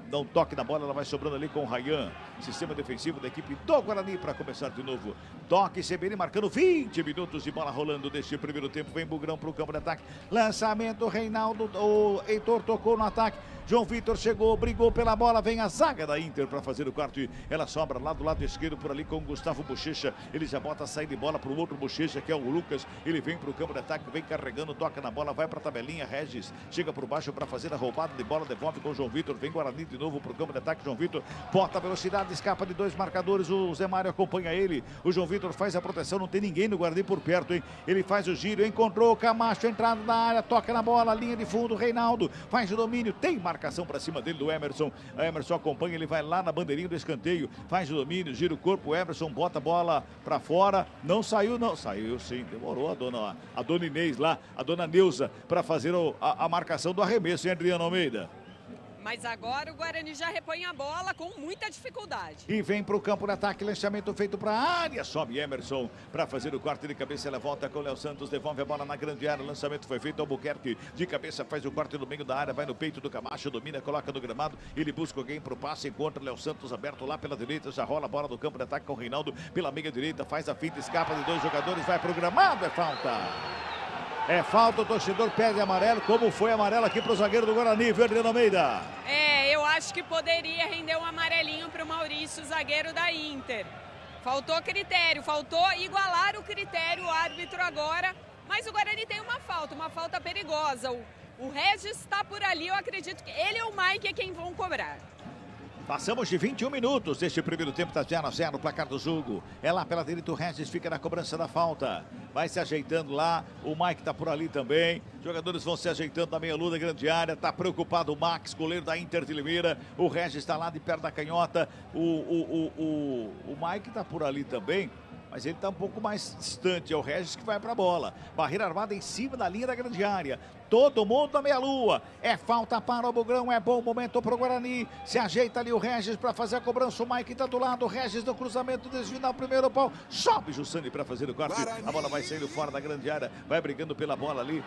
Dá um toque na bola, ela vai sobrando ali com o Rayan. Sistema defensivo da equipe do Guarani para começar de novo. Toque CBN marcando 20 minutos de bola rolando deste primeiro tempo. Vem Bugrão para o campo de ataque. Lançamento, Reinaldo, o Heitor tocou no ataque. João Vitor chegou, brigou pela bola, vem a zaga da Inter para fazer o quarto e ela sobra lá do lado esquerdo por ali com o Gustavo Bochecha. Ele já bota a saída de bola para o outro Bochecha, que é o Lucas. Ele vem para o campo de ataque, vem carregando, toca na bola, vai para a tabelinha. Regis chega por baixo para fazer a roubada de bola, devolve com o João Vitor. Vem Guarani de novo para o campo de ataque. João Vitor bota a velocidade, escapa de 2 marcadores. O Zé Mário acompanha ele. O João Vitor faz a proteção, não tem ninguém no Guarani por perto, hein? Ele faz o giro, encontrou o Camacho, entrada na área, toca na bola, linha de fundo. Reinaldo faz o domínio, tem marcação para cima dele do Emerson. A Emerson acompanha, ele vai lá na bandeirinha do escanteio, faz o domínio, gira o corpo, o Emerson bota a bola pra fora, não saiu não, saiu sim, demorou a dona Inês lá, a dona Neuza, pra fazer a marcação do arremesso, hein, Adriano Almeida? Mas agora o Guarani já repõe a bola com muita dificuldade. E vem para o campo de ataque, lançamento feito para a área, sobe Emerson para fazer o corte de cabeça, ela volta com o Léo Santos, devolve a bola na grande área, o lançamento foi feito, Albuquerque de cabeça faz o corte no meio da área, vai no peito do Camacho, domina, coloca no gramado, ele busca alguém para o passe, encontra o Léo Santos aberto lá pela direita, já rola a bola do campo de ataque com o Reinaldo pela meia direita, faz a finta, escapa de 2 jogadores, vai para o gramado, é falta. É falta, o torcedor pede amarelo, como foi amarelo aqui para o zagueiro do Guarani, viu, Adriano Almeida? Eu acho que poderia render um amarelinho para o Maurício, zagueiro da Inter. Faltou critério, faltou igualar o critério, o árbitro agora, mas o Guarani tem uma falta perigosa. O Regis está por ali, eu acredito que ele e o Mike é quem vão cobrar. Passamos de 21 minutos deste primeiro tempo, tá 0-0 o placar do jogo. É lá pela direita, o Regis fica na cobrança da falta. Vai se ajeitando lá, o Mike tá por ali também. Jogadores vão se ajeitando na meia-lua, grande área. Tá preocupado o Max, goleiro da Inter de Limeira. O Regis tá lá de perto da canhota. O Mike tá por ali também. Mas ele está um pouco mais distante, é o Regis que vai para a bola. Barreira armada em cima da linha da grande área. Todo mundo na meia-lua. É falta para o Bugrão, é bom momento para o Guarani. Se ajeita ali o Regis para fazer a cobrança. O Mike está do lado, o Regis no cruzamento, desvia o primeiro pau. Sobe Jussani para fazer o corte. A bola vai saindo fora da grande área, vai brigando pela bola ali.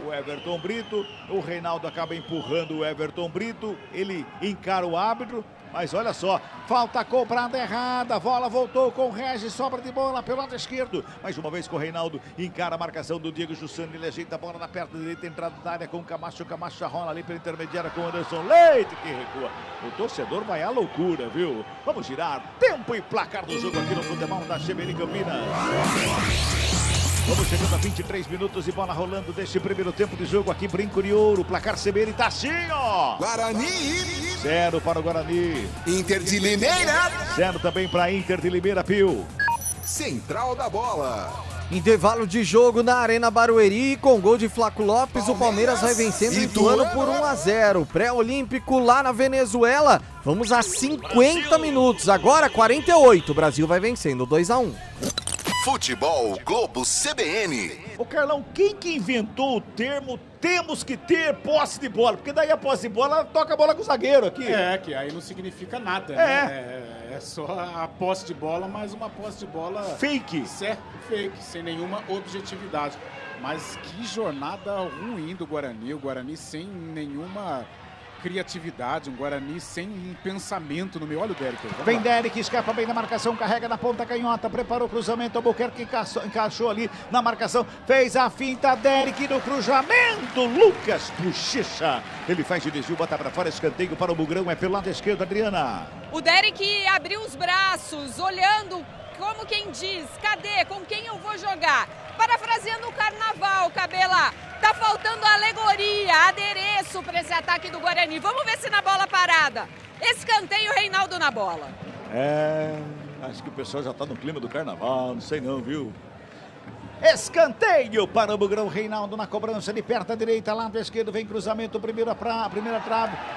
O Everton Brito, o Reinaldo acaba empurrando o Everton Brito, ele encara o árbitro, mas olha só, falta cobrada errada, a bola voltou com o Regis, sobra de bola pelo lado esquerdo, mais uma vez com o Reinaldo, encara a marcação do Diego Jussani, ele ajeita a bola na perna direita, entrada da área com o Camacho já rola ali pela intermediária com o Anderson Leite, que recua. O torcedor vai à loucura, viu? Vamos girar, tempo e placar do jogo aqui no futebol da CBN Campinas. Vamos chegando a 23 minutos e bola rolando deste primeiro tempo de jogo aqui, Brinco de Ouro. O placar CBN tá assim, ó. Guarani. 0 para o Guarani. Inter de Limeira. 0 também para Inter de Limeira, Pio. Central da bola. Intervalo de jogo na Arena Barueri, com gol de Flaco Lopes, o Palmeiras vai vencendo Ituano por 1-0. Pré-olímpico lá na Venezuela, vamos a 50 minutos, agora 48, o Brasil vai vencendo 2-1. Futebol Globo CBN. Ô Carlão, quem que inventou o termo temos que ter posse de bola? Porque daí a posse de bola toca a bola com o zagueiro aqui. Que aí não significa nada, né? É só a posse de bola, mas uma posse de bola... Fake. Certo, fake, sem nenhuma objetividade. Mas que jornada ruim do Guarani. O Guarani sem nenhuma criatividade, um Guarani sem um pensamento no meio. Olha o Derek. Vem Derek, escapa bem da marcação, carrega na ponta canhota, preparou o cruzamento, Albuquerque encaixou ali na marcação, fez a finta, Derek no cruzamento, Lucas Bochecha, ele faz de desvio, bota pra fora, escanteio para o Bugrão, é pelo lado esquerdo, Adriana. O Derek abriu os braços, olhando como quem diz, cadê, com quem eu vou jogar? Parafraseando o carnaval, Cabela, tá faltando alegoria, adereço para esse ataque do Guarani. Vamos ver se na bola parada. Escanteio, Reinaldo na bola. Acho que o pessoal já tá no clima do carnaval, não sei não, viu? Escanteio para o Bugrão, Reinaldo na cobrança de perto à direita, lado esquerdo, vem cruzamento, primeira trave,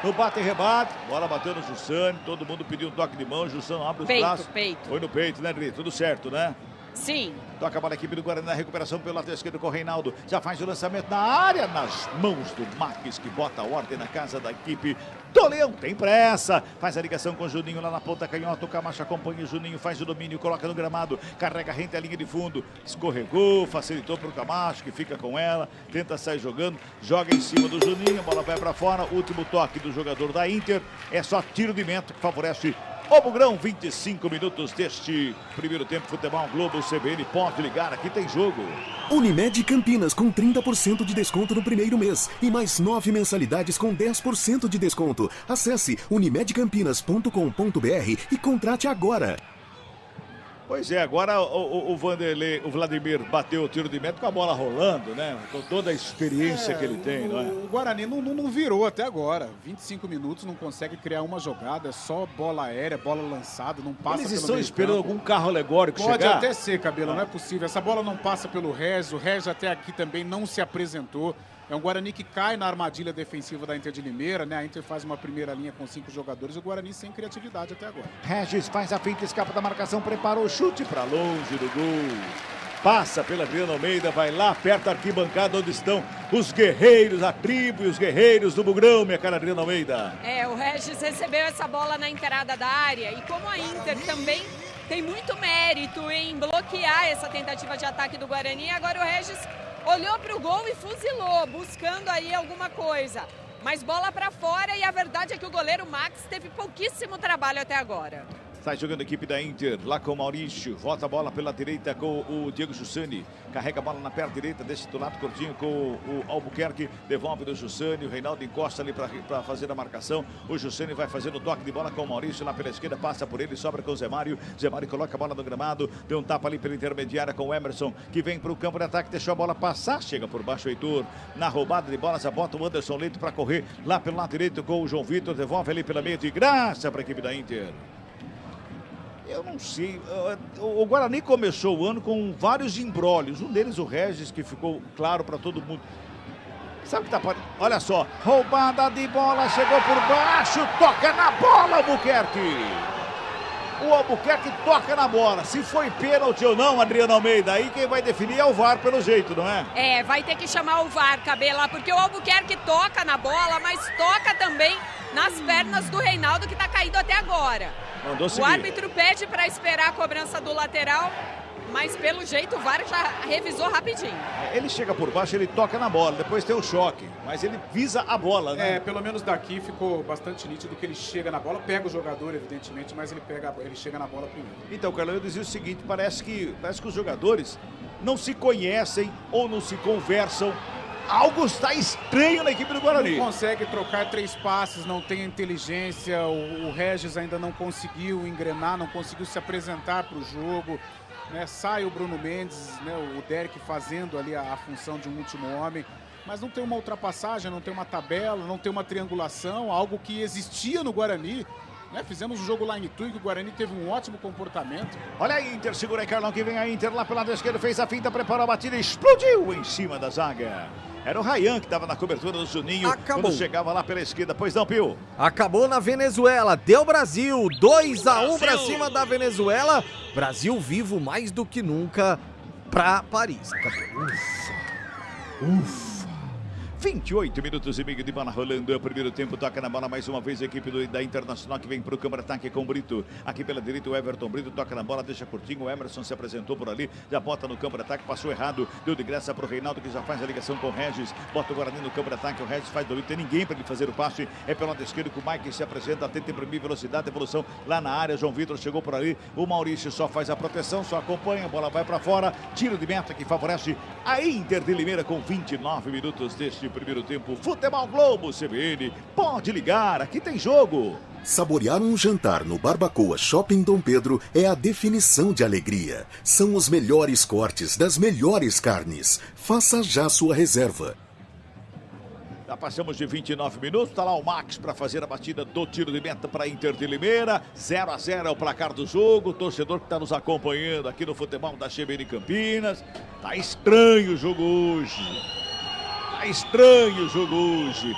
no bate e rebate, bola bateu no Jussani, todo mundo pediu um toque de mão, Jussani abre os braços. Peito. Foi no peito, né, Dri? Tudo certo, né? Sim. Toca a bola a equipe do Guarani na recuperação pelo lado esquerdo com o Reinaldo. Já faz o lançamento na área, nas mãos do Marques, que bota a ordem na casa da equipe do Leão. Tem pressa. Faz a ligação com o Juninho lá na ponta canhota. O Camacho acompanha o Juninho, faz o domínio, coloca no gramado. Carrega rente a linha de fundo. Escorregou, facilitou para o Camacho, que fica com ela. Tenta sair jogando. Joga em cima do Juninho. A bola vai para fora. Último toque do jogador da Inter. É só tiro de meta que favorece o Bugrão. 25 minutos deste primeiro tempo. Futebol Globo CBN, pode ligar, aqui tem jogo. Unimed Campinas com 30% de desconto no primeiro mês e mais 9 mensalidades com 10% de desconto. Acesse unimedcampinas.com.br e contrate agora. Pois é, agora o Vanderlei, o Vladimir bateu o tiro de meta com a bola rolando, né? Com toda a experiência que ele tem, não é? O Guarani não virou até agora. 25 minutos, não consegue criar uma jogada, é só bola aérea, bola lançada, não passa Eles pelo estão meio esperando campo. algum carro alegórico Pode chegar? até ser, Cabelo, não é possível. Essa bola não passa pelo Regis, o Regis até aqui também não se apresentou. É um Guarani que cai na armadilha defensiva da Inter de Limeira, né? A Inter faz uma primeira linha com 5 jogadores, o Guarani sem criatividade até agora. Regis faz a finta, escapa da marcação, preparou o chute para longe do gol. Passa pela Adriano Almeida, vai lá perto da arquibancada onde estão os guerreiros, a tribo e os guerreiros do Bugrão, minha cara Adriano Almeida. O Regis recebeu essa bola na entrada da área e como a Inter também tem muito mérito em bloquear essa tentativa de ataque do Guarani, agora o Regis olhou para o gol e fuzilou, buscando aí alguma coisa. Mas bola para fora e a verdade é que o goleiro Max teve pouquíssimo trabalho até agora. Sai jogando a equipe da Inter, lá com o Maurício. Volta a bola pela direita com o Diego Jussani. Carrega a bola na perna direita, deixa do lado curtinho com o Albuquerque. Devolve do Jussani, o Reinaldo encosta ali para fazer a marcação. O Jussani vai fazendo o toque de bola com o Maurício lá pela esquerda. Passa por ele, sobra com o Zé Mário. Zé Mário coloca a bola no gramado. Deu um tapa ali pela intermediária com o Emerson, que vem para o campo de ataque. Deixou a bola passar, chega por baixo o Heitor. Na roubada de bola, já bota o Anderson Leite para correr lá pelo lado direito com o João Vitor. Devolve ali pela meia de graça para a equipe da Inter. Eu não sei, o Guarani começou o ano com vários embrólios, um deles o Regis, que ficou claro para todo mundo. Sabe o que tá parando? Olha só, roubada de bola, chegou por baixo, toca na bola, Albuquerque. O Albuquerque toca na bola, se foi pênalti ou não, Adriano Almeida, aí quem vai definir é o VAR pelo jeito, não é? Vai ter que chamar o VAR, Cabela, porque o Albuquerque toca na bola, mas toca também nas pernas do Reinaldo, que tá caído até agora. O árbitro pede para esperar a cobrança do lateral, mas pelo jeito o VAR já revisou rapidinho. Ele chega por baixo, ele toca na bola, depois tem o choque, mas ele visa a bola, né? Pelo menos daqui ficou bastante nítido que ele chega na bola, pega o jogador, evidentemente, mas ele chega na bola primeiro. Então, Carlão, eu dizia o seguinte, parece que os jogadores não se conhecem ou não se conversam. Algo está estranho na equipe do Guarani. Não consegue trocar 3 passes, não tem inteligência. O Regis ainda não conseguiu engrenar, não conseguiu se apresentar para o jogo. Né? Sai o Bruno Mendes, né? O Derek fazendo ali a função de um último homem. Mas não tem uma ultrapassagem, não tem uma tabela, não tem uma triangulação, algo que existia no Guarani. Né? Fizemos o jogo lá em Itu e o Guarani teve um ótimo comportamento. Olha a Inter, segura aí, Carlão, que vem a Inter lá pela lado esquerdo, fez a finta, preparou a batida, explodiu em cima da zaga. Era o Ryan que estava na cobertura do Juninho. Acabou. Quando chegava lá pela esquerda. Pois não, Pio? Acabou na Venezuela. Deu Brasil. 2-1 para cima da Venezuela. Brasil vivo mais do que nunca para Paris. Ufa. 28 minutos e meio de bola rolando. O primeiro tempo toca na bola mais uma vez a equipe da Internacional que vem para o campo de ataque com o Brito. Aqui pela direita o Everton Brito toca na bola, deixa curtinho. O Emerson se apresentou por ali, já bota no campo de ataque, passou errado. Deu de graça para o Reinaldo que já faz a ligação com o Regis. Bota o Guarani no campo de ataque, o Regis faz domínio. Tem ninguém para ele fazer o passe. É pelo lado esquerdo que o Mike se apresenta, tenta imprimir velocidade, evolução lá na área. João Vitor chegou por ali. O Maurício só faz a proteção, só acompanha. A bola vai para fora. Tiro de meta que favorece a Inter de Limeira com 29 minutos deste primeiro tempo. Futebol Globo CBN, pode ligar, aqui tem jogo. Saborear um jantar no Barbacoa Shopping Dom Pedro é a definição de alegria. São os melhores cortes das melhores carnes. Faça já sua reserva. Já passamos de 29 minutos, tá lá o Max para fazer a batida do tiro de meta para Inter de Limeira. 0-0 é o placar do jogo. Torcedor que está nos acompanhando aqui no futebol da CBN Campinas. Tá estranho o jogo hoje. Tá estranho o jogo hoje.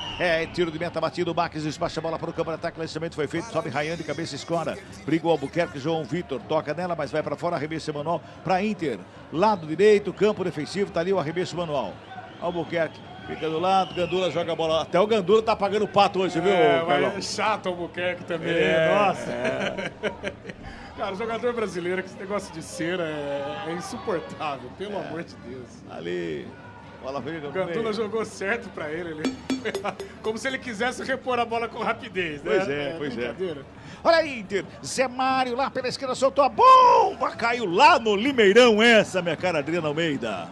Tiro de meta batido, o Max despacha a bola para o campo de ataque, lançamento foi feito, sobe Ryan de cabeça, escora. Briga o Albuquerque, João Vitor, toca nela, mas vai para fora, arremesso manual para Inter. Lado direito, campo defensivo, tá ali o arremesso manual. Albuquerque fica do lado, Gandula joga a bola. Até o Gandula tá pagando pato hoje, viu, Carlão? É chato o Albuquerque também, nossa. Cara, jogador brasileiro com esse negócio de cera é insuportável, pelo amor de Deus. Ali, bola veio. O Gandula jogou certo pra ele. Como se ele quisesse repor a bola com rapidez, né? Pois é. Olha aí, Inter. Zé Mário lá pela esquerda soltou a bomba. Caiu lá no Limeirão essa, minha cara, Adriana Almeida.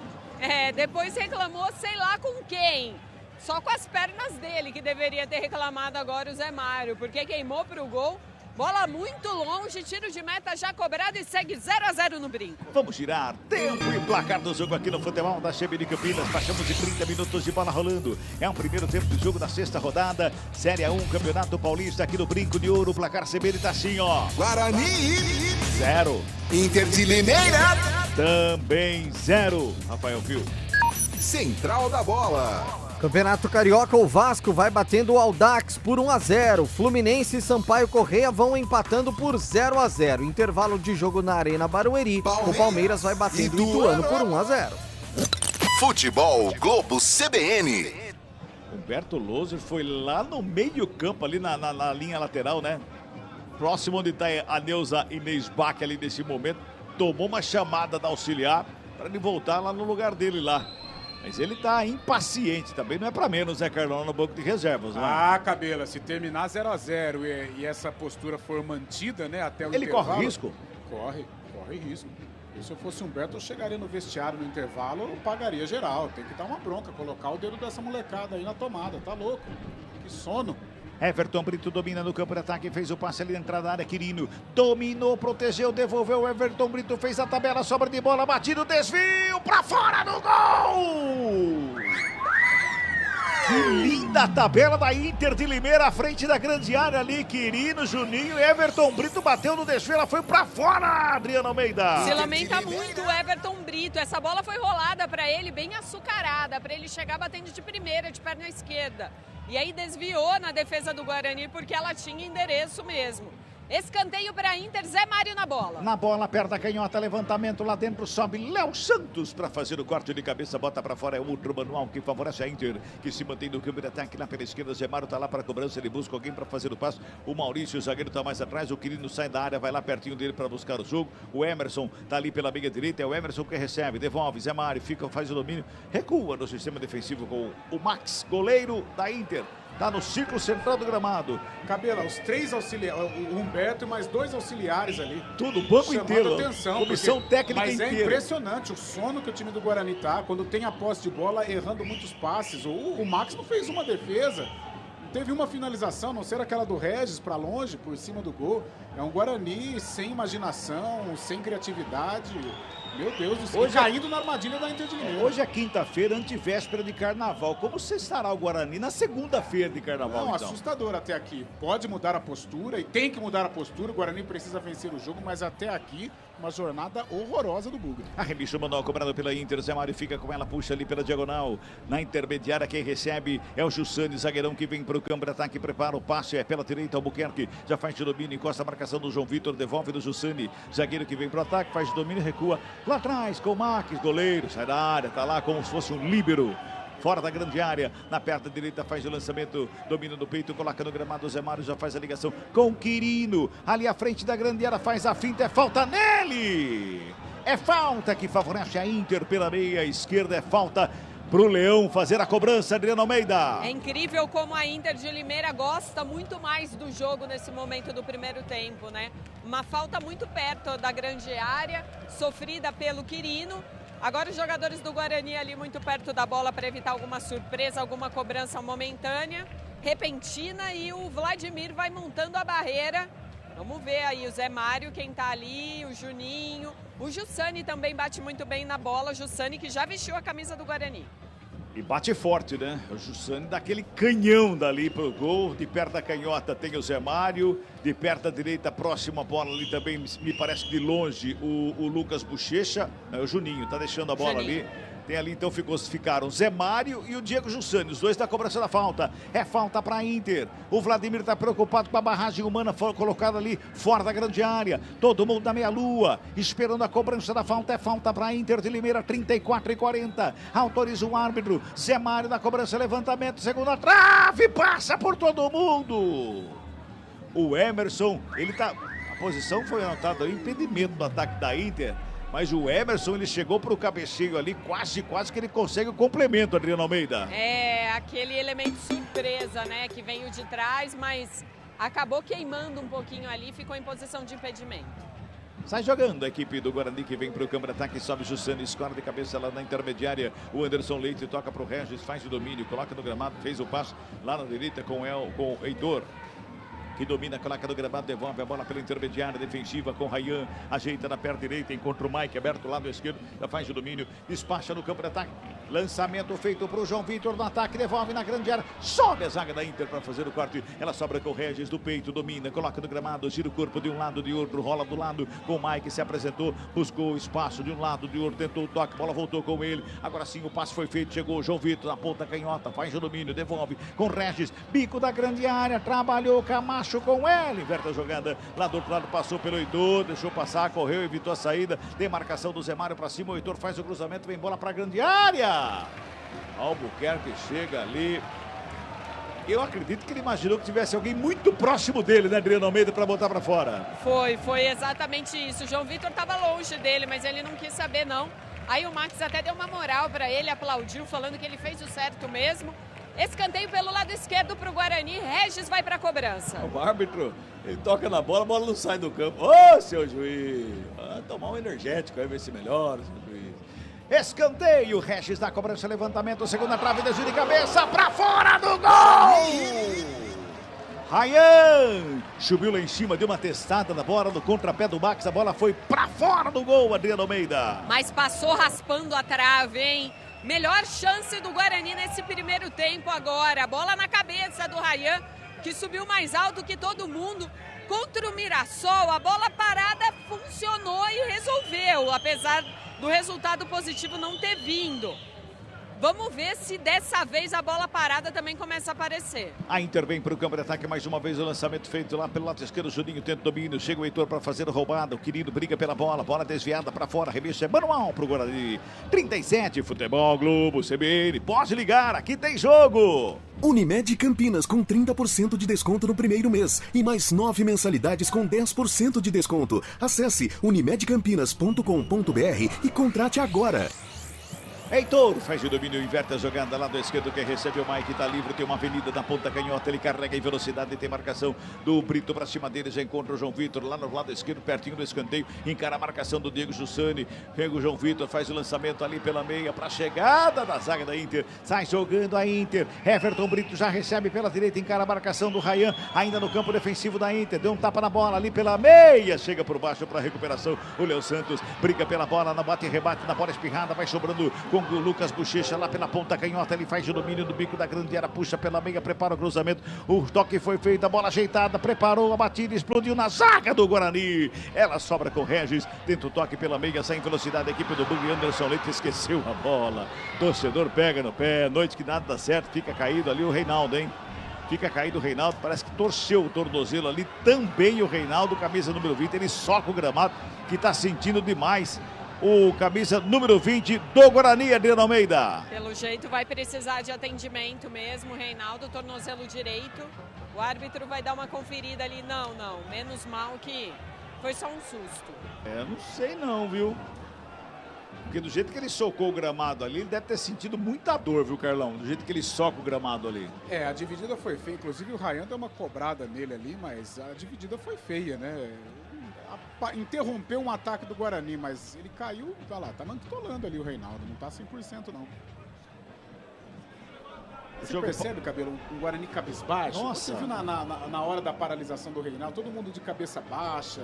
Depois reclamou sei lá com quem. Só com as pernas dele que deveria ter reclamado agora o Zé Mário, porque queimou pro gol. Bola muito longe, tiro de meta já cobrado e segue 0-0 no brinco. Vamos girar tempo e placar do jogo aqui no futebol da CBN Campinas. Passamos de 30 minutos de bola rolando. É o primeiro tempo do jogo da sexta rodada. Série A1, Campeonato Paulista aqui no Brinco de Ouro. O placar CBN tá assim, ó. Guarani 0. Inter de Limeira também 0. Rafael Fio. Central da Bola. Campeonato Carioca, o Vasco vai batendo o Audax por 1-0. Fluminense e Sampaio Corrêa vão empatando por 0-0. Intervalo de jogo na Arena Barueri. O Palmeiras vai batendo o Ituano por 1-0. Futebol Globo CBN. Humberto Loser foi lá no meio campo, ali na linha lateral, né? Próximo onde está a Neuza Inês Bach ali nesse momento. Tomou uma chamada da auxiliar para ele voltar lá no lugar dele lá. Mas ele tá impaciente também, não é pra menos, né, Carlão, no banco de reservas, né? Cabela, se terminar 0-0 e essa postura for mantida, né, até o intervalo... Ele corre risco? Corre risco. E se eu fosse Humberto, eu chegaria no vestiário no intervalo, eu pagaria geral. Tem que dar uma bronca, colocar o dedo dessa molecada aí na tomada, tá louco? Que sono. Everton Brito domina no campo de ataque, fez o passe ali na entrada da área, Quirino dominou, protegeu, devolveu, Everton Brito fez a tabela, sobra de bola, batido, desvio, pra fora do gol! Que linda tabela da Inter de Limeira, à frente da grande área ali, Quirino, Juninho, Everton Brito bateu no desvio, ela foi pra fora, Adriana Almeida. Se lamenta muito o Everton Brito, essa bola foi rolada pra ele, bem açucarada, pra ele chegar batendo de primeira, de perna esquerda. E aí desviou na defesa do Guarani porque ela tinha endereço mesmo. Escanteio para Inter, Zé Mário na bola. Na bola, perto da canhota, levantamento lá dentro, sobe Léo Santos para fazer o corte de cabeça, bota para fora, é o outro manual que favorece a Inter, que se mantém no campo de ataque lá pela esquerda. Zé Mário tá lá para cobrança, ele busca alguém para fazer o passo. O Maurício, o zagueiro, tá mais atrás, o Quirino sai da área, vai lá pertinho dele para buscar o jogo. O Emerson tá ali pela meia direita, é o Emerson que recebe, devolve, Zé Mário fica, faz o domínio, recua no sistema defensivo com o Max, goleiro da Inter. Tá no círculo central do gramado. Cabela, os 3 auxiliares, o Humberto e mais 2 auxiliares ali. Tudo, o banco inteiro. Atenção, comissão técnica inteira. Mas é impressionante o sono que o time do Guarani tá, quando tem a posse de bola, errando muitos passes. O Max não fez uma defesa, teve uma finalização, não ser aquela do Regis para longe, por cima do gol. É um Guarani sem imaginação, sem criatividade. Meu Deus do céu, hoje caindo na armadilha da Inter de Limeira. Hoje é quinta-feira, antivéspera de carnaval. Como você estará o Guarani na segunda-feira de carnaval, Não, então? assustador até aqui. Pode mudar a postura e tem que mudar a postura. O Guarani precisa vencer o jogo, mas até aqui, uma jornada horrorosa do Bugre. Arremesso manual cobrado pela Inter. Zé Mário fica com ela, puxa ali pela diagonal. Na intermediária, quem recebe é o Jussani, zagueirão que vem para o campo de ataque, prepara o passe, é pela direita, Albuquerque. Já faz de domínio, encosta a marcação do João Vitor, devolve do Jussani. Zagueiro que vem para o ataque, faz de domínio, recua. Lá atrás, com o Max, goleiro, sai da área, tá lá como se fosse um líbero. Fora da grande área, na perna direita faz o lançamento, domina no peito, coloca no gramado, o Zé Mário já faz a ligação com o Quirino, ali à frente da grande área, faz a finta, é falta nele! É falta que favorece a Inter pela meia esquerda, é falta pro Leão fazer a cobrança, Adriana Almeida. É incrível como a Inter de Limeira gosta muito mais do jogo nesse momento do primeiro tempo, né? Uma falta muito perto da grande área, sofrida pelo Quirino. Agora os jogadores do Guarani ali muito perto da bola para evitar alguma surpresa, alguma cobrança momentânea, repentina, e o Vladimir vai montando a barreira. Vamos ver aí o Zé Mário, quem tá ali, o Juninho. O Jussani também bate muito bem na bola, Jussani que já vestiu a camisa do Guarani. E bate forte, né? O Jussani dá aquele canhão dali pro gol. De perto da canhota tem o Zé Mário. De perto da direita, próxima bola ali também, me parece que de longe, o Lucas Bochecha. O Juninho tá deixando a bola ali. Tem ali, então, ficaram Zé Mário e o Diego Jussani, os dois da cobrança da falta. É falta para Inter. O Vladimir está preocupado com a barragem humana colocada ali fora da grande área. Todo mundo na meia-lua, esperando a cobrança da falta. É falta para Inter de Limeira, 34:40. Autoriza o árbitro. Zé Mário na cobrança, levantamento, segunda trave, passa por todo mundo. O Emerson, a posição foi anotada ali, impedimento do ataque da Inter. Mas o Emerson, ele chegou para o cabeceio ali, quase que ele consegue o complemento, Adriano Almeida. É, aquele elemento surpresa, né, que veio de trás, mas acabou queimando um pouquinho ali, ficou em posição de impedimento. Sai jogando a equipe do Guarani, que vem para o campo de ataque, sobe Jussani, escora de cabeça lá na intermediária. O Anderson Leite toca para o Regis, faz o domínio, coloca no gramado, fez o passo lá na direita com o Heitor, que domina, coloca no gramado, devolve a bola pela intermediária defensiva com Rayan, ajeita na perna direita, encontra o Mike, aberto o lado esquerdo, já faz o domínio, despacha no campo de ataque, lançamento feito para o João Vitor no ataque, devolve na grande área, sobe a zaga da Inter para fazer o corte, ela sobra com o Regis do peito, domina, coloca no gramado, gira o corpo de um lado, de outro, rola do lado, com o Mike, se apresentou, buscou espaço de um lado, de outro, tentou o toque, bola voltou com ele, agora sim o passe foi feito, chegou o João Vitor na ponta canhota, faz o domínio, devolve com Regis, bico da grande área, trabalhou Camacho com ele, inverte a jogada, lá do outro lado passou pelo Heitor, deixou passar, correu, evitou a saída, demarcação do Zé Mário para cima, o Heitor faz o cruzamento, vem bola para a grande área, Albuquerque chega ali, eu acredito que ele imaginou que tivesse alguém muito próximo dele, né, Adriano Almeida, para botar para fora. Foi exatamente isso, o João Vitor estava longe dele, mas ele não quis saber não, aí o Max até deu uma moral para ele, aplaudiu, falando que ele fez o certo mesmo. Escanteio pelo lado esquerdo para o Guarani, Regis vai para a cobrança. O árbitro, ele toca na bola, a bola não sai do campo. Ô, seu juiz, tomar um energético aí, ver se melhora, seu juiz. Escanteio, Regis da cobrança, levantamento, segunda trave, desvio de cabeça, para fora do gol! Rayan subiu lá em cima, deu uma testada na bola, no contrapé do Max, a bola foi para fora do gol, Adriano Almeida. Mas passou raspando a trave, hein? Melhor chance do Guarani nesse primeiro tempo agora. Bola na cabeça do Rayan, que subiu mais alto que todo mundo. Contra o Mirassol, a bola parada funcionou e resolveu, apesar do resultado positivo não ter vindo. Vamos ver se dessa vez a bola parada também começa a aparecer. A Inter vem para o campo de ataque, mais uma vez o lançamento feito lá pelo lado esquerdo, o Juninho tenta o domínio, chega o Heitor para fazer a roubada, o querido briga pela bola desviada para fora, remessa é manual para o Guarani. 37, Futebol Globo, CBN, pode ligar, aqui tem jogo! Unimed Campinas com 30% de desconto no primeiro mês e mais 9 mensalidades com 10% de desconto. Acesse unimedcampinas.com.br e contrate agora. Heitor faz o domínio, inverte a jogada lá do esquerdo, quem recebe o Mike, tá livre, tem uma avenida na ponta canhota, ele carrega em velocidade, tem marcação do Brito pra cima dele, já encontra o João Vitor lá no lado esquerdo, pertinho do escanteio, encara a marcação do Diego Jussani, pega o João Vitor, faz o lançamento ali pela meia, pra chegada da zaga da Inter, sai jogando a Inter, Everton Brito já recebe pela direita, encara a marcação do Rayan, ainda no campo defensivo da Inter, deu um tapa na bola ali pela meia, chega por baixo pra recuperação, o Léo Santos briga pela bola, na bate e rebate, na bola espirrada, vai sobrando com o Lucas Bochecha lá pela ponta canhota, ele faz o domínio do bico da grande área, puxa pela meia, prepara o cruzamento, o toque foi feito, a bola ajeitada, preparou a batida, explodiu na zaga do Guarani, ela sobra com o Regis, tenta o toque pela meia, sai em velocidade, a equipe do Bug, Anderson Leite esqueceu a bola, torcedor pega no pé, noite que nada dá certo, fica caído ali o Reinaldo, hein? Fica caído o Reinaldo, parece que torceu o tornozelo ali, também o Reinaldo, camisa número 20, ele soca o gramado, que tá sentindo demais. O camisa número 20 do Guarani, Adriano Almeida. Pelo jeito vai precisar de atendimento mesmo, Reinaldo, tornozelo direito. O árbitro vai dar uma conferida ali. Não, menos mal que foi só um susto. Não sei não, viu? Porque do jeito que ele socou o gramado ali, ele deve ter sentido muita dor, viu, Carlão? Do jeito que ele soca o gramado ali. A dividida foi feia. Inclusive o Rayan deu uma cobrada nele ali, mas a dividida foi feia, né? Interrompeu um ataque do Guarani, mas ele caiu, tá lá, tá manquitolando ali o Reinaldo, não tá 100% não. Você percebe, Cabelo, um Guarani cabisbaixo? Nossa! Você viu na hora da paralisação do Reinaldo, todo mundo de cabeça baixa,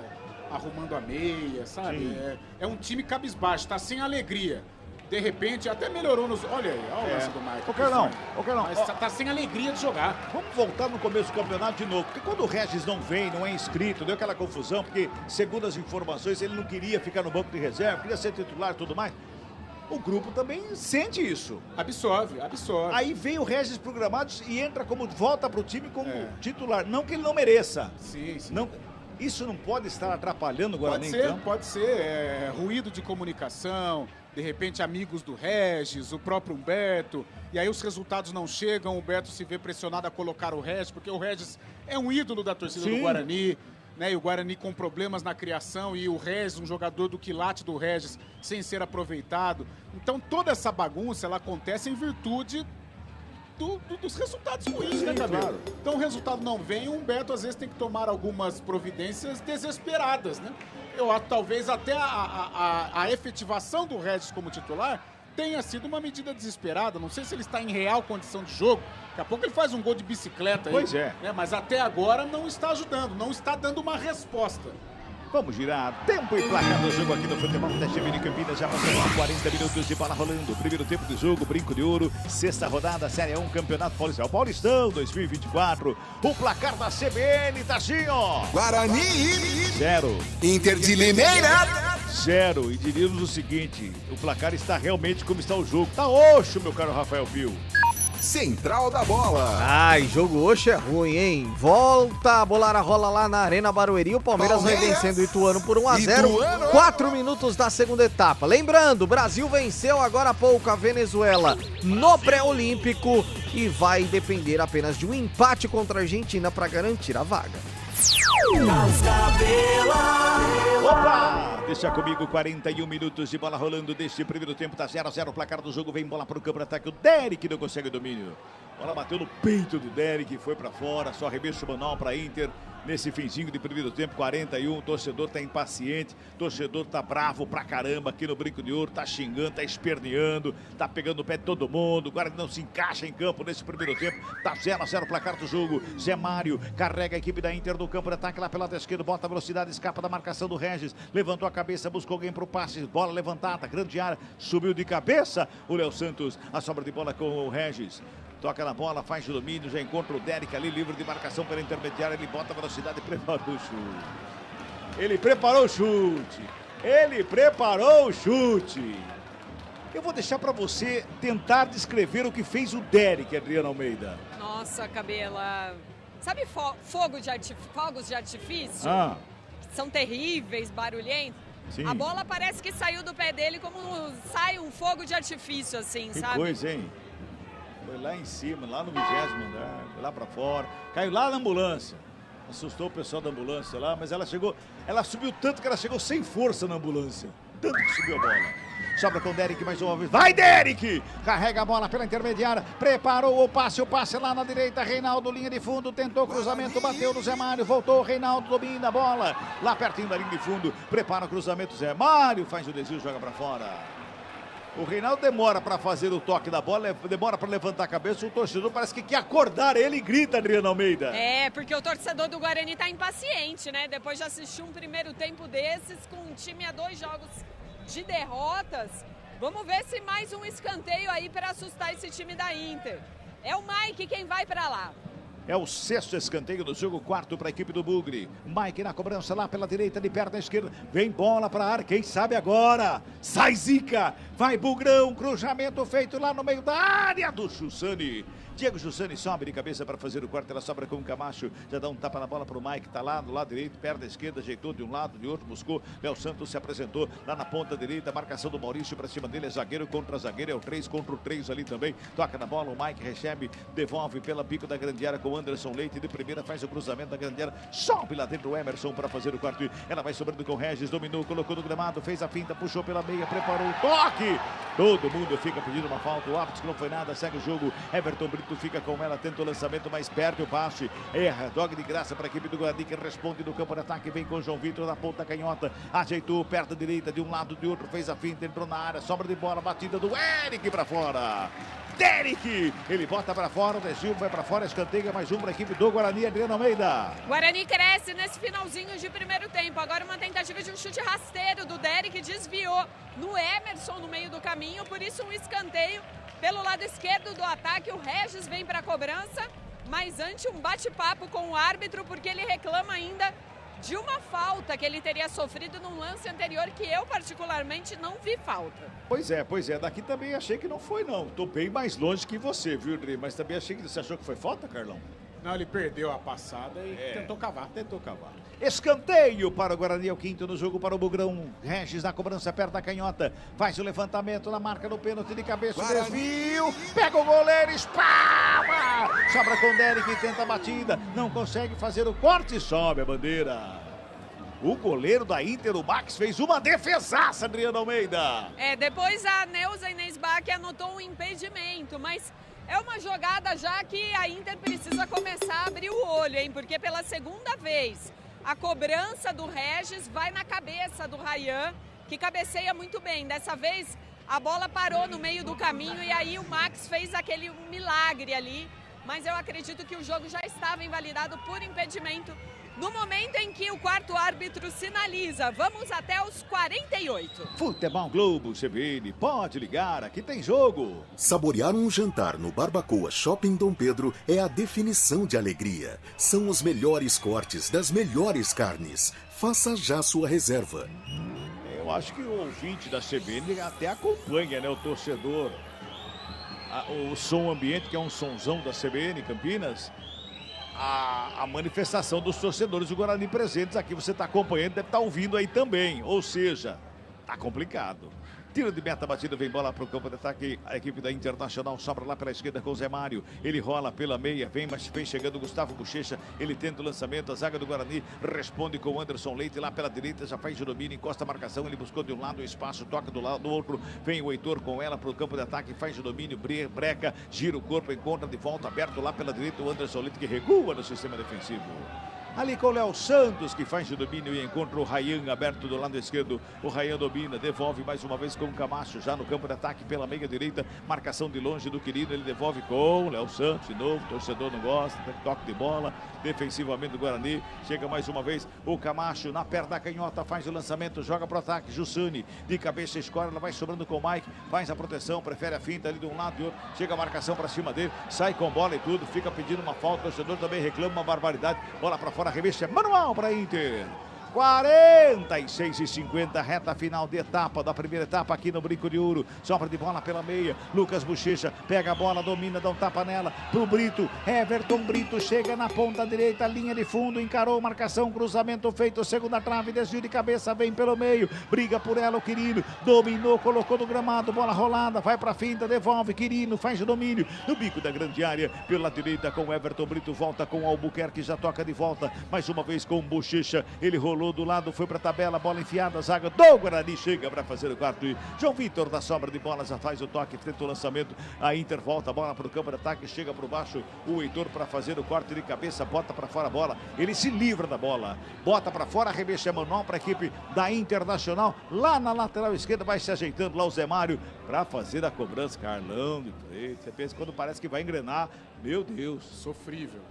arrumando a meia, sabe? É um time cabisbaixo, tá sem alegria. De repente, até melhorou nos... Olha aí, olha o lance do Maicon. Ô, Carlão. Mas tá sem alegria de jogar. Vamos voltar no começo do campeonato de novo, porque quando o Regis não vem, não é inscrito, deu aquela confusão, porque, segundo as informações, ele não queria ficar no banco de reserva, queria ser titular e tudo mais. o grupo também sente isso. Absorve. Aí vem o Regis pro gramado e entra volta pro time como titular. Não que ele não mereça. Sim. Não, isso não pode estar atrapalhando o Guarani? Pode ser. Ruído de comunicação, de repente amigos do Regis, o próprio Humberto, e aí os resultados não chegam, o Humberto se vê pressionado a colocar o Regis, porque o Regis é um ídolo da torcida do Guarani, né? E o Guarani com problemas na criação, e o Regis, um jogador do quilate do Regis, sem ser aproveitado. Então toda essa bagunça, ela acontece em virtude dos resultados ruins, né, Cabelo? Claro. Então o resultado não vem, o Humberto às vezes tem que tomar algumas providências desesperadas, né? Eu acho que talvez até a efetivação do Regis como titular tenha sido uma medida desesperada. Não sei se ele está em real condição de jogo. Daqui a pouco ele faz um gol de bicicleta. Pois aí, né? Mas até agora não está ajudando, não está dando uma resposta. Vamos girar tempo e placar do jogo aqui no Futebol da CBN Campinas. Já passou 40 minutos de bola rolando. Primeiro tempo do jogo, Brinco de Ouro. Sexta rodada, Série 1, Campeonato Paulistão. Paulistão 2024. O placar da CBN, Taginho. Guarani 0. Inter de Limeira 0. E diríamos o seguinte, o placar está realmente como está o jogo. Tá oxo, meu caro Rafael Pio. Central da Bola. Ai, jogo hoje é ruim, hein? Volta a bola rola lá na Arena Barueri. O Palmeiras vai vencendo o Ituano por 1-0. 4 minutos da segunda etapa. Lembrando, o Brasil venceu agora há pouco a Venezuela no pré-olímpico e vai depender apenas de um empate contra a Argentina para garantir a vaga. Opa! Deixa comigo, 41 minutos de bola rolando deste primeiro tempo, tá 0-0, o placar do jogo, vem bola pro campo de ataque, o Derek não consegue domínio. Bola bateu no peito do Derek, foi pra fora, só arremesso manual pra Inter. Nesse finzinho de primeiro tempo, 41, o torcedor tá impaciente, o torcedor tá bravo pra caramba aqui no Brinco de Ouro, tá xingando, tá esperneando, tá pegando o pé de todo mundo, agora não se encaixa em campo nesse primeiro tempo, tá 0-0 o placar do jogo. Zé Mário carrega a equipe da Inter no campo de ataque lá pela esquerda, bota a velocidade, escapa da marcação do Regis, levantou a cabeça, buscou alguém pro passe, bola levantada, grande área, subiu de cabeça, o Léo Santos, a sobra de bola com o Regis. Toca na bola, faz o domínio, já encontra o Derek ali, livre de marcação pela intermediária, ele bota a velocidade e preparou o chute. Ele preparou o chute. Eu vou deixar para você tentar descrever o que fez o Derek, Adriana Almeida. Nossa, Cabela. Sabe fogos de artifício? São terríveis, barulhentos. Sim. A bola parece que saiu do pé dele como sai um fogo de artifício, assim, que sabe? Que coisa, hein? Foi lá em cima, lá no 20º andar, foi lá pra fora, caiu lá na ambulância. Assustou o pessoal da ambulância lá, mas ela subiu tanto que ela chegou sem força na ambulância. Tanto que subiu a bola. Sobra com o Derek mais uma vez. Vai, Derek! Carrega a bola pela intermediária, preparou o passe lá na direita, Reinaldo, linha de fundo, tentou cruzamento, bateu no Zé Mário, voltou, Reinaldo domina a bola, lá pertinho da linha de fundo, prepara o cruzamento, Zé Mário faz o desvio, joga pra fora. O Reinaldo demora para fazer o toque da bola, demora para levantar a cabeça, o torcedor parece que quer acordar ele e grita, Adriana Almeida. É, porque o torcedor do Guarani tá impaciente, né? Depois de assistir um primeiro tempo desses, com um time a 2 jogos de derrotas, vamos ver se mais um escanteio aí para assustar esse time da Inter. É o Mike quem vai para lá. É o 6º escanteio do jogo, 4º para a equipe do Bugre. Mike na cobrança lá pela direita, de perto da esquerda. Vem bola para a área, quem sabe agora? Sai Zica, vai Bugrão, cruzamento feito lá no meio da área do Chussani. Diego Chussani sobe de cabeça para fazer o corte, ela sobra com o Camacho, já dá um tapa na bola para o Mike, tá lá do lado direito, perto da esquerda, ajeitou de um lado, de outro, buscou. Léo Santos se apresentou lá na ponta direita, marcação do Maurício para cima dele, é zagueiro contra zagueiro, é o 3 contra o 3 ali também. Toca na bola, o Mike recebe, devolve pela pico da grande área com o Anderson Leite, de primeira faz o cruzamento da grande área, sobe lá dentro o Emerson para fazer o corte, ela vai sobrando com o Regis, dominou, colocou no gramado, fez a finta, puxou pela meia, preparou o toque. Todo mundo fica pedindo uma falta, o árbitro não foi nada, segue o jogo, Everton Brito fica com ela, tenta o lançamento, mas perde o passe, erra, dog de graça para a equipe do Guarani que responde no campo de ataque, vem com o João Vitor na ponta canhota, ajeitou, perto direita, de um lado, de outro, fez a finta, entrou na área, sobra de bola, batida do Eric para fora. Derek, ele bota para fora, o desvio vai para fora, escanteia mais um para a equipe do Guarani, Adriana Almeida. Guarani cresce nesse finalzinho de primeiro tempo, agora uma tentativa de um chute rasteiro do Derek, desviou no Emerson no meio do caminho, por isso um escanteio pelo lado esquerdo do ataque, o Regis vem para a cobrança, mas antes um bate-papo com o árbitro, porque ele reclama ainda de uma falta que ele teria sofrido num lance anterior que eu particularmente não vi falta. Pois é, daqui também achei que não foi não, tô bem mais longe que você, viu, Dri? Mas também achei que você achou que foi falta, Carlão? Não, ele perdeu a passada e tentou cavar. Escanteio para o Guarani, é o quinto no jogo para o Bugrão. Regis na cobrança, perto da canhota. Faz o levantamento na marca do pênalti de cabeça. O desvio. Pega o goleiro, espalma. Sobra com o Derek, tenta a batida. Não consegue fazer o corte, sobe a bandeira. O goleiro da Inter, o Max, fez uma defesaça, Adriano Almeida. Depois a Neuza Inês Bach anotou um impedimento, mas... é uma jogada já que a Inter precisa começar a abrir o olho, hein? Porque pela segunda vez a cobrança do Regis vai na cabeça do Ryan, que cabeceia muito bem. Dessa vez a bola parou no meio do caminho e aí o Max fez aquele milagre ali. Mas eu acredito que o jogo já estava invalidado por impedimento no momento em que o quarto árbitro sinaliza. Vamos até os 48. Futebol Globo CBN, pode ligar, aqui tem jogo. Saborear um jantar no Barbacoa Shopping Dom Pedro é a definição de alegria. São os melhores cortes das melhores carnes. Faça já sua reserva. Eu acho que o ouvinte da CBN até acompanha, né, o torcedor. O som ambiente, que é um sonzão da CBN Campinas. A manifestação dos torcedores do Guarani presentes aqui, você está acompanhando, deve estar ouvindo aí também, ou seja, tá complicado. Tiro de meta, batida, vem bola para o campo de ataque, a equipe da Internacional sobra lá pela esquerda com o Zé Mário, ele rola pela meia, vem chegando o Gustavo Bochecha, ele tenta o lançamento, a zaga do Guarani responde com o Anderson Leite, lá pela direita, já faz o domínio, encosta a marcação, ele buscou de um lado o espaço, toca do lado do outro, vem o Heitor com ela para o campo de ataque, faz o domínio, breca, gira o corpo, encontra de volta, aberto lá pela direita, o Anderson Leite que recua no sistema defensivo. Ali com o Léo Santos, que faz o domínio e encontra o Ryan aberto do lado esquerdo. O Ryan domina, devolve mais uma vez com o Camacho, já no campo de ataque pela meia direita. Marcação de longe do querido, ele devolve com o Léo Santos de novo. Torcedor não gosta, tem toque de bola. Defensivamente do Guarani, chega mais uma vez o Camacho na perna da canhota, faz o lançamento, joga pro ataque. Jussani de cabeça escora, ela vai sobrando com o Mike, faz a proteção, prefere a finta ali de um lado e do outro. Chega a marcação para cima dele, sai com bola e tudo, fica pedindo uma falta. O torcedor também reclama uma barbaridade. Bola para fora, arremesso é manual para Inter. 46:50, reta final de etapa, da primeira etapa aqui no Brinco de Ouro. Sobra de bola pela meia, Lucas Bochecha pega a bola, domina, dá um tapa nela pro Brito, Everton Brito chega na ponta direita, linha de fundo, encarou, marcação, cruzamento feito, segunda trave, desvio de cabeça, vem pelo meio, briga por ela o Quirino, dominou, colocou no gramado, bola rolada, vai pra finta, devolve, Quirino faz o domínio, no bico da grande área, pela direita com Everton Brito, volta com Albuquerque, já toca de volta, mais uma vez com Bochecha, ele rolou do lado, foi para a tabela, bola enfiada, a zaga do Guarani chega para fazer o quarto. E João Vitor da sobra de bola já faz o toque, tenta o lançamento, a Inter volta a bola para o campo de ataque, chega para o baixo, o Heitor para fazer o corte de cabeça, bota para fora a bola, ele se livra da bola, bota para fora, arremesso manual para a equipe da Internacional, lá na lateral esquerda, vai se ajeitando lá o Zé Mário para fazer a cobrança. Carlão de Preto, você pensa quando parece que vai engrenar, meu Deus. Sofrível.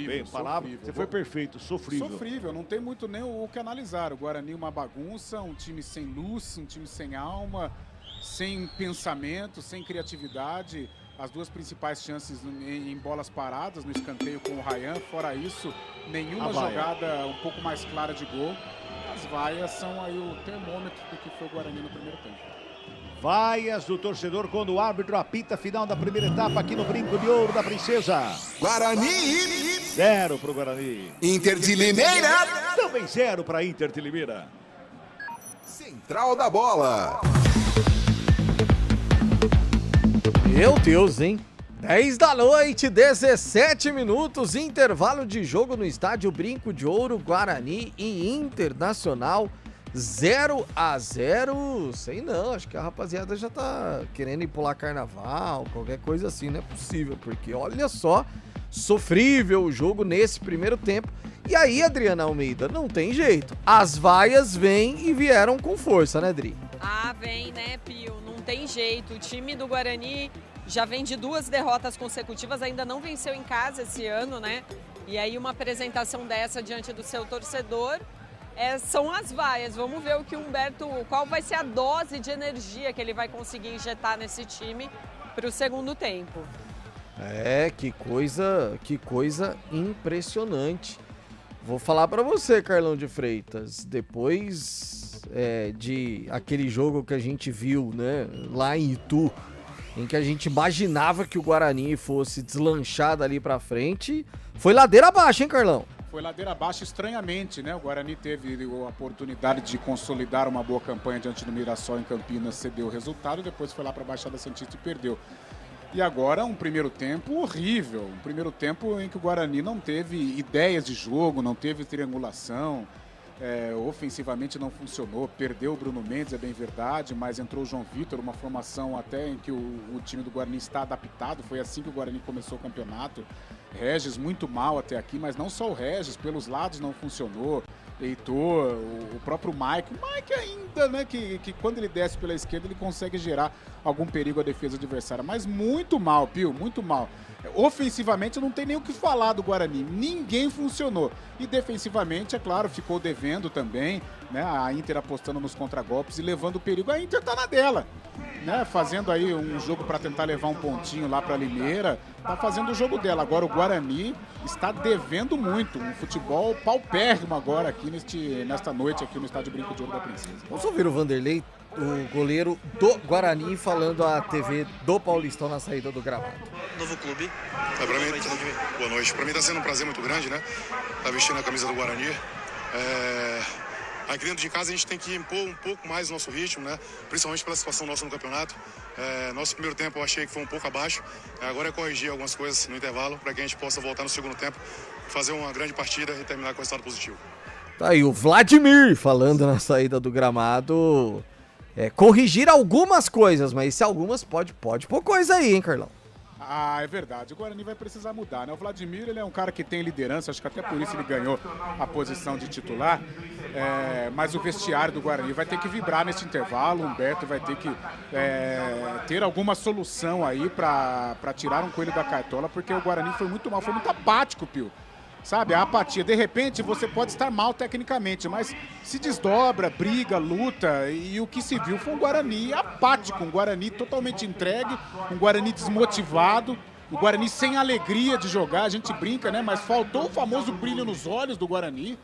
Bem, palavra, você foi perfeito, sofrível. Não tem muito nem o que analisar. O Guarani uma bagunça, um time sem luz, um time sem alma, sem pensamento, sem criatividade. As duas principais chances em bolas paradas, no escanteio com o Ryan. Fora isso, nenhuma jogada um pouco mais clara de gol. As vaias são aí o termômetro do que foi o Guarani no primeiro tempo. Vaias do torcedor quando o árbitro apita a final da primeira etapa aqui no Brinco de Ouro da Princesa. Guarani! 0 pro Guarani. Inter de Limeira! Também 0 para Inter de Limeira. Central da bola. Meu Deus, hein? 10 da noite, 17 minutos, intervalo de jogo no estádio Brinco de Ouro, Guarani e Internacional. 0-0, sei não, acho que a rapaziada já tá querendo ir pular carnaval, qualquer coisa assim, não é possível, porque olha só, sofrível o jogo nesse primeiro tempo. E aí, Adriana Almeida, não tem jeito, as vaias vêm e vieram com força, né, Adri? Ah, vem, né, Pio, não tem jeito, o time do Guarani já vem de 2 derrotas consecutivas, ainda não venceu em casa esse ano, né, e aí uma apresentação dessa diante do seu torcedor... são as vaias, vamos ver o que o Humberto, qual vai ser a dose de energia que ele vai conseguir injetar nesse time para o segundo tempo. Que coisa impressionante. vou falar pra você, Carlão de Freitas, depois de aquele jogo que a gente viu, né, lá em Itu, em que a gente imaginava que o Guarani fosse deslanchar dali pra frente, foi ladeira abaixo, hein, Carlão? Foi ladeira abaixo estranhamente, né? O Guarani teve a oportunidade de consolidar uma boa campanha diante do Mirassol em Campinas, cedeu o resultado, depois foi lá para a Baixada Santista e perdeu. E agora um primeiro tempo horrível, um primeiro tempo em que o Guarani não teve ideias de jogo, não teve triangulação, ofensivamente não funcionou, perdeu o Bruno Mendes, é bem verdade, mas entrou o João Vitor, uma formação até em que o time do Guarani está adaptado, foi assim que o Guarani começou o campeonato. Regis muito mal até aqui, mas não só o Regis, pelos lados não funcionou. Heitor, o próprio Mike. O Mike ainda, né, que quando ele desce pela esquerda ele consegue gerar algum perigo à defesa adversária, mas muito mal, Pio, muito mal. Ofensivamente não tem nem o que falar do Guarani, ninguém funcionou. E defensivamente, é claro, ficou devendo também, né, a Inter apostando nos contragolpes e levando o perigo. A Inter tá na dela, né, fazendo aí um jogo para tentar levar um pontinho lá para Limeira, tá fazendo o jogo dela. Agora o Guarani está devendo muito, um futebol paupérrimo agora aqui nesta noite aqui no Estádio Brinco de Ouro da Princesa. Vamos ouvir o Vanderlei, o goleiro do Guarani, falando à TV do Paulistão na saída do gramado. Novo clube. Boa noite. Para mim está sendo um prazer muito grande, né? Tá vestindo a camisa do Guarani. Aqui dentro de casa a gente tem que impor um pouco mais o nosso ritmo, né? Principalmente pela situação nossa no campeonato. Nosso primeiro tempo eu achei que foi um pouco abaixo. Agora é corrigir algumas coisas no intervalo para que a gente possa voltar no segundo tempo, fazer uma grande partida e terminar com o resultado positivo. Tá aí o Vladimir falando na saída do gramado. Corrigir algumas coisas, mas se algumas pode pôr coisa aí, hein, Carlão? Ah, é verdade. O Guarani vai precisar mudar, né? O Vladimir, ele é um cara que tem liderança, acho que até por isso ele ganhou a posição de titular. Mas o vestiário do Guarani vai ter que vibrar nesse intervalo. O Humberto vai ter que ter alguma solução aí para tirar um coelho da cartola, porque o Guarani foi muito mal, foi muito apático, Pio. Sabe, a apatia. De repente, você pode estar mal tecnicamente, mas se desdobra, briga, luta, e o que se viu foi um Guarani apático, um Guarani totalmente entregue, um Guarani desmotivado, um Guarani sem alegria de jogar. A gente brinca, né? Mas faltou o famoso brilho nos olhos do Guarani,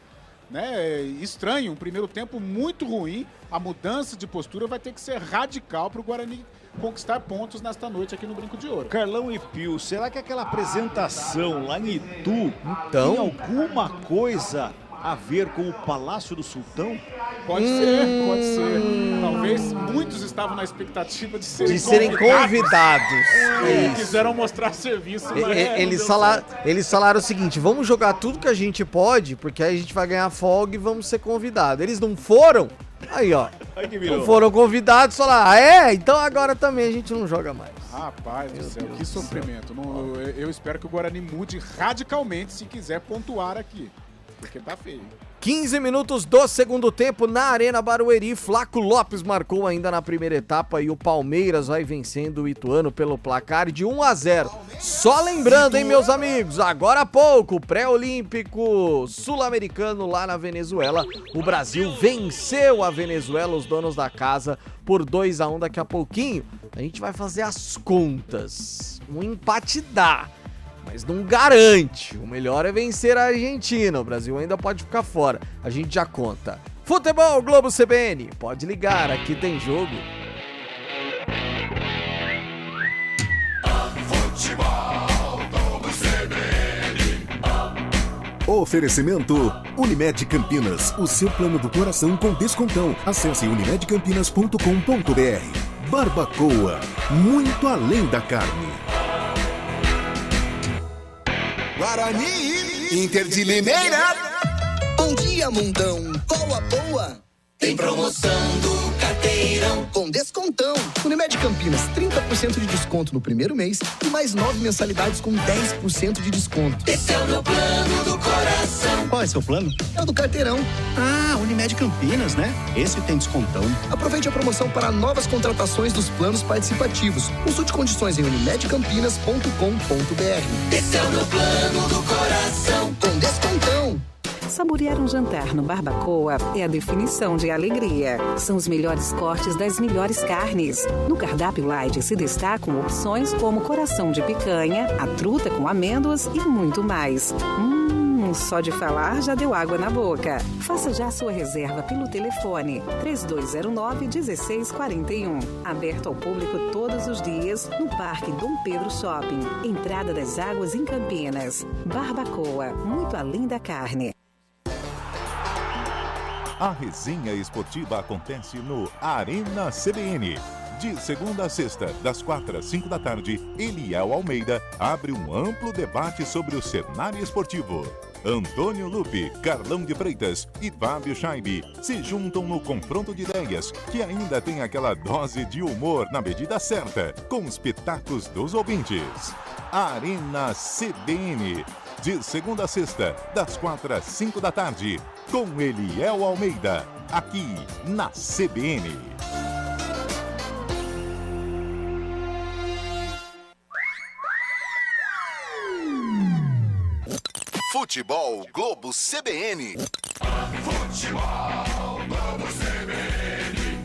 né? Estranho, um primeiro tempo muito ruim. A mudança de postura vai ter que ser radical para o Guarani conquistar pontos nesta noite aqui no Brinco de Ouro. Carlão e Pio, será que aquela apresentação lá em Itu tem alguma coisa a ver com o Palácio do Sultão? Pode ser. Talvez muitos estavam na expectativa de serem convidados. Quiseram mostrar serviço. Eles falaram o seguinte: vamos jogar tudo que a gente pode, porque aí a gente vai ganhar folga e vamos ser convidados. Eles não foram? Aí, ó. Não foram convidados, falaram, então agora também a gente não joga mais. Rapaz do céu, que sofrimento. Eu espero que o Guarani mude radicalmente se quiser pontuar aqui, porque tá feio. 15 minutos do segundo tempo na Arena Barueri. Flaco Lopes marcou ainda na primeira etapa e o Palmeiras vai vencendo o Ituano pelo placar de 1-0. Só lembrando, hein, meus amigos, agora há pouco, pré-olímpico sul-americano lá na Venezuela. O Brasil venceu a Venezuela, os donos da casa, por 2-1. Daqui a pouquinho a gente vai fazer as contas. Um empate dá, mas não garante. O melhor é vencer a Argentina. O Brasil ainda pode ficar fora. A gente já conta. Futebol Globo CBN. Pode ligar, aqui tem jogo. Futebol Globo CBN. Oferecimento Unimed Campinas. O seu plano do coração com descontão. Acesse unimedcampinas.com.br. Barbacoa. Muito além da carne. Guarani, Inter de Limeira. Bom dia, mundão. Qual a boa? Tem promoção do Carteirão. Com descontão. Unimed Campinas, 30% de desconto no primeiro mês e mais 9 mensalidades com 10% de desconto. Esse é o meu plano do coração. Qual é seu plano? É o do Carteirão. Ah, Unimed Campinas, né? Esse tem descontão. Aproveite a promoção para novas contratações dos planos participativos. Consulte condições em unimedcampinas.com.br. Esse é o meu plano do coração. Com descontão. Saborear um jantar no Barbacoa é a definição de alegria. São os melhores cortes das melhores carnes. No cardápio light se destacam opções como coração de picanha, a truta com amêndoas e muito mais. só de falar já deu água na boca. Faça já sua reserva pelo telefone 3209-1641. Aberto ao público todos os dias no Parque Dom Pedro Shopping. Entrada das Águas em Campinas. Barbacoa, muito além da carne. A resenha esportiva acontece no Arena CBN. De segunda a sexta, das 4 às 5 da tarde, Eliel Almeida abre um amplo debate sobre o cenário esportivo. Antônio Lupe, Carlão de Freitas e Fábio Scheibe se juntam no confronto de ideias, que ainda tem aquela dose de humor na medida certa, com os pitacos dos ouvintes. Arena CBN, de segunda a sexta, das 4 às 5 da tarde, com Eliel Almeida, aqui na CBN. Futebol Globo CBN. Futebol Globo CBN.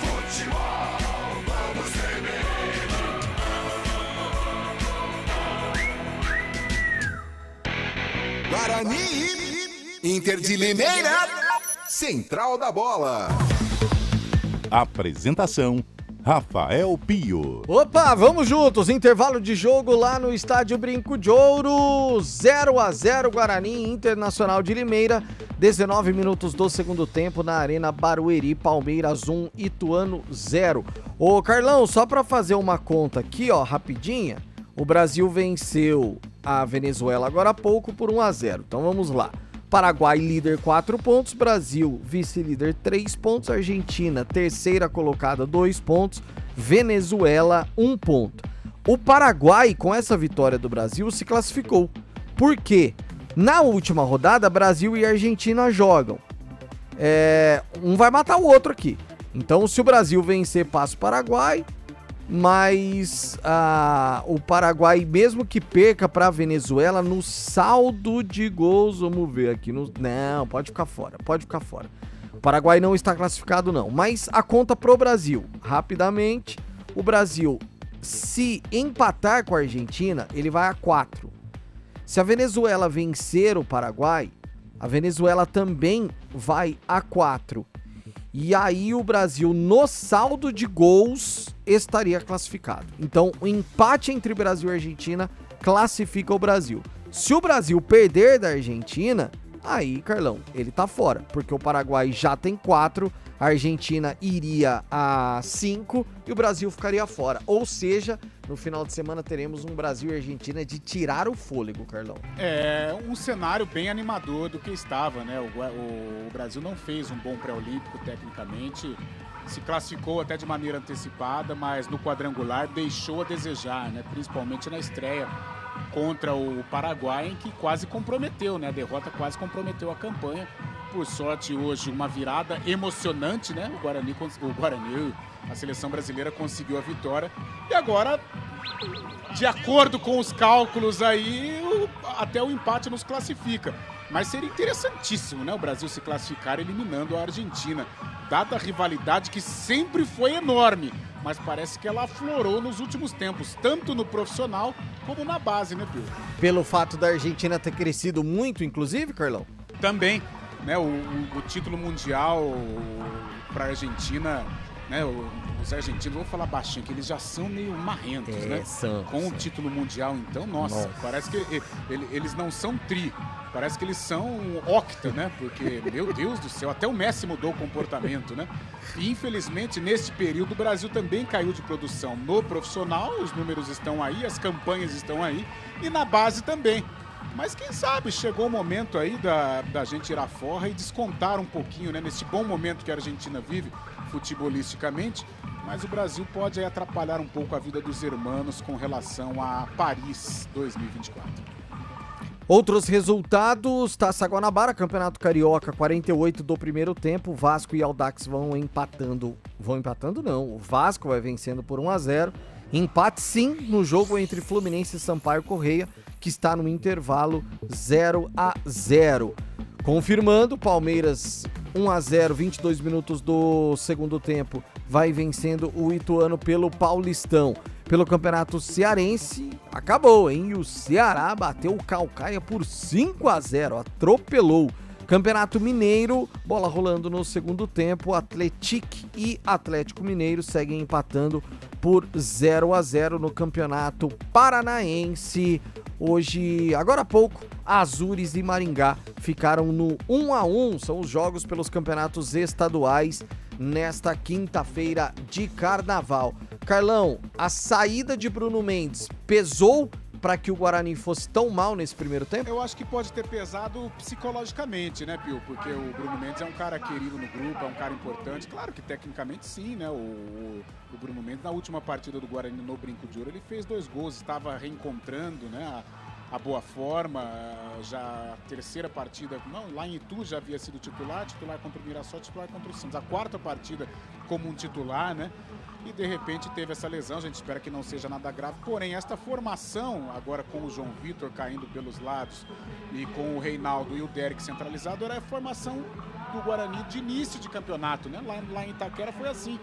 Futebol Globo CBN. Guarani, Inter de Limeira, Central da Bola. Apresentação: Rafael Pio. Opa, vamos juntos, intervalo de jogo lá no estádio Brinco de Ouro, 0-0 Guarani Internacional de Limeira, 19 minutos do segundo tempo na Arena Barueri, Palmeiras 1, Ituano 0. Ô Carlão, só pra fazer uma conta aqui, ó, rapidinha, o Brasil venceu a Venezuela agora há pouco por 1-0, então vamos lá. Paraguai líder 4 pontos, Brasil vice-líder 3 pontos, Argentina terceira colocada 2 pontos, Venezuela 1 ponto. O Paraguai, com essa vitória do Brasil, se classificou. Por quê? Na última rodada, Brasil e Argentina jogam. Um vai matar o outro aqui. Então, se o Brasil vencer, passa o Paraguai. Mas o Paraguai, mesmo que perca para a Venezuela, no saldo de gols, vamos ver aqui. Não, pode ficar fora. O Paraguai não está classificado, não. Mas a conta pro Brasil. Rapidamente, o Brasil, se empatar com a Argentina, ele vai a 4. Se a Venezuela vencer o Paraguai, a Venezuela também vai a 4. E aí o Brasil, no saldo de gols, estaria classificado. Então, o empate entre Brasil e Argentina classifica o Brasil. Se o Brasil perder da Argentina, aí, Carlão, ele tá fora. Porque o Paraguai já tem 4, a Argentina iria a 5 e o Brasil ficaria fora. Ou seja, no final de semana teremos um Brasil e Argentina de tirar o fôlego, Carlão. É um cenário bem animador do que estava, né? O Brasil não fez um bom pré-olímpico tecnicamente, se classificou até de maneira antecipada, mas no quadrangular deixou a desejar, né? Principalmente na estreia contra o Paraguai, em que quase comprometeu, né? A derrota quase comprometeu a campanha. Por sorte, hoje, uma virada emocionante, né? O Guarani, a seleção brasileira conseguiu a vitória. E agora, de acordo com os cálculos aí, até o empate nos classifica. Mas seria interessantíssimo, né? O Brasil se classificar eliminando a Argentina, dada a rivalidade que sempre foi enorme, mas parece que ela aflorou nos últimos tempos, tanto no profissional como na base, né, Pio? Pelo fato da Argentina ter crescido muito, inclusive, Carlão? Também, né? O título mundial para a Argentina, né? Os argentinos, vou falar baixinho, que eles já são meio marrentos, né? Com o título mundial, então, nossa, parece que eles não são tri, parece que eles são octa, né? Porque, meu Deus do céu, até o Messi mudou o comportamento, né? E, infelizmente, neste período, o Brasil também caiu de produção no profissional, os números estão aí, as campanhas estão aí, e na base também. Mas quem sabe chegou o momento aí da gente ir à forra e descontar um pouquinho, né? Nesse bom momento que a Argentina vive, futebolisticamente, mas o Brasil pode aí atrapalhar um pouco a vida dos hermanos com relação a Paris 2024. Outros resultados: Taça Guanabara, Campeonato Carioca, 48 do primeiro tempo, Vasco e Audax vão empatando não, o Vasco vai vencendo por 1-0, empate sim no jogo entre Fluminense e Sampaio Correia, que está no intervalo 0-0. Confirmando, Palmeiras 1-0, 22 minutos do segundo tempo, vai vencendo o Ituano pelo Paulistão. pelo Campeonato Cearense, acabou, hein? E o Ceará bateu o Caucaia por 5-0, atropelou. Campeonato Mineiro, bola rolando no segundo tempo, Atlético e Atlético Mineiro seguem empatando por 0-0 no Campeonato Paranaense. Hoje, agora há pouco, Azures e Maringá ficaram no 1-1, são os jogos pelos campeonatos estaduais nesta quinta-feira de carnaval. Carlão, a saída de Bruno Mendes pesou para que o Guarani fosse tão mal nesse primeiro tempo? Eu acho que pode ter pesado psicologicamente, né, Pio? Porque o Bruno Mendes é um cara querido no grupo, é um cara importante. Claro que tecnicamente sim, né? O Bruno Mendes, na última partida do Guarani no Brinco de Ouro, ele fez 2 gols, estava reencontrando, né, a boa forma. Já a terceira partida, não, lá em Itu já havia sido titular contra o Mirassol, titular contra o Santos. A quarta partida como um titular, né? E de repente teve essa lesão, a gente espera que não seja nada grave. Porém, esta formação, agora com o João Vitor caindo pelos lados e com o Reinaldo e o Derek centralizado, era a formação do Guarani de início de campeonato, né? Lá em Itaquera foi assim,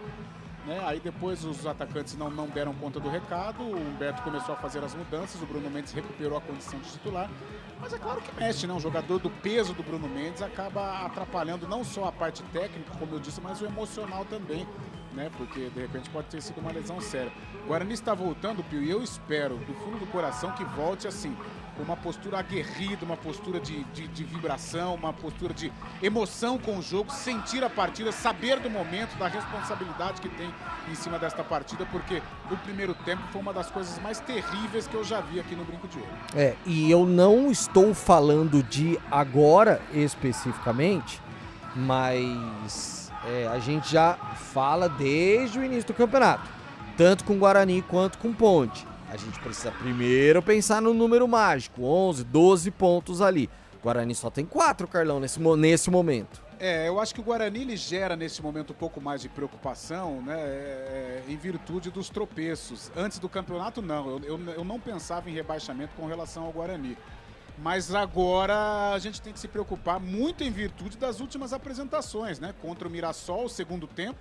né? Aí depois os atacantes não deram conta do recado, o Humberto começou a fazer as mudanças, o Bruno Mendes recuperou a condição de titular. Mas é claro que mexe, né? Um jogador do peso do Bruno Mendes acaba atrapalhando não só a parte técnica, como eu disse, mas o emocional também, né? Porque de repente pode ter sido uma lesão séria. O Guarani está voltando, Pio, e eu espero do fundo do coração que volte assim, com uma postura aguerrida, uma postura de vibração, uma postura de emoção com o jogo, sentir a partida, saber do momento, da responsabilidade que tem em cima desta partida, porque o primeiro tempo foi uma das coisas mais terríveis que eu já vi aqui no Brinco de Ouro. E eu não estou falando de agora especificamente, mas a gente já fala desde o início do campeonato, tanto com Guarani quanto com Ponte. A gente precisa primeiro pensar no número mágico, 11, 12 pontos ali. Guarani só tem 4, Carlão, nesse momento. Eu acho que o Guarani ele gera nesse momento um pouco mais de preocupação, né, em virtude dos tropeços. Antes do campeonato, não. Eu não pensava em rebaixamento com relação ao Guarani. Mas agora a gente tem que se preocupar muito em virtude das últimas apresentações, né? Contra o Mirassol, o segundo tempo,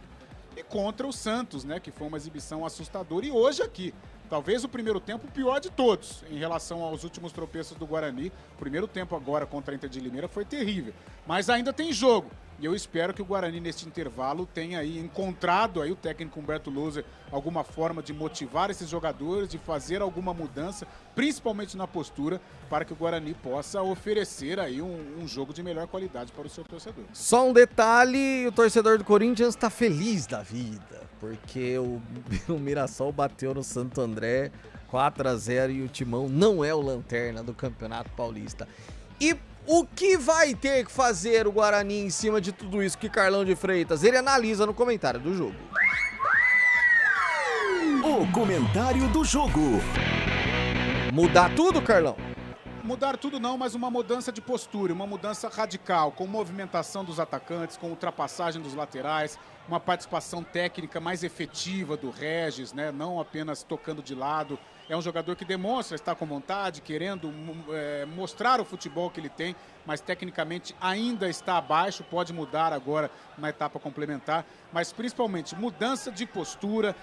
e contra o Santos, né? Que foi uma exibição assustadora. E hoje aqui, talvez o primeiro tempo o pior de todos em relação aos últimos tropeços do Guarani. O primeiro tempo agora contra a Inter de Limeira foi terrível. Mas ainda tem jogo. E eu espero que o Guarani, neste intervalo, tenha aí encontrado aí o técnico Humberto Louser alguma forma de motivar esses jogadores, de fazer alguma mudança, principalmente na postura, para que o Guarani possa oferecer aí um jogo de melhor qualidade para o seu torcedor. Só um detalhe, o torcedor do Corinthians está feliz da vida, porque o Mirassol bateu no Santo André 4-0 e o Timão não é o lanterna do Campeonato Paulista. E o que vai ter que fazer o Guarani em cima de tudo isso que Carlão de Freitas? Ele analisa no comentário do jogo. O comentário do jogo. Mudar tudo, Carlão? Mudar tudo não, mas uma mudança de postura, uma mudança radical, com movimentação dos atacantes, com ultrapassagem dos laterais, uma participação técnica mais efetiva do Regis, né? Não apenas tocando de lado. É um jogador que demonstra estar com vontade, querendo mostrar o futebol que ele tem, mas tecnicamente ainda está abaixo, pode mudar agora na etapa complementar, mas principalmente mudança de postura,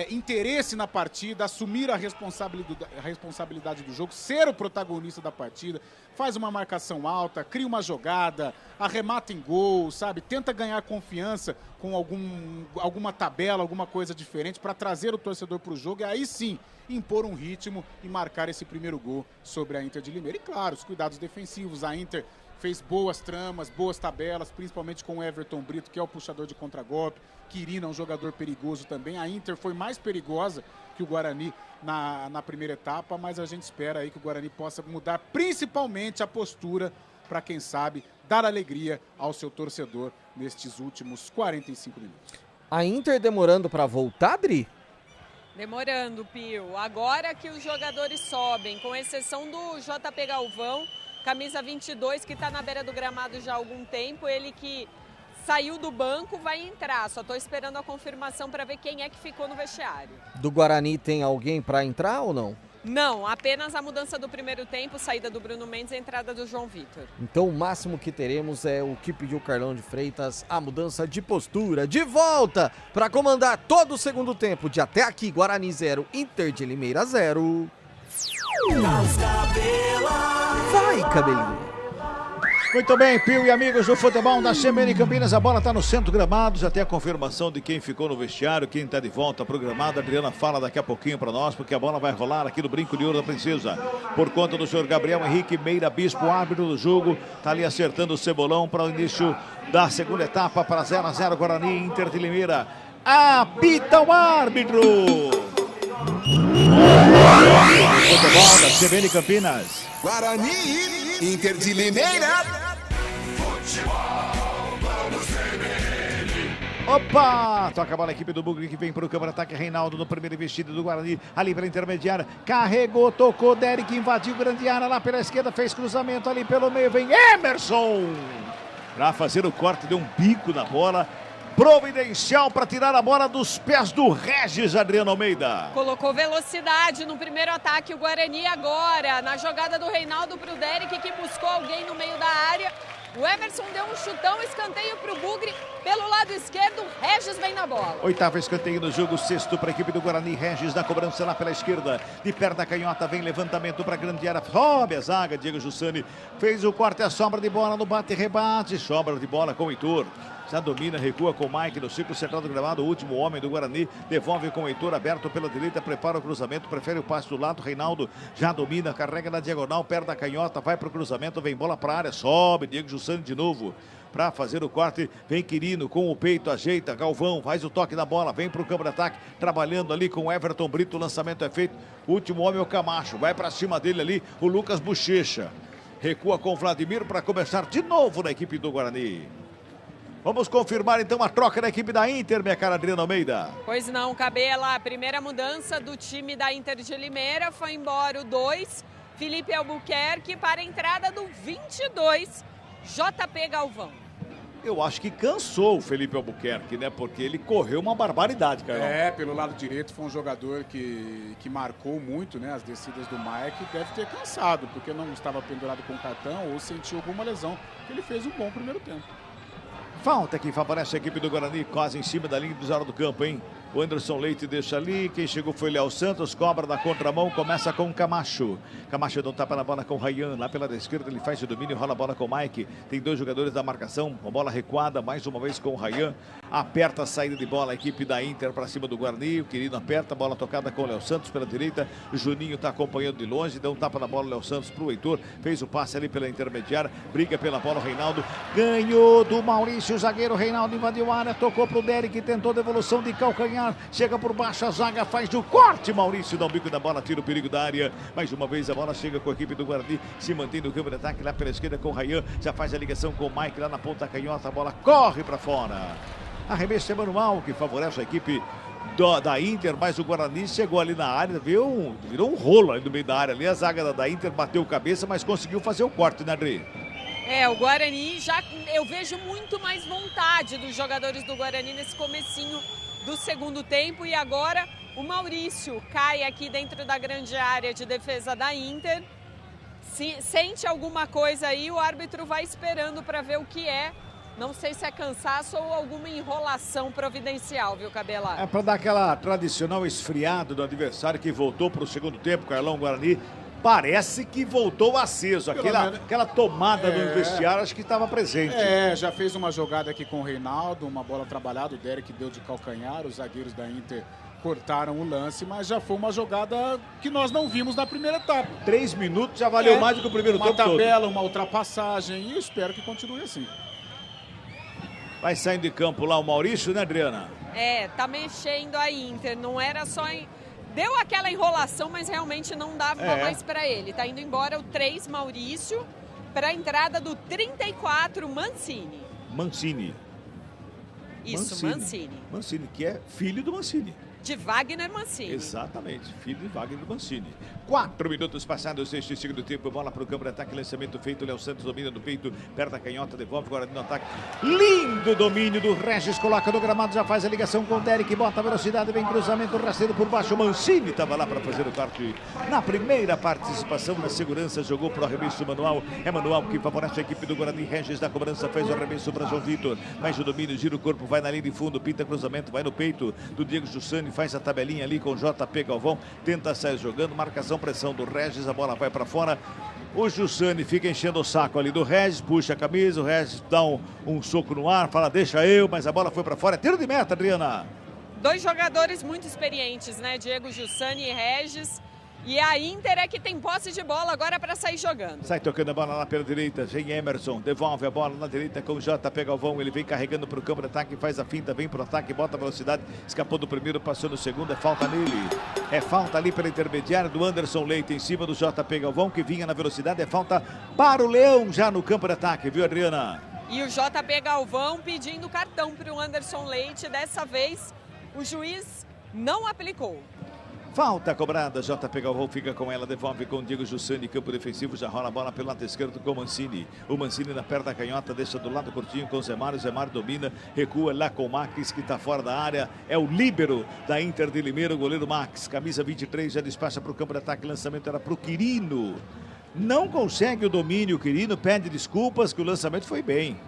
interesse na partida, assumir a responsabilidade do jogo, ser o protagonista da partida, faz uma marcação alta, cria uma jogada, arremata em gol, sabe? Tenta ganhar confiança com alguma tabela, alguma coisa diferente para trazer o torcedor para o jogo e aí sim impor um ritmo e marcar esse primeiro gol sobre a Inter de Limeira. E claro, os cuidados defensivos, a Inter fez boas tramas, boas tabelas, principalmente com o Everton Brito, que é o puxador de contragolpe, Quirina é um jogador perigoso também, a Inter foi mais perigosa que o Guarani na primeira etapa, mas a gente espera aí que o Guarani possa mudar principalmente a postura para, quem sabe, dar alegria ao seu torcedor nestes últimos 45 minutos. A Inter demorando para voltar, Dri? Demorando, Pio. Agora que os jogadores sobem, com exceção do JP Galvão, camisa 22, que está na beira do gramado já há algum tempo, ele que saiu do banco vai entrar. Só estou esperando a confirmação para ver quem é que ficou no vestiário. Do Guarani tem alguém para entrar ou não? Não, apenas a mudança do primeiro tempo, saída do Bruno Mendes e a entrada do João Vitor. Então o máximo que teremos é o que pediu o Carlão de Freitas, a mudança de postura. De volta para comandar todo o segundo tempo de até aqui, Guarani 0, Inter de Limeira 0. Vai, cabelinho. Muito bem, Pio e amigos do futebol da CBN Campinas, a bola está no centro gramado, já tem a confirmação de quem ficou no vestiário, quem está de volta programado. A Adriana fala daqui a pouquinho para nós, porque a bola vai rolar aqui no Brinco de Ouro da Princesa, por conta do senhor Gabriel Henrique Meira Bispo, árbitro do jogo, está ali acertando o cebolão para o início da segunda etapa, para 0-0 Guarani Inter de Limeira. Apita o árbitro! Futebol da CBN Campinas. Guarani Inter de Limeira. Opa! Toca a bola a equipe do Bugre que vem para o campo de ataque. Reinaldo no primeiro investido do Guarani. Ali pela intermediária. Carregou, tocou. Derek invadiu grande área lá pela esquerda. Fez cruzamento ali pelo meio. Vem Emerson! Para fazer o corte, deu um bico na bola. Providencial para tirar a bola dos pés do Regis Adriano Almeida. Colocou velocidade no primeiro ataque o Guarani agora. Na jogada do Reinaldo para o Derek, que buscou alguém no meio da área. O Emerson deu um chutão, escanteio para o Bugre. Pelo lado esquerdo, o Regis vem na bola. Oitavo escanteio no jogo, sexto para a equipe do Guarani. Regis na cobrança lá pela esquerda. De perna canhota, vem levantamento para a grande área. Sobe a zaga, Diego Jussani. Fez o corte, a sobra de bola no bate-rebate. Sobra de bola com o Heitor. Já domina, recua com o Mike no círculo central do gramado. O último homem do Guarani devolve com o Heitor aberto pela direita. Prepara o cruzamento, prefere o passe do lado. Reinaldo já domina, carrega na diagonal, perto da canhota, vai para o cruzamento, vem bola para a área, sobe. Diego Jussani de novo para fazer o corte. Vem Quirino com o peito, ajeita. Galvão faz o toque da bola, vem para o campo de ataque, trabalhando ali com o Everton Brito. O lançamento é feito. O último homem é o Camacho, vai para cima dele ali o Lucas Bochecha. Recua com o Vladimir para começar de novo na equipe do Guarani. Vamos confirmar então a troca da equipe da Inter, minha cara Adriana Almeida. Pois não, Cabela. A primeira mudança do time da Inter de Limeira foi embora o 2, Felipe Albuquerque, para a entrada do 22, JP Galvão. Eu acho que cansou o Felipe Albuquerque, né? Porque ele correu uma barbaridade, cara. Pelo lado direito foi um jogador que marcou muito, né? As descidas do Mike. Deve ter cansado, porque não estava pendurado com cartão ou sentiu alguma lesão. Ele fez um bom primeiro tempo. Falta que favorece a equipe do Guarani, quase em cima da linha do zero do campo, hein? O Anderson Leite deixa ali, quem chegou foi Léo Santos, cobra da contramão, começa com o Camacho. Camacho dá um tapa na bola com o Ryan, lá pela esquerda ele faz o domínio, rola a bola com o Mike. Tem dois jogadores da marcação, uma bola recuada, mais uma vez com o Ryan. Aperta a saída de bola a equipe da Inter para cima do Guarani, o querido aperta, bola tocada com o Léo Santos pela direita. O Juninho está acompanhando de longe, deu um tapa na bola, Léo Santos para o Heitor, fez o passe ali pela intermediária, briga pela bola, o Reinaldo ganhou do Maurício, o zagueiro Reinaldo invadiu a área, tocou para o Derek, tentou devolução de calcanhar. Chega por baixo, a zaga faz o corte. Maurício dá o bico da bola, tira o perigo da área. Mais uma vez a bola chega com a equipe do Guarani. Se mantém no campo de ataque lá pela esquerda com o Ryan. Já faz a ligação com o Mike lá na ponta canhota. A bola corre para fora. Arremesso é manual que favorece a equipe da Inter. Mas o Guarani chegou ali na área, virou um rolo ali no meio da área. Ali a zaga da Inter bateu cabeça, mas conseguiu fazer o corte, né, Adri? O Guarani eu vejo muito mais vontade dos jogadores do Guarani nesse comecinho do segundo tempo. E agora o Maurício cai aqui dentro da grande área de defesa da Inter. Se sente alguma coisa aí, o árbitro vai esperando para ver o que é. Não sei se é cansaço ou alguma enrolação providencial, viu, Cabela? É para dar aquela tradicional esfriada do adversário que voltou para o segundo tempo, Carlão. Guarani parece que voltou aceso. Aquela tomada no vestiário, acho que estava presente. Já fez uma jogada aqui com o Reinaldo, uma bola trabalhada, o Derek deu de calcanhar, os zagueiros da Inter cortaram o lance, mas já foi uma jogada que nós não vimos na primeira etapa. 3 minutos já valeu mais do que o primeiro tempo todo. Uma tabela, uma ultrapassagem, e eu espero que continue assim. Vai saindo de campo lá o Maurício, né, Adriana? Tá mexendo a Inter, não era só... Deu aquela enrolação, mas realmente não dava mais para ele. Tá indo embora o 3, Maurício, para a entrada do 34, Mancini. Mancini. Isso, Mancini. Mancini, que é filho do Mancini. de Wagner Mancini. Exatamente, filho de Wagner Mancini. 4 minutos passados deste segundo tempo, bola para o campo de ataque, lançamento feito, Léo Santos domina no peito, perto da canhota, devolve, Guarani no ataque. Lindo domínio do Regis, coloca no gramado, já faz a ligação com o Derek, bota a velocidade, vem cruzamento, rasteiro por baixo, Mancini estava lá para fazer o corte. Na primeira participação, na segurança, jogou para o arremesso manual, é manual que favorece a equipe do Guarani. Regis da cobrança, fez o arremesso para João Vitor, faz o domínio, gira o corpo, vai na linha de fundo, pinta cruzamento, vai no peito do Diego Jussani, faz a tabelinha ali com o JP Galvão, tenta sair jogando, marcação, pressão do Regis, a bola vai para fora. O Jussani fica enchendo o saco ali do Regis, puxa a camisa, o Regis dá um soco no ar, fala deixa eu, mas a bola foi para fora, é tiro de meta, Adriana. 2 jogadores muito experientes, né? Diego Jussani e Regis. E a Inter é que tem posse de bola agora para sair jogando. Sai tocando a bola lá pela direita, vem Emerson, devolve a bola na direita com o JP Galvão, ele vem carregando para o campo de ataque, faz a finta, vem para o ataque, bota a velocidade, escapou do primeiro, passou no segundo, é falta nele. É falta ali pela intermediária do Anderson Leite em cima do JP Galvão, que vinha na velocidade, é falta para o Leão já no campo de ataque, viu, Adriana? E o JP Galvão pedindo cartão para o Anderson Leite, dessa vez o juiz não aplicou. Falta cobrada, JP Galvão fica com ela, devolve com o Diego Jussani, campo defensivo, já rola a bola pelo lado esquerdo com o Mancini. O Mancini na perna da canhota, deixa do lado curtinho com o Zemar domina, recua lá com o Max, que está fora da área, é o líbero da Inter de Limeira, o goleiro Max, camisa 23, já despacha para o campo de ataque, lançamento era para o Quirino. Não consegue o domínio, o Quirino pede desculpas que o lançamento foi bem.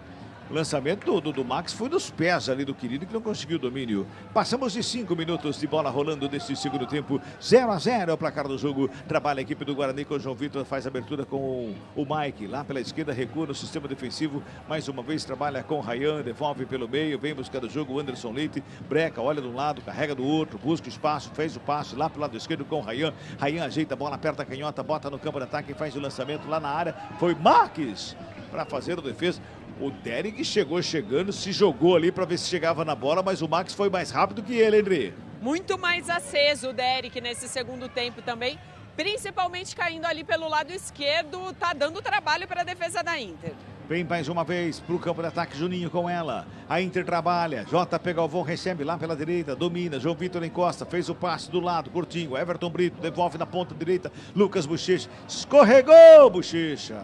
O lançamento do Max foi nos pés ali do Quirino, que não conseguiu o domínio. Passamos de 5 minutos de bola rolando deste segundo tempo. 0-0 é o placar do jogo. Trabalha a equipe do Guarani com o João Vitor, faz abertura com o Mike. Lá pela esquerda, recua no sistema defensivo. Mais uma vez trabalha com o Rayan, devolve pelo meio, vem buscar o jogo. O Anderson Leite, breca, olha de um lado, carrega do outro, busca espaço, fez o passe lá pelo lado esquerdo com o Rayan. Rayan ajeita a bola, aperta a canhota, bota no campo de ataque, faz o lançamento lá na área. Foi Marques para fazer a defesa. O Derek chegando, se jogou ali para ver se chegava na bola, mas o Max foi mais rápido que ele, André. Muito mais aceso o Derek nesse segundo tempo também, principalmente caindo ali pelo lado esquerdo, tá dando trabalho para a defesa da Inter. Vem mais uma vez para o campo de ataque, Juninho com ela. A Inter trabalha, JP Galvão recebe lá pela direita, domina, João Vitor encosta, fez o passe do lado, curtinho, Everton Brito devolve na ponta direita, Lucas Bochecha, escorregou Bochecha.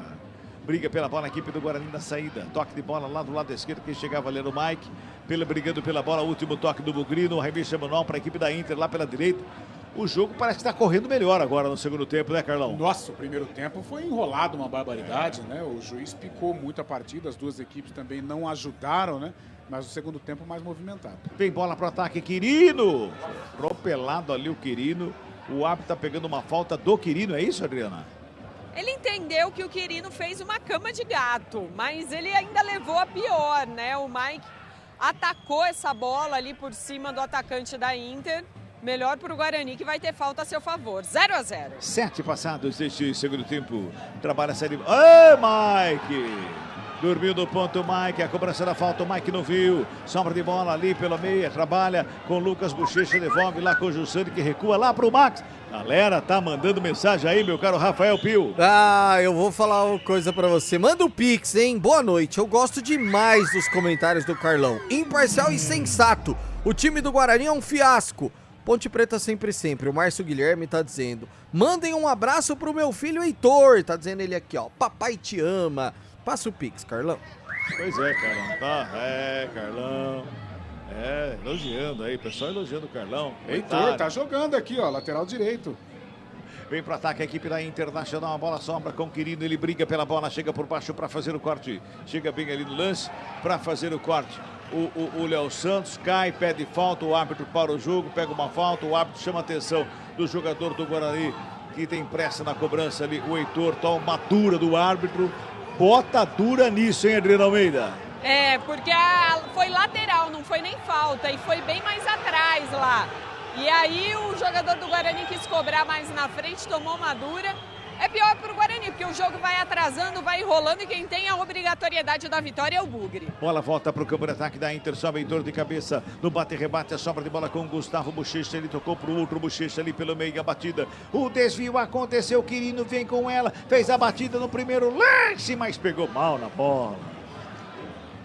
Briga pela bola a equipe do Guarani na saída. Toque de bola lá do lado esquerdo. Quem chegava ali era o Mike. Brigando pela bola. Último toque do Bugrino. Arremesso manual para a equipe da Inter lá pela direita. O jogo parece que está correndo melhor agora no segundo tempo, né, Carlão? Nossa, o primeiro tempo foi enrolado, uma barbaridade, né? O juiz picou muito a partida. As duas equipes também não ajudaram, né? Mas o segundo tempo mais movimentado. Vem bola para o ataque. Quirino. Atropelado ali o Quirino. O árbitro está pegando uma falta do Quirino. É isso, Adriana? Ele entendeu que o Quirino fez uma cama de gato, mas ele ainda levou a pior, né? O Mike atacou essa bola ali por cima do atacante da Inter. Melhor para o Guarani, que vai ter falta a seu favor. 0-0. 7 passados deste segundo tempo. Trabalha a série. Ê, Mike! Dormiu no ponto o Mike, a cobrança da falta, o Mike não viu. Sombra de bola ali pela meia, trabalha com o Lucas Bochecha, devolve lá com o Jussani, que recua lá pro Max. Galera, tá mandando mensagem aí, meu caro Rafael Pio. Eu vou falar uma coisa pra você. Manda o Pix, hein? Boa noite. Eu gosto demais dos comentários do Carlão. Imparcial e sensato. O time do Guarani é um fiasco. Ponte Preta sempre. O Márcio Guilherme tá dizendo: mandem um abraço pro meu filho Heitor. Tá dizendo ele aqui, ó. Papai te ama. Passa o Pix, Carlão. Pois é, Carlão. Tá, Carlão. Elogiando aí, pessoal elogiando o Carlão. Heitor tá jogando aqui, ó, lateral direito. Vem pro ataque a equipe da Internacional, a bola sombra com o Quirino, ele briga pela bola, chega por baixo para fazer o corte. Chega bem ali no lance para fazer o corte. O Léo Santos cai, pede falta, o árbitro para o jogo, pega uma falta, o árbitro chama a atenção do jogador do Guarani, que tem pressa na cobrança ali. O Heitor toma uma dura do árbitro. Bota dura nisso, hein, Adriano Almeida? Porque foi lateral, não foi nem falta, e foi bem mais atrás lá. E aí o jogador do Guarani quis cobrar mais na frente, tomou uma dura. É pior pro Guarani, porque o jogo vai atrasando, vai enrolando, e quem tem a obrigatoriedade da vitória é o Bugre. Bola volta pro campo de ataque da Inter, sobe Heitor de cabeça, no bate-rebate, a sobra de bola com o Gustavo Bochecha, ele tocou pro outro Bochecha ali pelo meio, a batida, o desvio aconteceu, o Quirino vem com ela, fez a batida no primeiro lance, mas pegou mal na bola.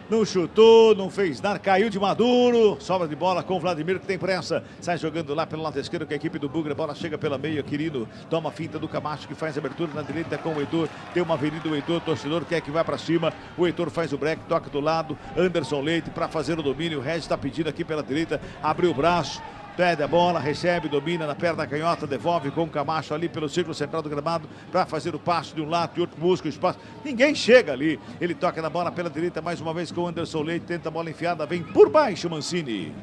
não chutou, não fez nada, caiu de maduro, sobra de bola com o Vladimir que tem pressa, sai jogando lá pelo lado esquerdo com a equipe do Bugre, a bola chega pela meia, Quirino toma a finta do Camacho que faz a abertura na direita com o Heitor, tem uma avenida, o Heitor, torcedor quer que vá pra cima, o Heitor faz o break, toca do lado, Anderson Leite pra fazer o domínio, o Regis tá pedindo aqui pela direita, abriu o braço, pede a bola, recebe, domina na perna canhota, devolve com o Camacho ali pelo círculo central do gramado para fazer o passo de um lado e outro, busca o espaço. Ninguém chega ali. Ele toca na bola pela direita mais uma vez com o Anderson Leite, tenta a bola enfiada, vem por baixo Mancini.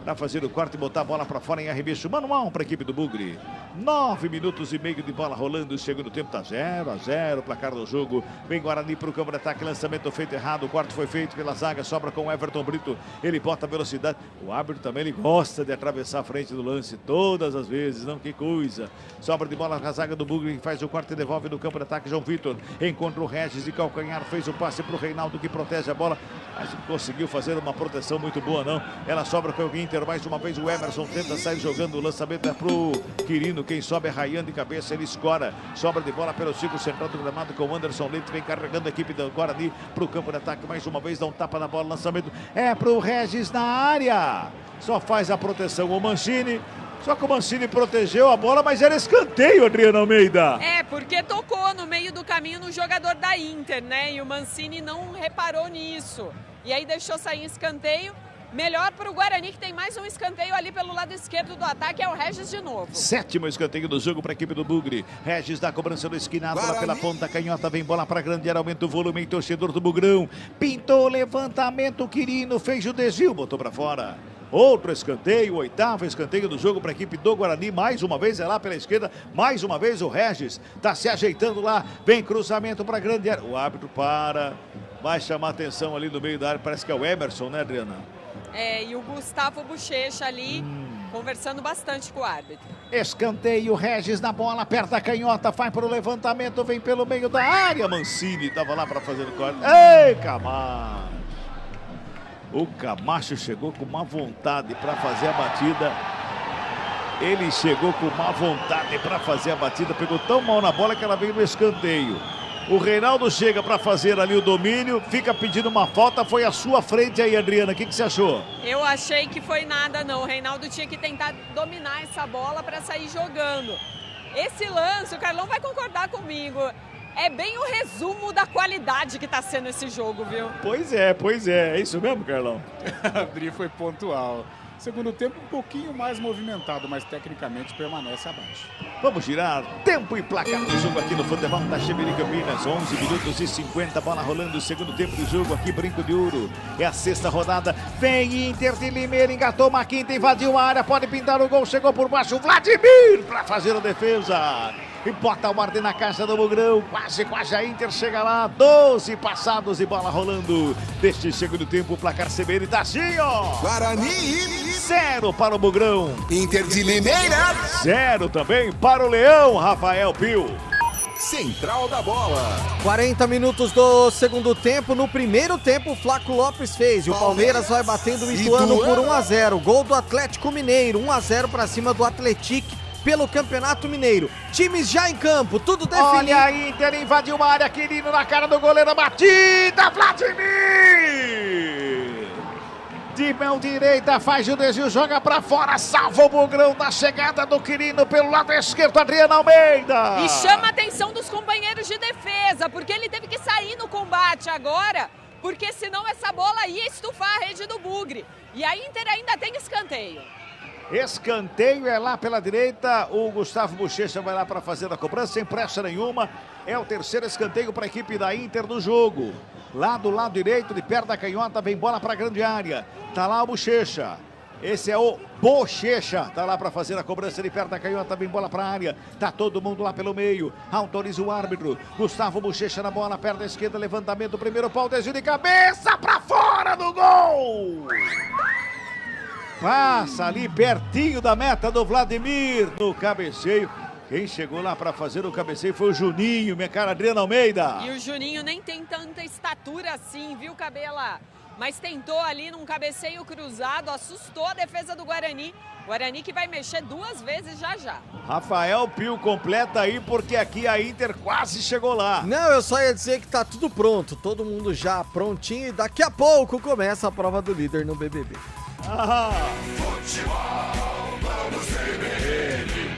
Para fazer o corte e botar a bola para fora em arremesso manual para a equipe do Bugre. 9 minutos e meio de bola rolando. O segundo tempo está 0-0. Placar do jogo. Vem Guarani para o campo de ataque. Lançamento feito errado. O corte foi feito pela zaga. Sobra com o Everton Brito. Ele bota a velocidade. O árbitro também ele gosta de atravessar a frente do lance. Todas as vezes. Não, que coisa. Sobra de bola na zaga do Bugre. Faz o corte e devolve no campo de ataque. João Vitor encontra o Regis de calcanhar. Fez o passe para o Reinaldo que protege a bola. Mas não conseguiu fazer uma proteção muito boa, não. Ela sobra com o Inter. Mais uma vez o Emerson tenta sair jogando. O lançamento é pro Quirino. Quem sobe é Ryan de cabeça. Ele escora. Sobra de bola pelo círculo central do gramado com o Anderson Leite. Vem carregando a equipe do Guarani pro campo de ataque. Mais uma vez dá um tapa na bola. Lançamento é pro Regis na área. Só faz a proteção o Mancini. Só que o Mancini protegeu a bola, mas era escanteio, Adriana Almeida. É, porque tocou no meio do caminho no jogador da Inter, né? E o Mancini não reparou nisso. E aí deixou sair escanteio. Melhor para o Guarani, que tem mais um escanteio ali pelo lado esquerdo do ataque, é o Regis de novo. 7º escanteio do jogo para a equipe do Bugre. Regis dá a cobrança do esquinado lá pela ponta canhota, vem bola para grande área, aumenta o volume em torcedor do Bugrão. Pintou o levantamento, Quirino fez o desvio, botou para fora. Outro escanteio, 8º escanteio do jogo para a equipe do Guarani. Mais uma vez é lá pela esquerda. Mais uma vez o Regis está se ajeitando lá. Vem cruzamento para a grande área. O árbitro para. Vai chamar atenção ali no meio da área. Parece que é o Emerson, né, Adriana? É, e o Gustavo Bochecha ali conversando bastante com o árbitro. Escanteio, Regis na bola, aperta a canhota, vai para o levantamento, vem pelo meio da área. Mancini estava lá para fazer o corte. Ei, Camacho! O Camacho chegou com uma vontade para fazer a batida. Ele chegou com uma vontade para fazer a batida. Pegou tão mal na bola que ela veio no escanteio. O Reinaldo chega para fazer ali o domínio. Fica pedindo uma falta. Foi à sua frente aí, Adriana. O que você achou? Eu achei que foi nada, não. O Reinaldo tinha que tentar dominar essa bola para sair jogando. Esse lance, o Carlão vai concordar comigo. É bem o resumo da qualidade que está sendo esse jogo, viu? Pois é. É isso mesmo, Carlão? Adri foi pontual. Segundo tempo um pouquinho mais movimentado, mas tecnicamente permanece abaixo. Vamos girar tempo e placar do jogo aqui no futebol da Chevrolet Campinas. 11 minutos e 50, bola rolando o segundo tempo do jogo aqui, Brinco de Ouro. É a 6ª rodada. Vem Inter de Limeira, engatou uma quinta, invadiu a área, pode pintar o gol, chegou por baixo, Vladimir para fazer a defesa. E bota o Martin na caixa do Bugrão. Quase a Inter chega lá. 12 passados e bola rolando. Deste segundo tempo, o placar CBN tá assim, ó. Guarani. 0 para o Bugrão. Inter de Limeira. 0 também para o Leão, Rafael Pio. Central da bola. 40 minutos do segundo tempo. No primeiro tempo, o Flaco Lopes fez. E o Palmeiras vai batendo o Ituano por 1-0. Gol do Atlético Mineiro. 1-0 para cima do Atlético pelo Campeonato Mineiro. Times já em campo, tudo definido. Olha a Inter invadiu uma área, Quirino na cara do goleiro, batida, Vladimir! De mão direita, faz o desvio, joga pra fora, salva o Bugrão da chegada do Quirino pelo lado esquerdo, Adriana Almeida. E chama a atenção dos companheiros de defesa, porque ele teve que sair no combate agora, porque senão essa bola ia estufar a rede do Bugre. E a Inter ainda tem escanteio. Escanteio é lá pela direita, o Gustavo Bochecha vai lá para fazer a cobrança, sem pressa nenhuma. É o terceiro escanteio para a equipe da Inter do jogo. Lá do lado direito, de perto da canhota, vem bola para a grande área. Tá lá o Bochecha. Esse é o Bochecha, tá lá para fazer a cobrança de perto da canhota, vem bola para a área. Tá todo mundo lá pelo meio, autoriza o árbitro. Gustavo Bochecha na bola, perna esquerda, levantamento, primeiro pau, desvio de cabeça para fora do gol. Passa ali pertinho da meta do Vladimir no cabeceio. Quem chegou lá para fazer o cabeceio foi o Juninho, minha cara Adriana Almeida. E o Juninho nem tem tanta estatura assim, viu, Cabela? mas tentou ali num cabeceio cruzado, assustou a defesa do Guarani. Guarani que vai mexer 2 vezes já. Rafael Pio completa aí, porque aqui a Inter quase chegou lá. Não, eu só ia dizer que tá tudo pronto, todo mundo já prontinho e daqui a pouco começa a prova do líder no BBB. Futebol, vamos CBN.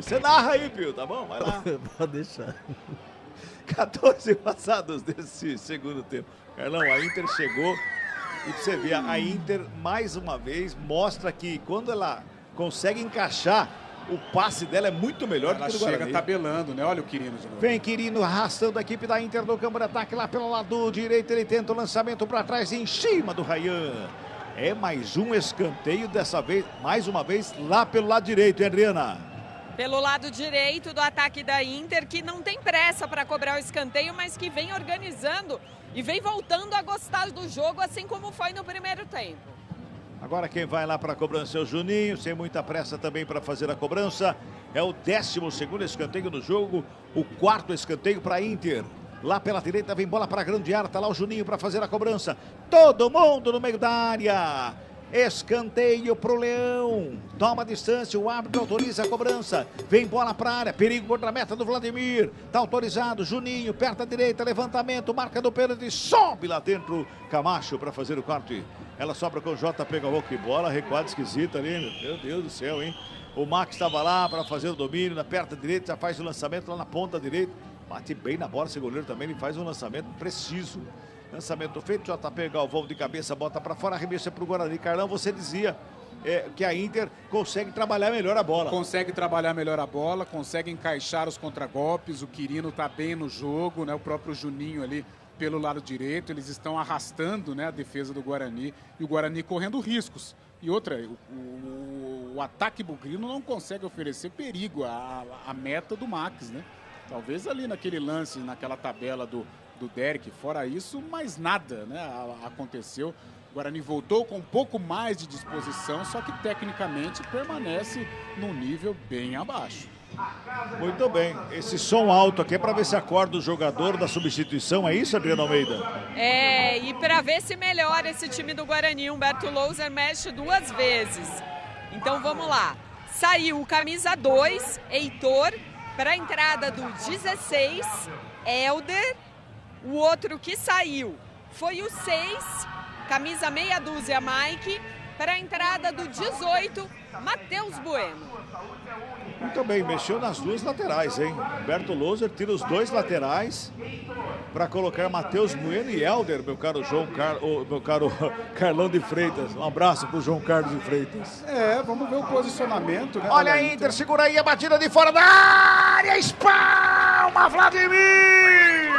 Você narra aí, Pio, tá bom? Vai lá. Pode deixar. 14 passados desse segundo tempo. Carlão, a Inter chegou e você vê, a Inter mais uma vez mostra que quando ela consegue encaixar, o passe dela é muito melhor do que o do Guarani. Ela chega tabelando, né? Olha o Quirino de novo. Vem Quirino arrastando a equipe da Inter no campo de ataque lá pelo lado direito. Ele tenta o lançamento para trás em cima do Ryan. É mais um escanteio, dessa vez, mais uma vez, lá pelo lado direito, hein, Adriana? Pelo lado direito do ataque da Inter, que não tem pressa para cobrar o escanteio, mas que vem organizando e vem voltando a gostar do jogo, assim como foi no primeiro tempo. Agora quem vai lá para a cobrança é o Juninho, sem muita pressa também para fazer a cobrança. É o 12º escanteio do jogo, o 4º escanteio para a Inter. Lá pela direita vem bola para a grande área, tá lá o Juninho para fazer a cobrança. Todo mundo no meio da área. Escanteio pro Leão. Toma distância, o árbitro autoriza a cobrança. Vem bola para a área, perigo contra a meta do Vladimir. Tá autorizado, Juninho, perto da direita, levantamento, marca do pênalti, sobe lá dentro. Camacho para fazer o corte. Ela sobra com o JP Galvão, que bola, recuada esquisita ali. Meu Deus do céu, hein? O Max estava lá para fazer o domínio, na perna direita, já faz o lançamento lá na ponta direita. Bate bem na bola, esse goleiro também, ele faz um lançamento preciso. Lançamento feito, JP Galvão de cabeça, bota para fora, arremessa para o Guarani. Carlão, você dizia que a Inter consegue trabalhar melhor a bola. Consegue trabalhar melhor a bola, consegue encaixar os contragolpes, o Quirino tá bem no jogo, né? O próprio Juninho ali pelo lado direito, eles estão arrastando, né, a defesa do Guarani e o Guarani correndo riscos. E outra, o ataque bugrino não consegue oferecer perigo à meta do Max, né? Talvez ali naquele lance, naquela tabela do Derek, fora isso, mais nada, né, aconteceu. O Guarani voltou com um pouco mais de disposição, só que tecnicamente permanece num nível bem abaixo. Muito bem, esse som alto aqui é para ver se acorda o jogador da substituição, é isso, Adriano Almeida? É, e para ver se melhora esse time do Guarani, Humberto Louser mexe 2 vezes. Então vamos lá, saiu o camisa 2, Heitor, para a entrada do 16, Helder. O outro que saiu foi o 6, camisa meia dúzia, Mike, para a entrada do 18, Matheus Bueno. Muito bem, mexeu nas 2 laterais, hein? Humberto Louser tira os 2 laterais para colocar Matheus Bueno e Helder, meu caro Carlão de Freitas. Um abraço pro João Carlos de Freitas. Vamos ver o posicionamento, né? Olha a Inter, segura aí a batida de fora da área, espalma Vladimir!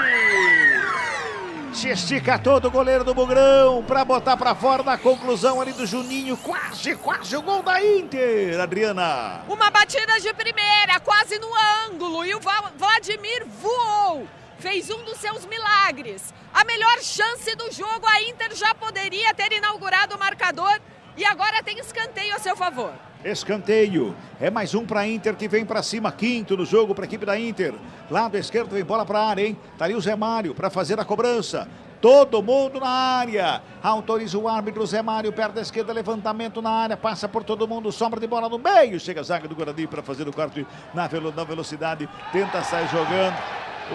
Se estica todo o goleiro do Bugrão para botar para fora na conclusão ali do Juninho. Quase o gol da Inter, Adriana. Uma batida de primeira, quase no ângulo. E o Vladimir voou. Fez um dos seus milagres. A melhor chance do jogo, a Inter já poderia ter inaugurado o marcador. E agora tem escanteio a seu favor. Escanteio, é mais um para a Inter que vem para cima, 5º no jogo para a equipe da Inter. Lado esquerdo vem bola para a área, hein? Tá ali o Zé Mário para fazer a cobrança. Todo mundo na área. Autoriza o árbitro, Zé Mário, perto da esquerda, levantamento na área, passa por todo mundo, sombra de bola no meio. Chega a zaga do Guarani para fazer o corte na velocidade, tenta sair jogando.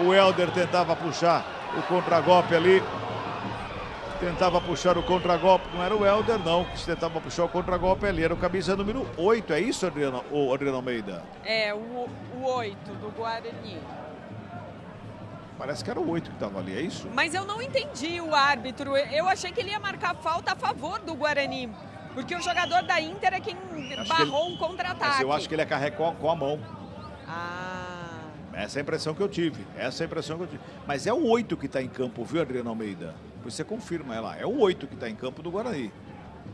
O Helder tentava puxar o contragolpe ali. Tentava puxar o contragolpe, não era o Helder não, que tentava puxar o contragolpe ali, era o camisa número 8, é isso, Adriano Almeida? É, o 8 do Guarani. Parece que era o 8 que estava ali, é isso? Mas eu não entendi o árbitro, eu achei que ele ia marcar falta a favor do Guarani, porque o jogador da Inter é quem barrou um contra-ataque. Mas eu acho que ele ia carregar com a mão. Ah... Essa é a impressão que eu tive, Mas é o 8 que está em campo, viu, Adriano Almeida? Você confirma ela, é o 8 que está em campo do Guarani.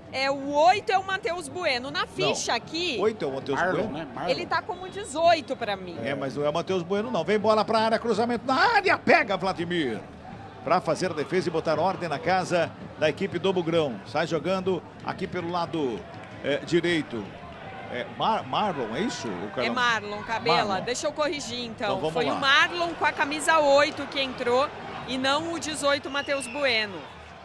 É, o 8 é o Matheus Bueno. Na ficha aqui... 8 é o Matheus Bueno? Né? Ele tá como 18 para mim. É, mas não é o Matheus Bueno não. Vem bola para a área, cruzamento na área, pega Vladimir. Para fazer a defesa e botar ordem na casa da equipe do Bugrão. Sai jogando aqui pelo lado direito. É Marlon, é isso? É Marlon, Cabela. Marlon. Deixa eu corrigir então. Foi o Marlon com a camisa 8 que entrou e não o 18 Matheus Bueno.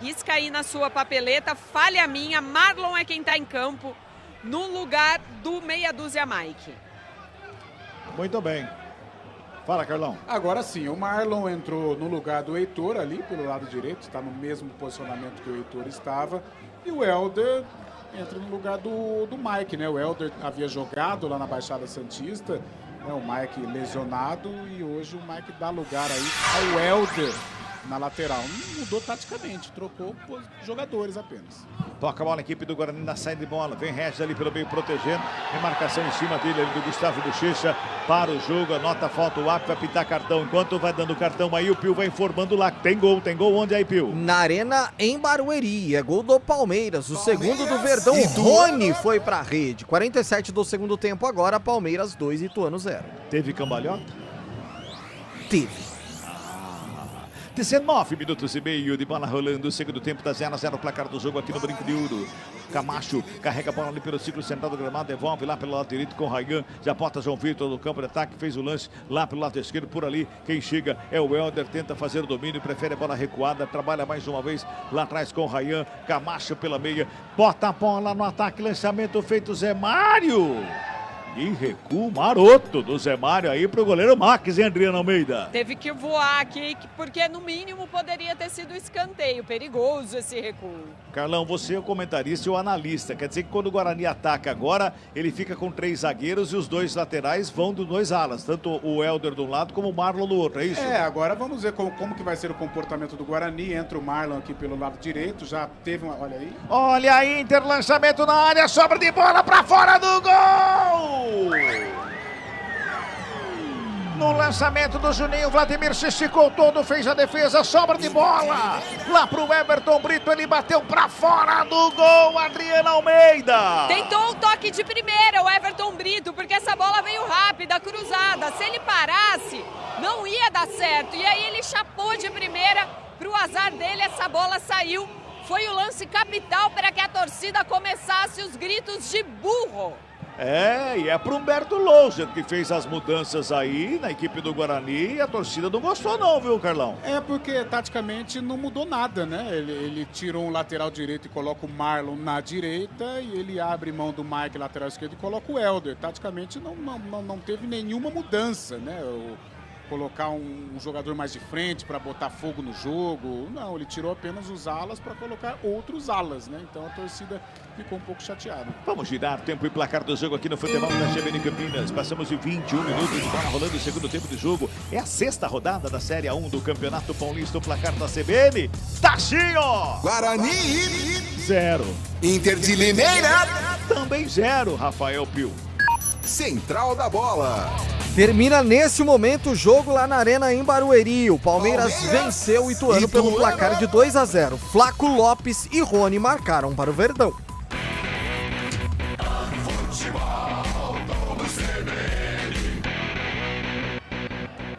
risca aí na sua papeleta, falha minha, Marlon é quem está em campo no lugar do meia dúzia Mike. Muito bem. Fala, Carlão. Agora sim, o Marlon entrou no lugar do Heitor ali, pelo lado direito, está no mesmo posicionamento que o Heitor estava. E o Helder entra no lugar do Mike, né? O Helder havia jogado lá na Baixada Santista, né? O Mike lesionado, e hoje o Mike dá lugar aí ao Helder na lateral. Não mudou taticamente, trocou jogadores apenas. Toca a bola, a equipe do Guarani na saída de bola. Vem Regis ali pelo meio protegendo. Tem marcação em cima dele, ali do Gustavo Bochecha. Para o jogo, anota a falta, o árbitro vai pitar cartão. Enquanto vai dando cartão aí, o Pio vai informando lá. Tem gol onde aí, Pio? Na Arena em Barueri, é gol do Palmeiras. O segundo do Verdão, Rony foi pra rede. 47 do segundo tempo agora, Palmeiras 2, Ituano 0. Teve cambalhota? Teve. 19 minutos e meio de bola rolando, segundo tempo, da 0-0 o placar do jogo aqui no Brinco de Ouro. Camacho carrega a bola ali pelo ciclo central do gramado, devolve lá pelo lado direito com o Raigan, já bota João Vitor no campo de ataque, fez o lance lá pelo lado esquerdo, por ali quem chega é o Helder, tenta fazer o domínio, prefere a bola recuada, trabalha mais uma vez lá atrás com o Raigan, Camacho pela meia, bota a bola no ataque, lançamento feito Zé Mário. E recuo maroto do Zé Mário aí pro goleiro Max, hein, Adriano Almeida? Teve que voar aqui, porque no mínimo poderia ter sido escanteio. Perigoso esse recuo. Carlão, você é o comentarista e o analista. Quer dizer que quando o Guarani ataca agora, ele fica com 3 zagueiros e os 2 laterais vão dos 2 alas. Tanto o Helder de um lado como o Marlon do outro, é isso? Agora vamos ver como que vai ser o comportamento do Guarani. Entra o Marlon aqui pelo lado direito, já teve uma... Olha aí. Olha aí, Inter, lançamento na área, sobra de bola pra fora do gol! No lançamento do Juninho, Vladimir se esticou todo, fez a defesa, sobra de bola. Lá pro Everton Brito, ele bateu pra fora do gol, Adriano Almeida. Tentou um toque de primeira, o Everton Brito, porque essa bola veio rápida, cruzada. Se ele parasse, não ia dar certo. E aí ele chapou de primeira, pro azar dele, essa bola saiu. Foi o lance capital para que a torcida começasse os gritos de burro. E é pro Humberto Louser que fez as mudanças aí na equipe do Guarani e a torcida não gostou não, viu, Carlão? Porque taticamente não mudou nada, né? Ele tirou um lateral direito e coloca o Marlon na direita e ele abre mão do Mike lateral esquerdo e coloca o Helder. Taticamente não teve nenhuma mudança, né? Colocar um jogador mais de frente para botar fogo no jogo. Não, ele tirou apenas os alas para colocar outros alas, né? Então a torcida ficou um pouco chateada. Vamos girar tempo e placar do jogo aqui no futebol da CBN Campinas. Passamos de 21 minutos de bola rolando o segundo tempo de jogo. É a 6ª rodada da Série A1 do Campeonato Paulista. O placar da CBN tá assim, ó. Guarani 0. Inter de Limeira também 0, Rafael Pio. Central da Bola. Termina nesse momento o jogo lá na Arena em Barueri. O Palmeiras venceu o Ituano pelo placar de 2-0. Flaco Lopes e Rony marcaram para o Verdão.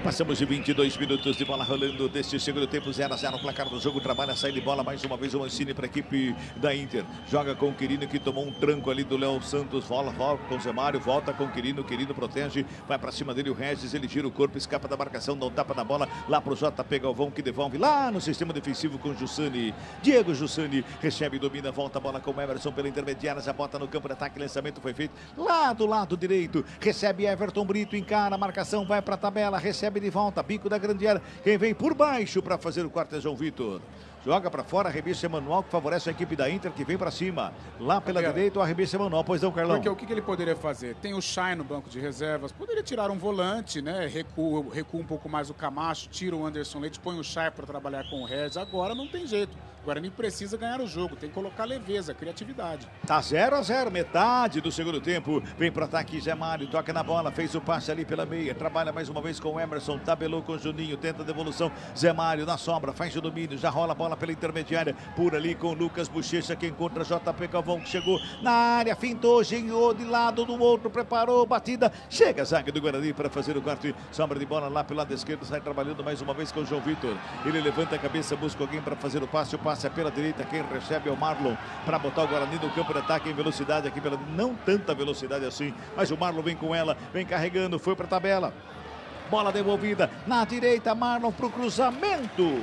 Passamos de 22 minutos de bola rolando deste segundo tempo, 0-0 placar do jogo, trabalha a saída de bola, mais uma vez o Mancini para a equipe da Inter, joga com o Quirino que tomou um tranco ali do Léo Santos, volta com o Zé Mário, volta com o Quirino protege, vai para cima dele o Regis, ele gira o corpo, escapa da marcação, dá um tapa na bola, lá pro JP Galvão que devolve lá no sistema defensivo com o Jussani, Diego Jussani, recebe, domina, volta a bola com o Emerson pela intermediária, já bota no campo de ataque, lançamento foi feito lá do lado direito, recebe Everton Brito, encara a marcação, vai para a tabela, recebe de volta, bico da grande área, quem vem por baixo para fazer o quarto é João Vitor. Joga para fora, arremessa Emanuel, que favorece a equipe da Inter, que vem para cima. Lá pela direita, o arremessa Emanuel. Pois não, Carlão? Porque o que ele poderia fazer? Tem o Chay no banco de reservas, poderia tirar um volante, né? Recua um pouco mais o Camacho, tira o Anderson Leite, põe o Chay para trabalhar com o Regis. Agora não tem jeito. O Guarani precisa ganhar o jogo, tem que colocar leveza, criatividade. Tá 0-0, metade do segundo tempo. Vem pro ataque Zé Mário, toca na bola, fez o passe ali pela meia, trabalha mais uma vez com o Emerson, tabelou com o Juninho, tenta a devolução. Zé Mário na sombra, faz o domínio, já rola a bola pela intermediária, por ali com o Lucas Bochecha, que encontra JP Galvão, que chegou na área, fintou, genhou de lado do outro, preparou, batida, chega a zaga do Guarani para fazer o quarto, sombra de bola lá pelo lado esquerdo, sai trabalhando mais uma vez com o João Vitor. Ele levanta a cabeça, busca alguém para fazer o passe é pela direita, quem recebe é o Marlon para botar o Guarani no campo de ataque em velocidade aqui, pela não tanta velocidade assim, mas o Marlon vem com ela, vem carregando, foi para a tabela, bola devolvida na direita, Marlon para o cruzamento,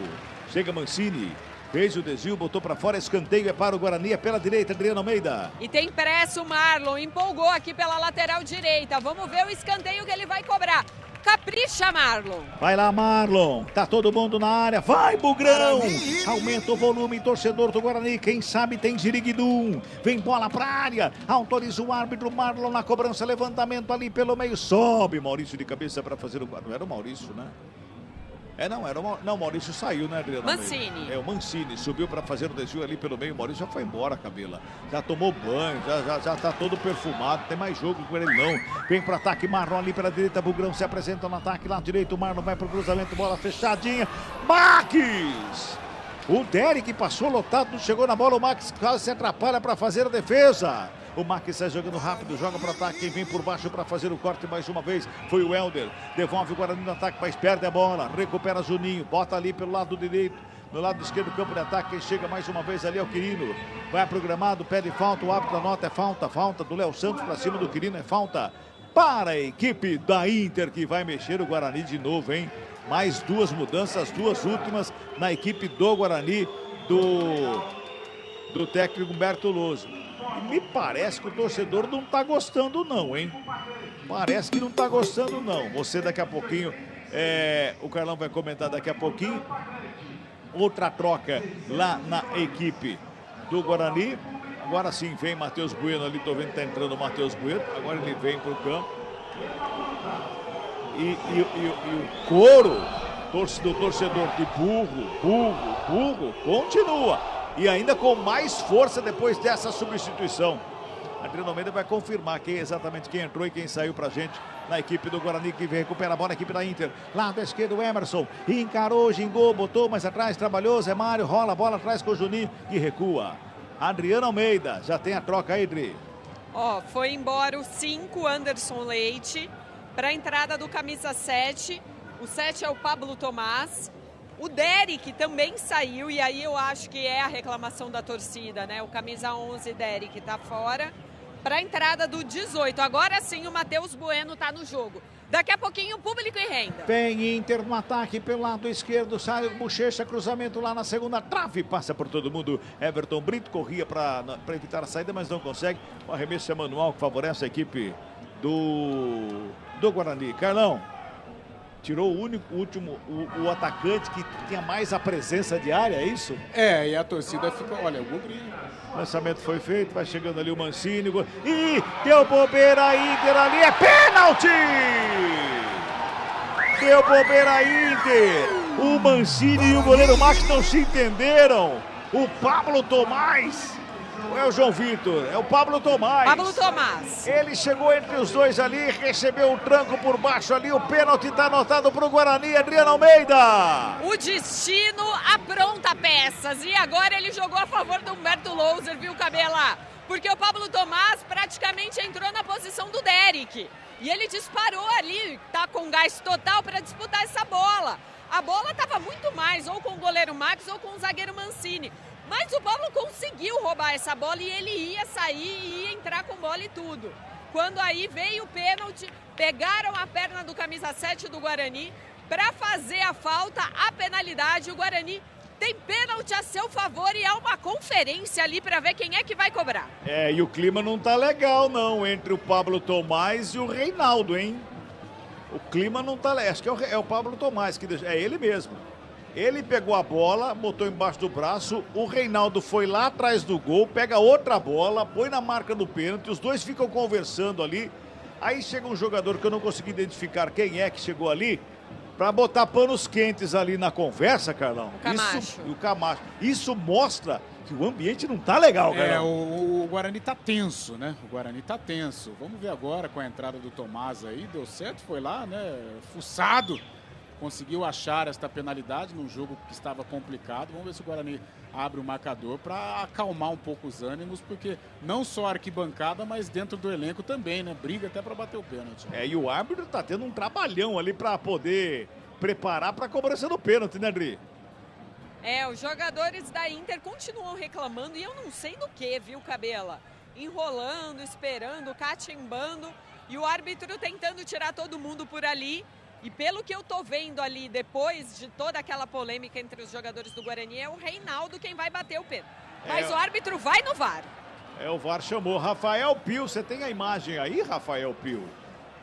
chega Mancini, Fez o desvio, botou para fora, escanteio é para o Guarani, é pela direita, Adriano Almeida. E tem pressa o Marlon, empolgou aqui pela lateral direita. Vamos ver o escanteio que ele vai cobrar. Capricha, Marlon. Vai lá, Marlon. Tá todo mundo na área. Vai, Bugrão. Aumenta o volume, torcedor do Guarani. Quem sabe tem Jiriguidum. Vem bola pra área. Autoriza o árbitro Marlon na cobrança. Levantamento ali pelo meio. Sobe Maurício de cabeça para fazer o guarda. Não era o Maurício, né? Não, Maurício saiu, né, Adriano? Mancini. O Mancini subiu para fazer o desvio ali pelo meio. O Maurício já foi embora, Cabela. Já tomou banho, já tá todo perfumado. Tem mais jogo com ele, não. Vem pro ataque, Marlon ali pela direita. Bugrão se apresenta no ataque lá direito. O Marlon vai pro cruzamento, bola fechadinha. Max! O Derek passou lotado, não chegou na bola. O Max quase se atrapalha para fazer a defesa. O Max sai jogando rápido, joga para o ataque. Quem vem por baixo para fazer o corte mais uma vez foi o Helder. Devolve o Guarani no ataque, mas perde a bola. Recupera Juninho, bota ali pelo lado direito. No lado esquerdo do campo de ataque, quem chega mais uma vez ali é o Quirino. Vai programado, pede falta, o árbitro anota, é falta do Léo Santos para cima do Quirino, é falta para a equipe da Inter, que vai mexer o Guarani de novo, hein? Mais duas mudanças, duas últimas na equipe do Guarani, do técnico Humberto Lousa. E me parece que o torcedor não tá gostando não, hein? Parece que não tá gostando não. Você daqui a pouquinho, o Carlão vai comentar daqui a pouquinho. Outra troca lá na equipe do Guarani. Agora sim vem Matheus Bueno ali, tô vendo que tá entrando o Matheus Bueno. Agora ele vem pro campo. E o coro do torcedor de burro, continua. E ainda com mais força depois dessa substituição. Adriano Almeida vai confirmar exatamente quem entrou e quem saiu pra gente na equipe do Guarani, que recupera a bola, a equipe da Inter. Lado esquerdo, o Emerson. Encarou, gingou, botou mais atrás, trabalhou. Zé Mário rola a bola atrás com o Juninho e recua. Adriano Almeida, já tem a troca aí, Adri. Foi embora o 5, Anderson Leite, para a entrada do camisa 7. O 7 é o Pablo Tomás. O Derek também saiu, e aí eu acho que é a reclamação da torcida, né? O camisa 11, Derek, tá fora. Para a entrada do 18. Agora sim o Matheus Bueno tá no jogo. Daqui a pouquinho, público e renda. Vem Inter no ataque pelo lado esquerdo. Sai o Bochecha, cruzamento lá na segunda trave. Passa por todo mundo. Everton Brito corria para evitar a saída, mas não consegue. O arremesso é manual que favorece a equipe do Guarani. Carlão. Tirou o atacante que tinha mais a presença de área, é isso? E a torcida ficou, olha, o Gugrinho. O lançamento foi feito, vai chegando ali o Mancini. E deu bobeira a Inter ali, é pênalti! Deu bobeira a Inter. O Mancini e o goleiro Max não se entenderam. O Pablo Tomás. Não é o João Vitor, é o Pablo Tomás. Pablo Tomás. Ele chegou entre os dois ali, recebeu o tranco por baixo ali. O pênalti está anotado para o Guarani, Adriano Almeida. O destino apronta peças. E agora ele jogou a favor do Humberto Louser, viu, Cabela? Porque o Pablo Tomás praticamente entrou na posição do Derek. E ele disparou ali, tá com gás total para disputar essa bola. A bola estava muito mais ou com o goleiro Max ou com o zagueiro Mancini. Mas o Pablo conseguiu roubar essa bola e ele ia sair e ia entrar com bola e tudo. Quando aí veio o pênalti, pegaram a perna do camisa 7 do Guarani para fazer a falta, a penalidade. O Guarani tem pênalti a seu favor e há uma conferência ali para ver quem é que vai cobrar. E o clima não tá legal não, entre o Pablo Tomás e o Reinaldo, hein? O clima não tá legal, acho que é o Pablo Tomás, é ele mesmo. Ele pegou a bola, botou embaixo do braço, o Reinaldo foi lá atrás do gol, pega outra bola, põe na marca do pênalti, os dois ficam conversando ali. Aí chega um jogador que eu não consegui identificar quem é que chegou ali, para botar panos quentes ali na conversa, Carlão. O Camacho. Isso mostra que o ambiente não tá legal, Carlão. O Guarani tá tenso, né? O Guarani tá tenso. Vamos ver agora com a entrada do Tomás aí, deu certo, foi lá, né? Fuçado. Conseguiu achar esta penalidade num jogo que estava complicado. Vamos ver se o Guarani abre o marcador para acalmar um pouco os ânimos, porque não só a arquibancada, mas dentro do elenco também, né? Briga até para bater o pênalti. E o árbitro tá tendo um trabalhão ali para poder preparar para a cobrança do pênalti, né, Adri? Os jogadores da Inter continuam reclamando e eu não sei do que, viu, Cabela? Enrolando, esperando, catimbando e o árbitro tentando tirar todo mundo por ali. E pelo que eu tô vendo ali, depois de toda aquela polêmica entre os jogadores do Guarani, é o Reinaldo quem vai bater o pênalti. Mas o árbitro vai no VAR. O VAR chamou. Rafael Pio, você tem a imagem aí, Rafael Pio?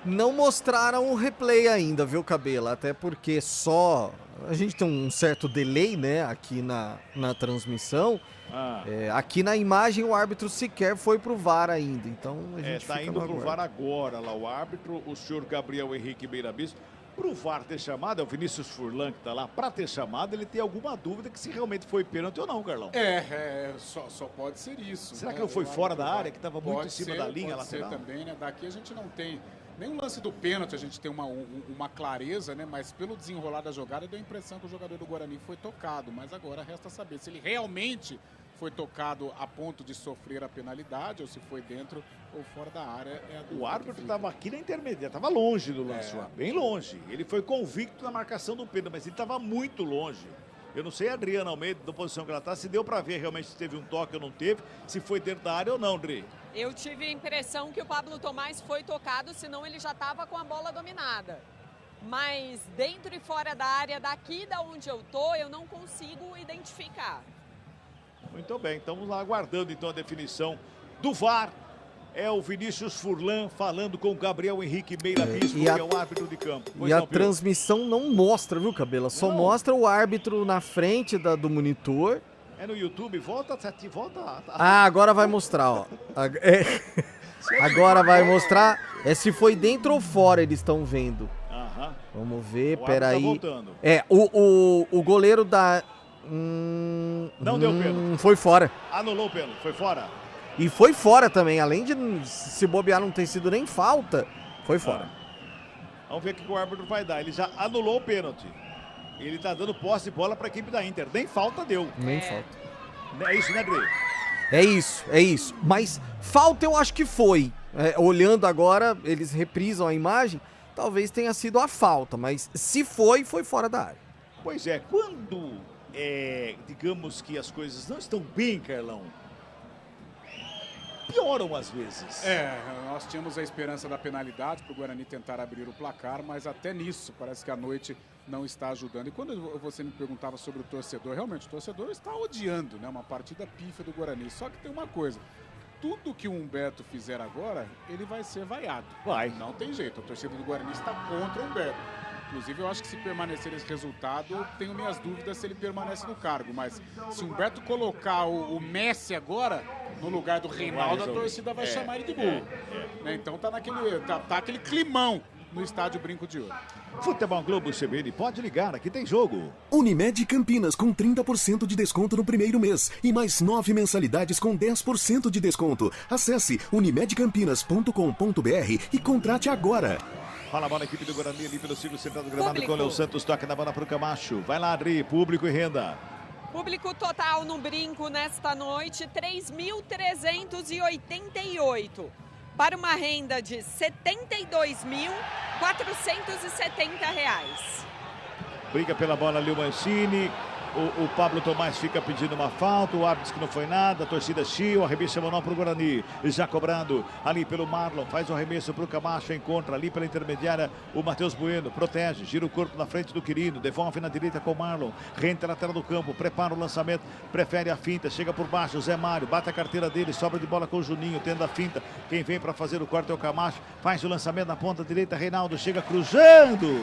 Não mostraram o replay ainda, viu, Cabela? Até porque a gente tem um certo delay, né, aqui na transmissão. Aqui na imagem o árbitro sequer foi pro VAR ainda, então a gente tá indo pro VAR agora lá o árbitro, o senhor Gabriel Henrique Beirabispo. Pro VAR ter chamado, é o Vinícius Furlan que tá lá, pra ter chamado, ele tem alguma dúvida que se realmente foi pênalti ou não, Carlão. Só pode ser isso. Será que não foi fora da área, que tava muito em cima da linha lateral? Pode ser também, né? Daqui a gente não tem nem o lance do pênalti, a gente tem uma clareza, né? Mas pelo desenrolar da jogada, deu a impressão que o jogador do Guarani foi tocado. Mas agora resta saber se ele realmente foi tocado a ponto de sofrer a penalidade ou se foi dentro ou fora da área. O árbitro estava aqui na intermediária, estava longe do lance, bem longe. Ele foi convicto na marcação do pênalti, mas ele estava muito longe. Eu não sei a Adriana Almeida, da posição que ela está, se deu para ver realmente se teve um toque ou não teve, se foi dentro da área ou não, Adri. Eu tive a impressão que o Pablo Tomás foi tocado, senão ele já estava com a bola dominada. Mas dentro e fora da área, daqui da onde eu tô, eu não consigo identificar. Muito bem, estamos lá aguardando então a definição do VAR. É o Vinícius Furlan falando com o Gabriel Henrique Beirabispo, que é o árbitro de campo. E a transmissão não mostra, viu, Cabela? Só mostra o árbitro na frente do monitor. É no YouTube, volta. Agora vai mostrar, ó. Agora vai mostrar se foi dentro ou fora, eles estão vendo. Vamos ver, peraí. Tá voltando. O goleiro da... não deu pênalti. Foi fora. Anulou o pênalti, foi fora. E foi fora também, além de se bobear não ter sido nem falta, foi fora. Vamos ver o que o árbitro vai dar. Ele já anulou o pênalti. Ele tá dando posse de bola para a equipe da Inter. Nem falta deu. Nem falta. É isso, né, Dre? É isso. Mas falta eu acho que foi. Olhando agora, eles reprisam a imagem, talvez tenha sido a falta, mas se foi fora da área. Pois é, quando digamos que as coisas não estão bem, Carlão, pioram às vezes. Nós tínhamos a esperança da penalidade para o Guarani tentar abrir o placar, mas até nisso parece que a noite não está ajudando. E quando você me perguntava sobre o torcedor, realmente o torcedor está odiando, né, uma partida pífia do Guarani. Só que tem uma coisa, tudo que o Humberto fizer agora, ele vai ser vaiado. Não tem jeito, a torcida do Guarani está contra o Humberto. Inclusive, eu acho que se permanecer esse resultado, tenho minhas dúvidas se ele permanece no cargo. Mas se o Humberto colocar o Messi agora no lugar do Reinaldo, a torcida vai chamar ele de burro. Então tá aquele climão no estádio Brinco de Ouro. Futebol Globo CBN, pode ligar, aqui tem jogo. Unimed Campinas com 30% de desconto no primeiro mês e mais 9 mensalidades com 10% de desconto. Acesse unimedcampinas.com.br e contrate agora. Fala a bola, equipe do Guarani ali pelo círculo central do gramado com o Léo Santos, toca na bola para o Camacho. Vai lá, Adri, público e renda. Público total no Brinco nesta noite, 3.388. Para uma renda de R$ 72.470. Briga pela bola ali o Mancini. O Pablo Tomás fica pedindo uma falta, o árbitro diz que não foi nada, a torcida chia, o arremesso manual para o Guarani, já cobrado ali pelo Marlon, faz o arremesso para o Camacho, encontra ali pela intermediária o Matheus Bueno, protege, gira o corpo na frente do Quirino, devolve na direita com o Marlon, renta a lateral do campo, prepara o lançamento, prefere a finta, chega por baixo, o Zé Mário, bate a carteira dele, sobra de bola com o Juninho, tendo a finta, quem vem para fazer o corte é o Camacho, faz o lançamento na ponta direita, Reinaldo chega cruzando.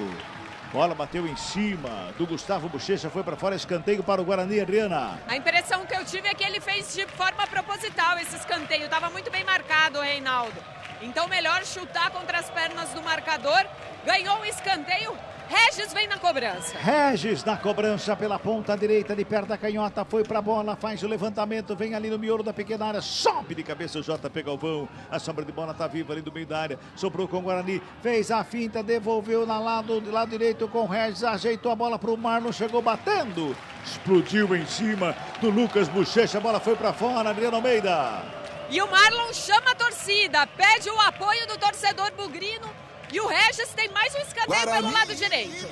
Bola bateu em cima do Gustavo Bochecha, foi para fora, escanteio para o Guarani, Adriana. A impressão que eu tive é que ele fez de forma proposital esse escanteio, estava muito bem marcado o Reinaldo. Então melhor chutar contra as pernas do marcador, ganhou o escanteio, Regis vem na cobrança. Regis na cobrança pela ponta direita, de perto da canhota, foi pra bola, faz o levantamento, vem ali no miolo da pequena área, sobe de cabeça o JP Galvão, a sombra de bola tá viva ali do meio da área, sobrou com o Guarani, fez a finta, devolveu do lado direito com o Regis, ajeitou a bola pro Marlon, chegou batendo, explodiu em cima do Lucas Bochecha, a bola foi pra fora, Adriano Almeida. E o Marlon chama a torcida, pede o apoio do torcedor bugrino. E o Regis tem mais um escanteio pelo lado direito.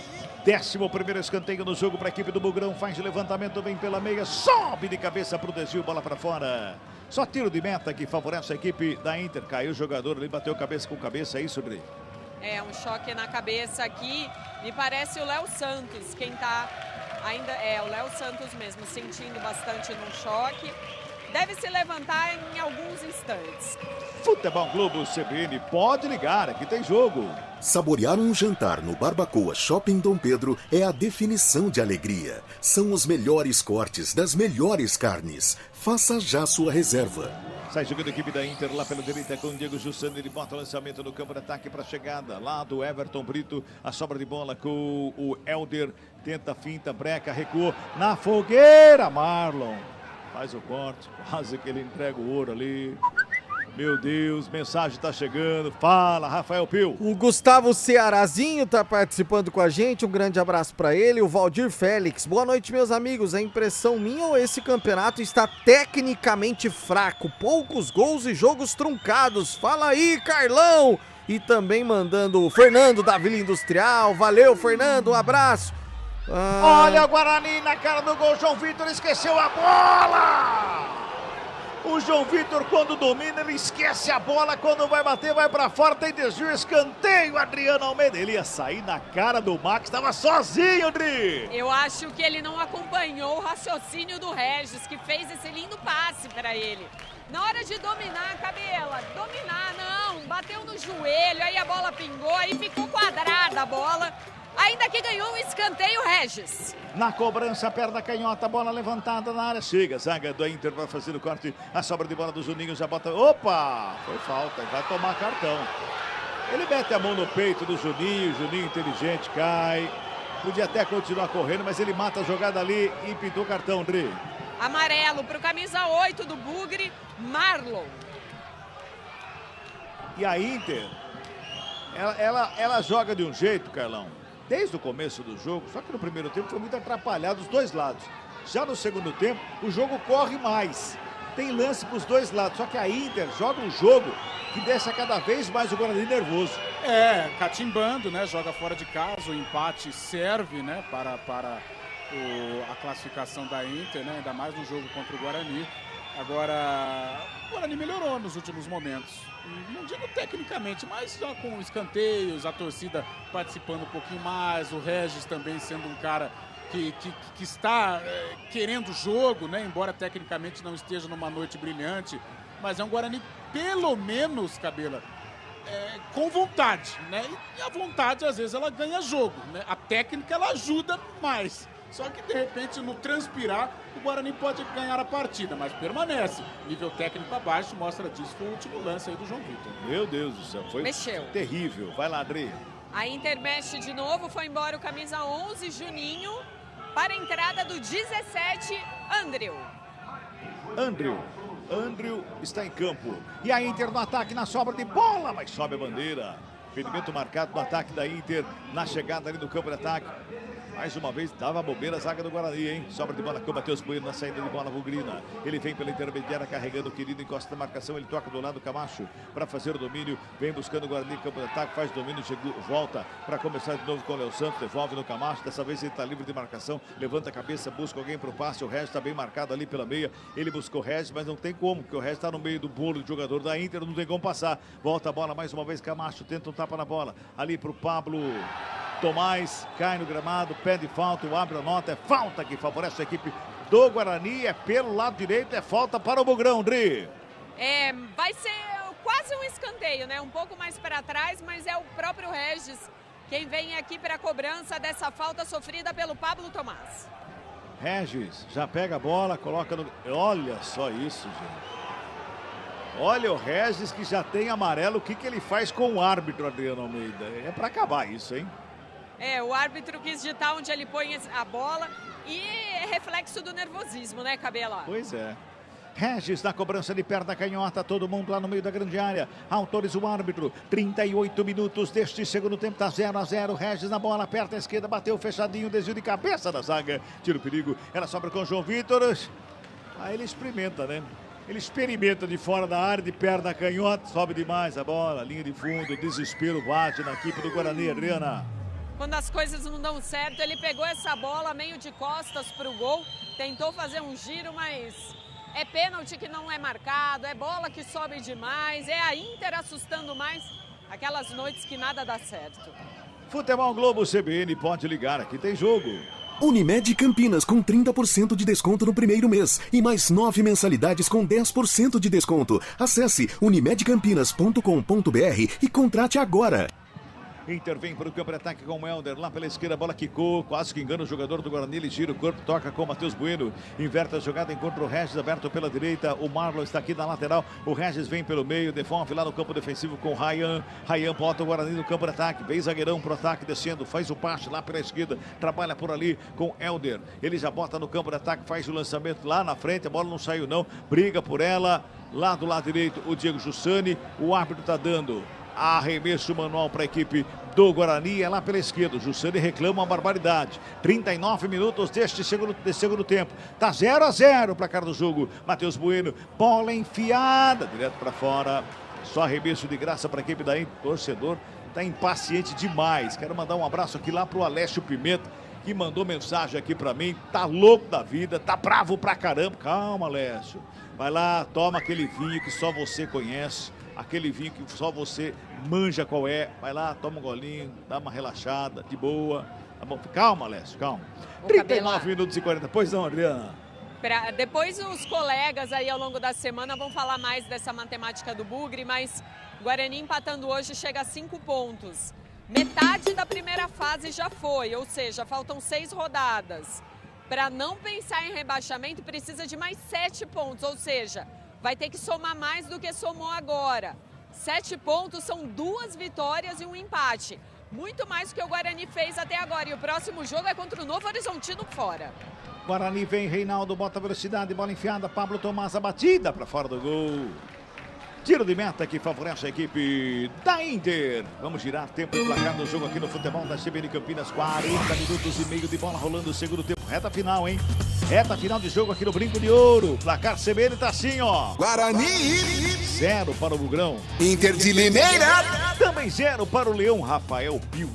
11º escanteio no jogo para a equipe do Bugrão. Faz o levantamento, vem pela meia, sobe de cabeça para o desvio, bola para fora. Só tiro de meta que favorece a equipe da Inter. Caiu o jogador ali, bateu cabeça com cabeça, é isso, Dri? É, um choque na cabeça aqui. Me parece o Léo Santos, quem tá ainda... É, o Léo Santos mesmo, sentindo bastante no choque. Deve se levantar em alguns instantes. Futebol Globo CBN, pode ligar, aqui tem jogo. Saborear um jantar no Barbacoa Shopping Dom Pedro é a definição de alegria. São os melhores cortes das melhores carnes. Faça já sua reserva. Sai jogando a equipe da Inter lá pela direita com o Diego Jussano. Ele bota o lançamento no campo de ataque para a chegada. Lá do Everton Brito. A sobra de bola com o Helder. Tenta, finta, breca, recuou. Na fogueira, Marlon. Faz o corte. Quase que ele entrega o ouro ali. Meu Deus, mensagem tá chegando. Fala, Rafael Pio. O Gustavo Cearazinho tá participando com a gente. Um grande abraço pra ele. O Valdir Félix. Boa noite, meus amigos. É impressão minha ou esse campeonato está tecnicamente fraco? Poucos gols e jogos truncados. Fala aí, Carlão. E também mandando o Fernando da Vila Industrial. Valeu, Fernando. Um abraço. Olha o Guarani na cara do gol. João Vitor esqueceu a bola. O João Vitor, quando domina, ele esquece a bola. Quando vai bater, vai pra fora. Tem desvio, escanteio. Adriano Almeida. Ele ia sair na cara do Max. Estava sozinho, Adri. Eu acho que ele não acompanhou o raciocínio do Regis, que fez esse lindo passe para ele. Na hora de dominar, Cabela, dominar, não. Bateu no joelho, aí a bola pingou, aí ficou quadrada a bola. Ainda que ganhou um escanteio, Regis. Na cobrança, perna canhota, bola levantada na área. Chega, zaga do Inter vai fazer o corte. A sobra de bola do Juninho já bota... Opa! Foi falta, vai tomar cartão. Ele mete a mão no peito do Juninho. Juninho inteligente, cai. Podia até continuar correndo, mas ele mata a jogada ali e pintou cartão, Dri. Amarelo pro camisa 8 do Bugre, Marlon. E a Inter, ela joga de um jeito, Carlão, desde o começo do jogo, só que no primeiro tempo foi muito atrapalhado dos dois lados. Já no segundo tempo, o jogo corre mais. Tem lance para os dois lados, só que a Inter joga um jogo que deixa cada vez mais o Guarani nervoso. É, catimbando, né? Joga fora de casa, o empate serve, né? Para a classificação da Inter, né? Ainda mais no jogo contra o Guarani. Agora, o Guarani melhorou nos últimos momentos. Não digo tecnicamente, mas já com escanteios, a torcida participando um pouquinho mais, o Regis também sendo um cara que está querendo o jogo, né? Embora tecnicamente não esteja numa noite brilhante, mas é um Guarani, pelo menos, Cabela, com vontade, né? E a vontade, às vezes, ela ganha jogo, né? A técnica, ela ajuda mais. Só que, de repente, no transpirar, o Guarani pode ganhar a partida, mas permanece. Nível técnico abaixo, mostra disso. Foi o último lance aí do João Vitor. Meu Deus do céu, foi terrível. Vai lá, Adri. A Inter mexe de novo, foi embora o camisa 11, Juninho, para a entrada do 17, Andrew. Andrew está em campo. E a Inter no ataque, na sobra de bola, mas sobe a bandeira. Impedimento marcado no ataque da Inter, na chegada ali do campo de ataque. Mais uma vez, dava a bobeira a zaga do Guarani, hein? Sobra de bola com o Matheus Bueno na saída de bola, Bugrina. Ele vem pela intermediária, carregando o querido, encosta na marcação, ele toca do lado do Camacho para fazer o domínio. Vem buscando o Guarani, campo de ataque, faz domínio, volta para começar de novo com o Léo Santos, devolve no Camacho. Dessa vez ele está livre de marcação, levanta a cabeça, busca alguém para o passe. O Regis está bem marcado ali pela meia. Ele buscou o Regis, mas não tem como, porque o Regis está no meio do bolo de jogador da Inter, não tem como passar. Volta a bola mais uma vez, Camacho tenta um tapa na bola. Ali para o Pablo Tomás, cai no gramado, pede falta, abre a nota, é falta que favorece a equipe do Guarani, é pelo lado direito, é falta para o Bugrão, Dri. Vai ser quase um escanteio, né? Um pouco mais para trás, mas é o próprio Regis quem vem aqui para a cobrança dessa falta sofrida pelo Pablo Tomás. Regis já pega a bola, coloca no... Olha só isso, gente. Olha o Regis que já tem amarelo, o que ele faz com o árbitro, Adriano Almeida? É para acabar isso, hein? O árbitro quis ditar onde ele põe a bola e é reflexo do nervosismo, né, Cabela? Pois é. Regis na cobrança de perna canhota, todo mundo lá no meio da grande área. Autoriza o árbitro. 38 minutos deste segundo tempo, tá 0-0. Regis na bola, aperta a esquerda, bateu fechadinho, desvio de cabeça da zaga. Tira o perigo, ela sobra com o João Vitor. Aí ele experimenta, né? Ele experimenta de fora da área, de perna canhota, sobe demais a bola, linha de fundo, desespero bate na equipe do Guarani, Adriana. Quando as coisas não dão certo, ele pegou essa bola meio de costas para o gol, tentou fazer um giro, mas é pênalti que não é marcado, é bola que sobe demais, é a Inter assustando mais aquelas noites que nada dá certo. Futebol Globo CBN, pode ligar, aqui tem jogo. Unimed Campinas com 30% de desconto no primeiro mês e mais 9 mensalidades com 10% de desconto. Acesse unimedcampinas.com.br e contrate agora. Intervém para o campo de ataque com o Helder, lá pela esquerda, a bola quicou, quase que engana o jogador do Guarani, ele gira o corpo, toca com o Matheus Bueno, inverte a jogada, encontra o Regis aberto pela direita, o Marlon está aqui na lateral, o Regis vem pelo meio, devolve lá no campo defensivo com o Ryan bota o Guarani no campo de ataque, vem zagueirão pro ataque, descendo, faz o passe lá pela esquerda, trabalha por ali com o Helder, ele já bota no campo de ataque, faz o lançamento lá na frente, a bola não saiu não, briga por ela, lá do lado direito o Diego Jussani, o árbitro está dando arremesso manual para a equipe do Guarani, é lá pela esquerda. O Jussani reclama uma barbaridade. 39 minutos deste segundo tempo. Tá 0-0 o placar do jogo. Matheus Bueno, bola enfiada direto para fora. Só arremesso de graça para a equipe da torcedor. Tá impaciente demais. Quero mandar um abraço aqui lá pro Alessio Pimenta, que mandou mensagem aqui para mim. Tá louco da vida, tá bravo pra caramba. Calma, Alessio. Vai lá, toma aquele vinho que só você conhece. Aquele vinho que só você manja qual é. Vai lá, toma um golinho, dá uma relaxada, de boa. Tá bom? Calma, Alessio, calma. 39 minutos e 40. Pois não, Adriana? Depois os colegas aí ao longo da semana vão falar mais dessa matemática do Bugre, mas Guarani empatando hoje chega a 5 pontos. Metade da primeira fase já foi, ou seja, faltam 6 rodadas. Para não pensar em rebaixamento, precisa de mais 7 pontos, ou seja, vai ter que somar mais do que somou agora. 7 pontos são 2 vitórias e um empate. Muito mais do que o Guarani fez até agora. E o próximo jogo é contra o Novo Horizontino fora. Guarani vem, Reinaldo bota velocidade, bola enfiada, Pablo Tomás, a batida para fora do gol. Tiro de meta que favorece a equipe da Inter. Vamos girar tempo e placar do jogo aqui no futebol da CBN Campinas. 40 minutos e meio de bola rolando o segundo tempo. Reta final, hein? Reta final de jogo aqui no Brinco de Ouro. Placar CBN tá assim, ó. Guarani 0 para o Bugrão. Inter de Limeira. Também 0 para o Leão, Rafael Pio.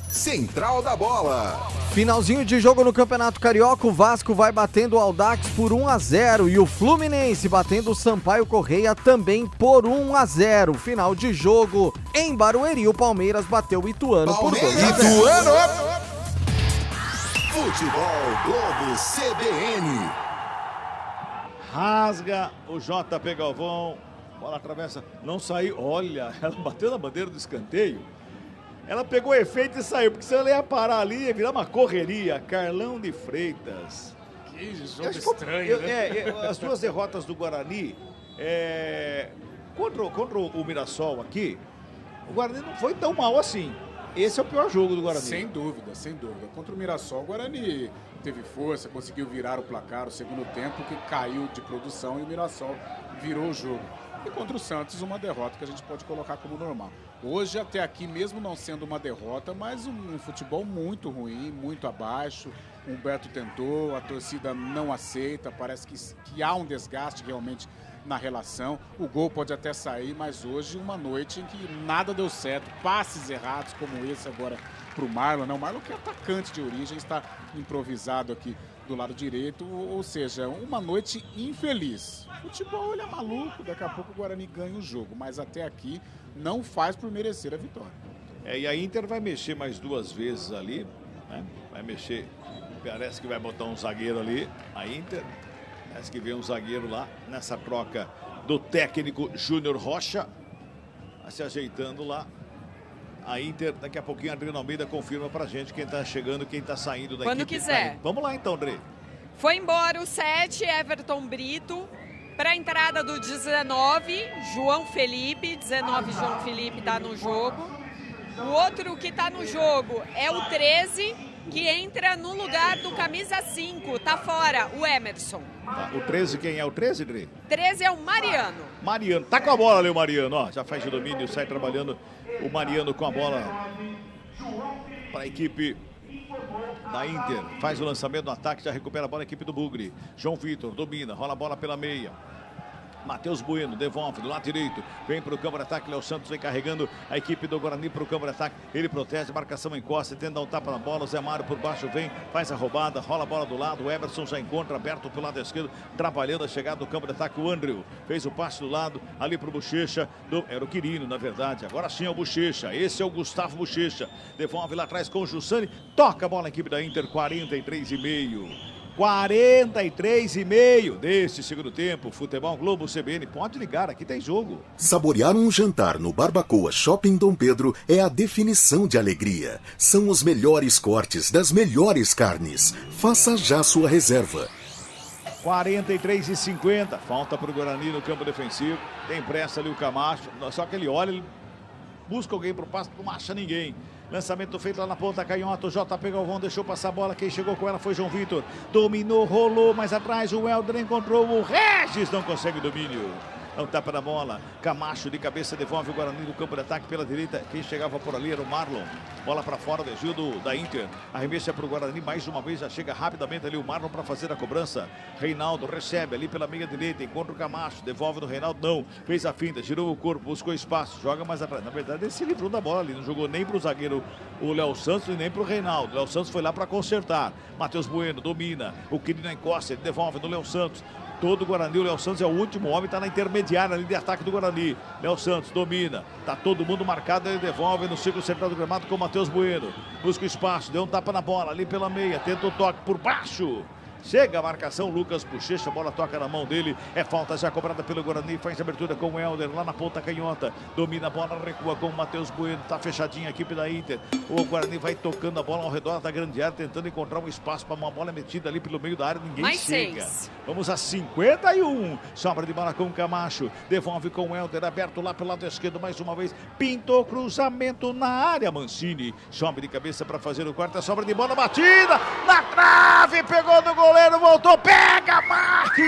Central da bola. Finalzinho de jogo no Campeonato Carioca, o Vasco vai batendo o Audax por 1-0 e o Fluminense batendo o Sampaio Correia também por 1-0. Final de jogo em Barueri, o Palmeiras bateu o Ituano por 2-0. Ituano! Futebol Globo CBN. Rasga o JP Galvão, bola atravessa, não saiu, olha, ela bateu na bandeira do escanteio. Ela pegou efeito e saiu, porque se ela ia parar ali, ia virar uma correria. Carlão de Freitas. Que jogo estranho, né? As duas derrotas do Guarani, contra o Mirassol aqui, o Guarani não foi tão mal assim. Esse é o pior jogo do Guarani. Sem dúvida, sem dúvida. Contra o Mirassol, o Guarani teve força, conseguiu virar o placar o segundo tempo, que caiu de produção e o Mirassol virou o jogo. E contra o Santos, uma derrota que a gente pode colocar como normal. Hoje, até aqui, mesmo não sendo uma derrota, mas um futebol muito ruim, muito abaixo. O Humberto tentou, a torcida não aceita, parece que há um desgaste realmente na relação. O gol pode até sair, mas hoje uma noite em que nada deu certo. Passes errados como esse agora para o Marlon. Não, o Marlon, que é atacante de origem, está improvisado aqui do lado direito, ou seja, uma noite infeliz. O futebol, ele é maluco, daqui a pouco o Guarani ganha o jogo, mas até aqui não faz por merecer a vitória. E a Inter vai mexer mais 2 vezes ali, né? Vai mexer, parece que vai botar um zagueiro ali, a Inter, parece que vem um zagueiro lá, nessa troca do técnico Júnior Rocha, vai se ajeitando lá. A Inter, daqui a pouquinho, a Adriana Almeida confirma pra gente quem tá chegando, quem tá saindo da quando equipe. Quiser. Vamos lá então, André. Foi embora o 7, Everton Brito, para a entrada do 19, João Felipe. 19, João Felipe tá no jogo. O outro que tá no jogo é o 13, que entra no lugar do camisa 5, tá fora, o Emerson. Tá, o 13, quem é o 13, Dre? 13 é o Mariano. Mariano, tá com a bola ali o Mariano, ó, já faz o domínio, sai trabalhando o Mariano com a bola para a equipe da Inter, faz o lançamento no ataque, já recupera a bola a equipe do Bugre. João Vitor domina, rola a bola pela meia. Matheus Bueno devolve do lado direito, vem para o campo de ataque, Léo Santos vem carregando a equipe do Guarani para o campo de ataque, ele protege, marcação encosta, tenta dar um tapa na bola, o Zé Mário por baixo vem, faz a roubada, rola a bola do lado, o Emerson já encontra aberto pelo lado esquerdo, trabalhando a chegada do campo de ataque, o Andrew fez o passe do lado, ali para o Bochecha, era o Quirino na verdade, agora sim é o Bochecha, esse é o Gustavo Bochecha, devolve lá atrás com o Jussani, toca a bola na equipe da Inter, 43,5. 43,5 deste segundo tempo. Futebol Globo CBN. Pode ligar, aqui tem jogo. Saborear um jantar no Barbacoa Shopping Dom Pedro é a definição de alegria. São os melhores cortes das melhores carnes. Faça já sua reserva. 43,50. Falta para o Guarani no campo defensivo. Tem pressa ali o Camacho. Só que ele olha, ele busca alguém para o passe, não acha ninguém. Lançamento feito lá na ponta canhota, o JP Galvão deixou passar a bola, quem chegou com ela foi João Vitor, dominou, rolou mais atrás, o Helder encontrou o Regis, não consegue domínio. É um tapa na bola, Camacho de cabeça devolve o Guarani do campo de ataque pela direita, quem chegava por ali era o Marlon, bola para fora, desvio da Inter, arremessa para o Guarani, mais uma vez já chega rapidamente ali o Marlon para fazer a cobrança, Reinaldo recebe ali pela meia direita, encontra o Camacho, devolve no Reinaldo, não, fez a finta, girou o corpo, buscou espaço, joga mais atrás, na verdade ele se livrou da bola ali, não jogou nem para o zagueiro o Léo Santos e nem para o Reinaldo, Léo Santos foi lá para consertar, Matheus Bueno domina, o Quirino encosta, ele devolve no Léo Santos, todo o Guarani, o Léo Santos é o último homem, está na intermediária ali de ataque do Guarani. Léo Santos domina, está todo mundo marcado, ele devolve no círculo central do gramado com o Matheus Bueno. Busca o espaço, deu um tapa na bola ali pela meia, tenta o toque por baixo. Chega a marcação, Lucas Bochecha, a bola toca na mão dele, é falta já cobrada pelo Guarani, faz abertura com o Helder lá na ponta canhota, domina a bola, recua com o Matheus Bueno, tá fechadinha a equipe da Inter, o Guarani vai tocando a bola ao redor da grande área, tentando encontrar um espaço para uma bola metida ali pelo meio da área, ninguém mais chega. 6. Vamos a 51, sobra de bola com o Camacho, devolve com o Helder, aberto lá pelo lado esquerdo mais uma vez, pintou cruzamento na área, Mancini, sobe de cabeça para fazer o quarto, sobra de bola, batida, na trave, pegou no goleiro, voltou, pega Marques!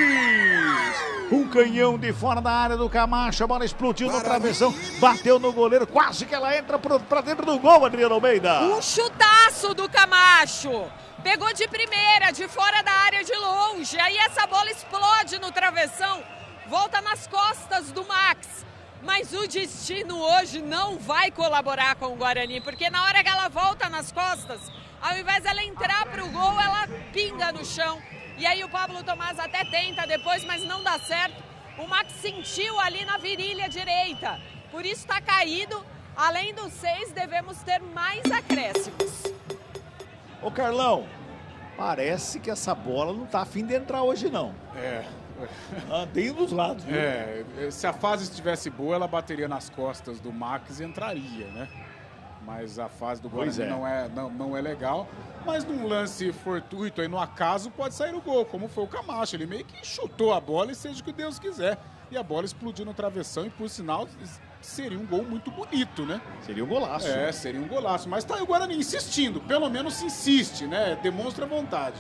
Um canhão de fora da área do Camacho, a bola explodiu na travessão, bateu no goleiro, quase que ela entra pra dentro do gol, Adriano Almeida. Um chutaço do Camacho, pegou de primeira, de fora da área de longe, aí essa bola explode no travessão, volta nas costas do Max. Mas o destino hoje não vai colaborar com o Guarani, porque na hora que ela volta nas costas, ao invés dela entrar para o gol, ela pinga no chão. E aí o Pablo Tomás até tenta depois, mas não dá certo. O Max sentiu ali na virilha direita, por isso está caído. Além dos 6, devemos ter mais acréscimos. Ô Carlão, parece que essa bola não tá a fim de entrar hoje não. Tem dos lados, viu? Se a fase estivesse boa, ela bateria nas costas do Max e entraria, né? Mas a fase do Guarani não é legal. Mas num lance fortuito, aí no acaso, pode sair o gol, como foi o Camacho. Ele meio que chutou a bola e seja o que Deus quiser. E a bola explodiu no travessão e, por sinal, seria um gol muito bonito, né? Seria um golaço. Seria um golaço. Mas tá aí o Guarani insistindo, pelo menos insiste, né? Demonstra vontade.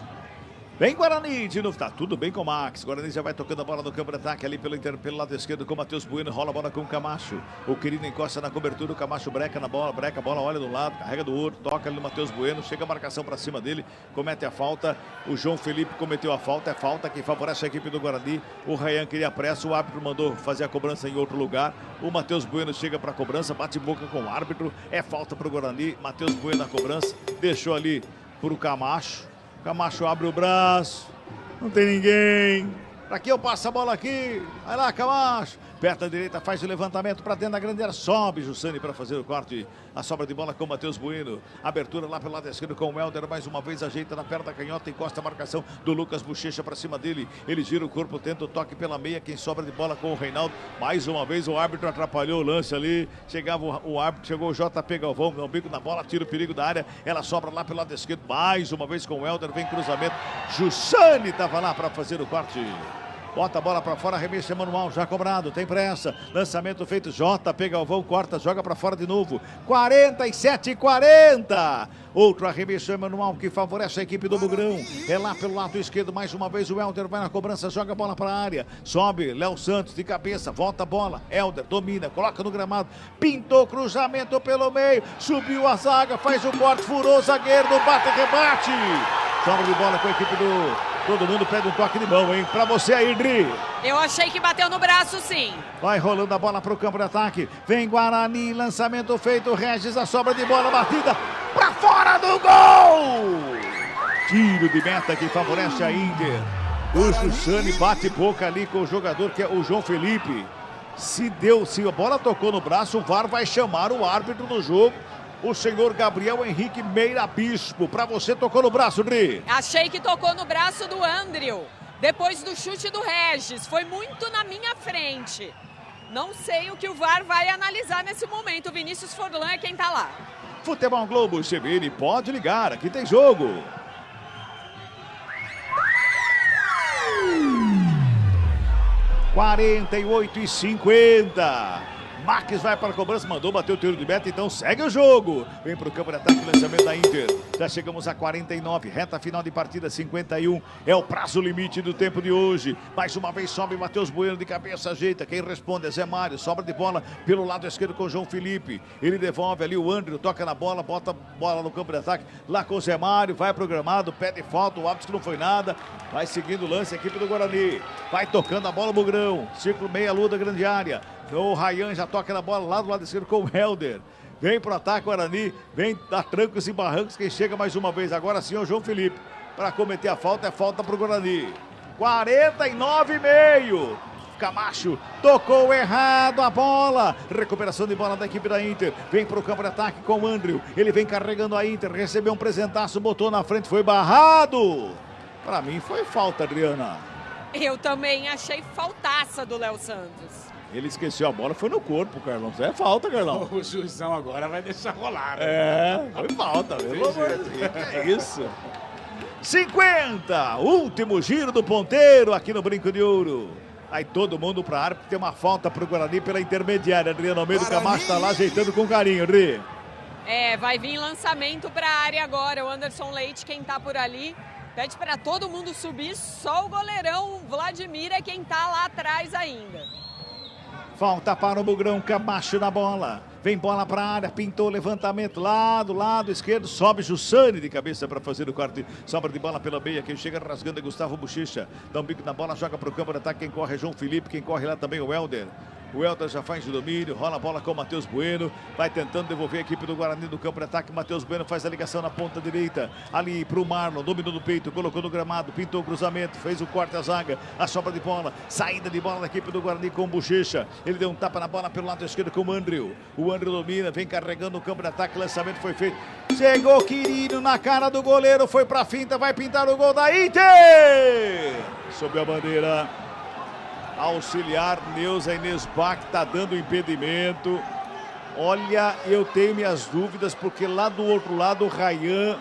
Vem Guarani, de novo, tá tudo bem com o Max. Guarani já vai tocando a bola no campo de ataque ali pelo lado esquerdo com o Matheus Bueno, rola a bola com o Camacho. O Quirino encosta na cobertura, o Camacho breca na bola, breca a bola, olha do lado, carrega do outro, toca ali no Matheus Bueno, chega a marcação pra cima dele, comete a falta. O João Felipe cometeu a falta, é falta que favorece a equipe do Guarani. O Ryan queria pressa, o árbitro mandou fazer a cobrança em outro lugar. O Matheus Bueno chega pra cobrança, bate boca com o árbitro, é falta pro Guarani. Matheus Bueno na cobrança, deixou ali pro Camacho. Camacho abre o braço, não tem ninguém. Aqui eu passo a bola aqui, vai lá Camacho. Perto da direita, faz o levantamento para dentro da grande área, sobe Jussani para fazer o corte. A sobra de bola com o Matheus Bueno. Abertura lá pelo lado esquerdo com o Helder, mais uma vez ajeita na perna da canhota, encosta a marcação do Lucas Bochecha para cima dele. Ele gira o corpo, tenta o toque pela meia, quem sobra de bola com o Reinaldo. Mais uma vez o árbitro atrapalhou o lance ali. Chegava o árbitro, chegou o JP Galvão, dá um bico na bola, tira o perigo da área. Ela sobra lá pelo lado esquerdo, mais uma vez com o Helder, vem cruzamento. Jussani estava lá para fazer o corte. Bota a bola para fora, arremesso manual, já cobrado, tem pressa. Lançamento feito, JP Galvão corta, joga para fora de novo. 47-40. Outro arremesso manual que favorece a equipe do Bugrão. É lá pelo lado esquerdo, mais uma vez o Helder vai na cobrança, joga a bola para a área. Sobe, Léo Santos de cabeça, volta a bola. Helder domina, coloca no gramado. Pintou cruzamento pelo meio, subiu a zaga, faz o corte, furou o zagueiro, bate e rebate. Sobra de bola com a equipe do Todo mundo pede um toque de mão, hein? Pra você aí, Dri. Eu achei que bateu no braço, sim. Vai rolando a bola pro campo de ataque. Vem Guarani, lançamento feito. Regis, a sobra de bola batida pra fora do gol! Tiro de meta que favorece a Inter. O Jussani bate boca ali com o jogador que é o João Felipe. Se a bola tocou no braço, o VAR vai chamar o árbitro do jogo, o senhor Gabriel Henrique Meira Bispo. Pra você, tocou no braço, Dri. Achei que tocou no braço do Andrew, depois do chute do Regis. Foi muito na minha frente. Não sei o que o VAR vai analisar nesse momento. O Vinícius Forlan é quem tá lá. Futebol Globo CBN, pode ligar, aqui tem jogo. (48:50). Marques vai para a cobrança, mandou bater o tiro de meta, então segue o jogo. Vem para o campo de ataque, lançamento da Inter. Já chegamos a 49, reta final de partida, 51. É o prazo limite do tempo de hoje. Mais uma vez sobe Matheus Bueno de cabeça, ajeita. Quem responde é Zé Mário. Sobra de bola pelo lado esquerdo com o João Felipe. Ele devolve ali o André, toca na bola, bota a bola no campo de ataque. Lá com o Zé Mário, vai programado, pede falta, o árbitro que não foi nada. Vai seguindo o lance, a equipe do Guarani. Vai tocando a bola, Bugrão. Círculo meia-lua da grande área. O Ryan já toca na bola lá do lado esquerdo com o Helder. Vem pro ataque Guarani, vem dar trancos e barrancos. Quem chega mais uma vez agora sim é o João Felipe. Para cometer a falta, é falta pro Guarani. 49,5. Camacho tocou errado a bola. Recuperação de bola da equipe da Inter. Vem pro campo de ataque com o Andrew. Ele vem carregando a Inter, recebeu um presentaço, botou na frente, foi barrado. Para mim foi falta, Adriana. Eu também achei faltaça do Léo Santos. Ele esqueceu a bola, foi no corpo, Carlão. Isso é falta, Carlão. O juizão agora vai deixar rolar. Né? É, foi falta, pelo amor de Deus. Que é isso? 50, último giro do ponteiro aqui no Brinco de Ouro. Aí todo mundo pra área, porque tem uma falta pro Guarani pela intermediária. Adriano Almeida, o Camacho tá lá ajeitando com carinho, Ri. Vai vir lançamento pra área agora. O Anderson Leite, quem tá por ali, pede pra todo mundo subir. Só o goleirão, o Vladimir, é quem tá lá atrás ainda. Falta para o Bugrão, Camacho na bola. Vem bola para a área, pintou o levantamento lá do lado esquerdo. Sobe Jussani de cabeça para fazer o corte. Sobra de bola pela meia. Quem chega rasgando é Gustavo Bochecha. Dá um bico na bola, joga para o campo de ataque. Quem corre é João Felipe. Quem corre lá também é o Helder. O Helder já faz o domínio, rola a bola com o Matheus Bueno. Vai tentando devolver a equipe do Guarani do campo de ataque. Matheus Bueno faz a ligação na ponta direita. Ali para o Marlon, dominou no peito, colocou no gramado, pintou o cruzamento, fez o corte à zaga. A sobra de bola, saída de bola da equipe do Guarani com o Bochecha. Ele deu um tapa na bola pelo lado esquerdo com o Andrew. O Andrew domina, vem carregando o campo de ataque. Lançamento foi feito. Chegou Quirino na cara do goleiro, foi para a finta, vai pintar o gol da Inter. Sob a bandeira. Auxiliar Neuza Inês Bach tá dando impedimento. Olha, eu tenho minhas dúvidas, porque lá do outro lado o Ryan,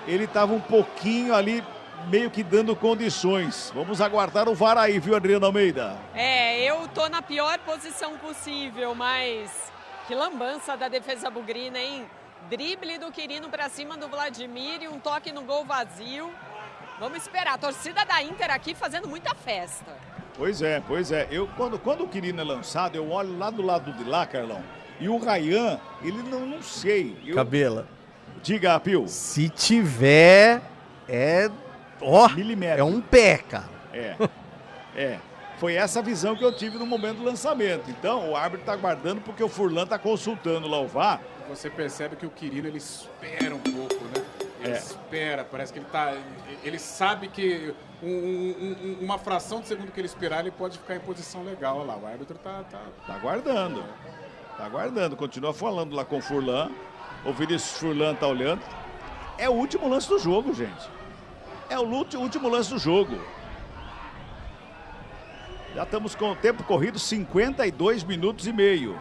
ele tava um pouquinho ali, meio que dando condições. Vamos aguardar o VAR aí, viu, Adriano Almeida? Eu tô na pior posição possível, mas que lambança da defesa bugrina, hein? Drible do Quirino pra cima do Vladimir e um toque no gol vazio. Vamos esperar, a torcida da Inter aqui fazendo muita festa. Pois é. Quando o Quirino é lançado, eu olho lá do lado de lá, Carlão, e o Ryan, ele não sei. Cabela. Diga, Pio. Se tiver, milímetro. É um pé, cara. Foi essa visão que eu tive no momento do lançamento. Então, o árbitro tá aguardando porque o Furlan tá consultando lá o VAR. Você percebe que o Quirino, ele espera um pouco, né? Ele espera, parece que ele sabe que uma fração de segundo que ele esperar, ele pode ficar em posição legal. Olha lá, o árbitro tá aguardando. Tá aguardando, continua falando lá com o Furlan. O Vinícius Furlan tá olhando. É o último lance do jogo, gente. É o último lance do jogo. Já estamos com o tempo corrido, 52 minutos e meio.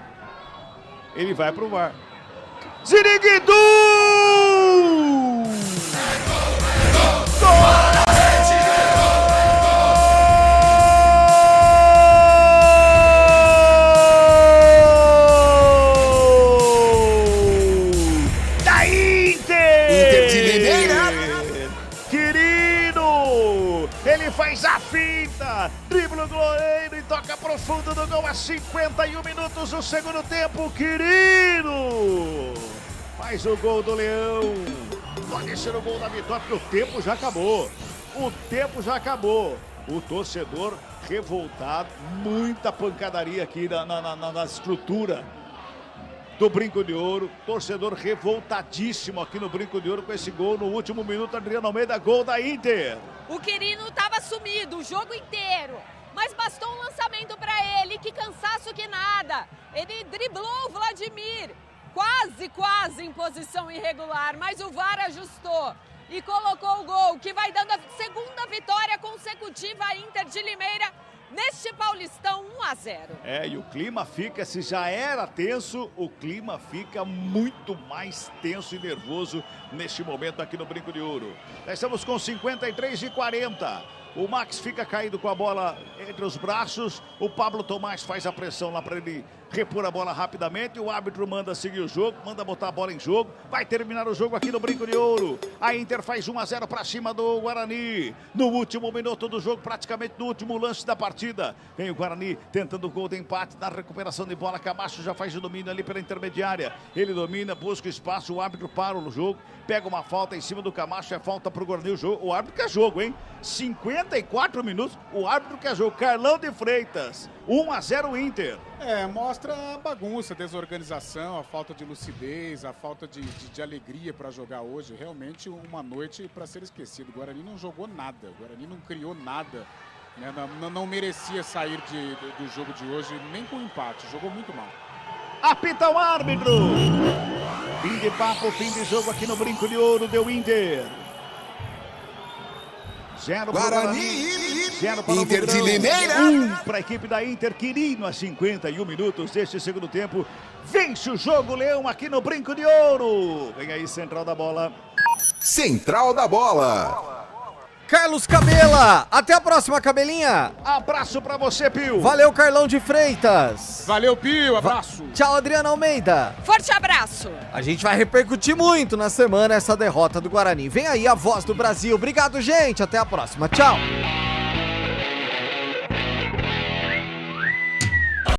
Ele vai pro VAR. Ziriguidu! Da Inter de Limeira. Quirino! Ele faz a finta, dribla o goleiro e toca pro fundo do gol a 51 minutos do segundo tempo. Quirino faz o gol do Leão. Pode ser o gol da vitória, porque o tempo já acabou. o tempo já acabou. O torcedor revoltado, muita pancadaria aqui na estrutura do Brinco de Ouro. Torcedor revoltadíssimo aqui no Brinco de Ouro com esse gol no último minuto. Adriano Almeida, gol da Inter. O Quirino estava sumido o jogo inteiro, mas bastou um lançamento para ele, que cansaço que nada. Ele driblou o Vladimir, quase em posição irregular, mas o VAR ajustou e colocou o gol, que vai dando a segunda vitória consecutiva à Inter de Limeira neste Paulistão 1-0. E o clima fica, se já era tenso, o clima fica muito mais tenso e nervoso neste momento aqui no Brinco de Ouro. Já estamos com 53:40. O Max fica caído com a bola entre os braços. O Pablo Tomás faz a pressão lá para ele repor a bola rapidamente. O árbitro manda seguir o jogo, manda botar a bola em jogo. Vai terminar o jogo aqui no Brinco de Ouro. A Inter faz 1-0 para cima do Guarani. No último minuto do jogo, praticamente no último lance da partida. Vem o Guarani tentando o gol de empate na recuperação de bola. Camacho já faz o domínio ali pela intermediária. Ele domina, busca espaço. O árbitro para o jogo. Pega uma falta em cima do Camacho. É falta para o Guarani. O árbitro quer jogo, hein? 54 minutos. O árbitro quer jogo. Carlão de Freitas. 1-0 Inter. Mostra a bagunça, a desorganização, a falta de lucidez, a falta de alegria para jogar hoje. Realmente uma noite para ser esquecido. O Guarani não jogou nada, o Guarani não criou nada. Né? Não merecia sair do jogo de hoje, nem com empate. Jogou muito mal. Apita o árbitro. Fim de papo, fim de jogo aqui no Brinco de Ouro, deu Inter. 0 Guarani, 0 para Inter de Limeira. 1 para a equipe da Inter. Quirino a 51 minutos deste segundo tempo. Vence o jogo, Leão, aqui no Brinco de Ouro. Vem aí, central da bola. Central da bola. Carlos Cabela, até a próxima, Cabelinha. Abraço pra você, Pio. Valeu, Carlão de Freitas. Valeu, Pio, abraço. Tchau, Adriano Almeida. Forte abraço. A gente vai repercutir muito na semana essa derrota do Guarani. Vem aí a voz do Brasil. Obrigado, gente. Até a próxima. Tchau.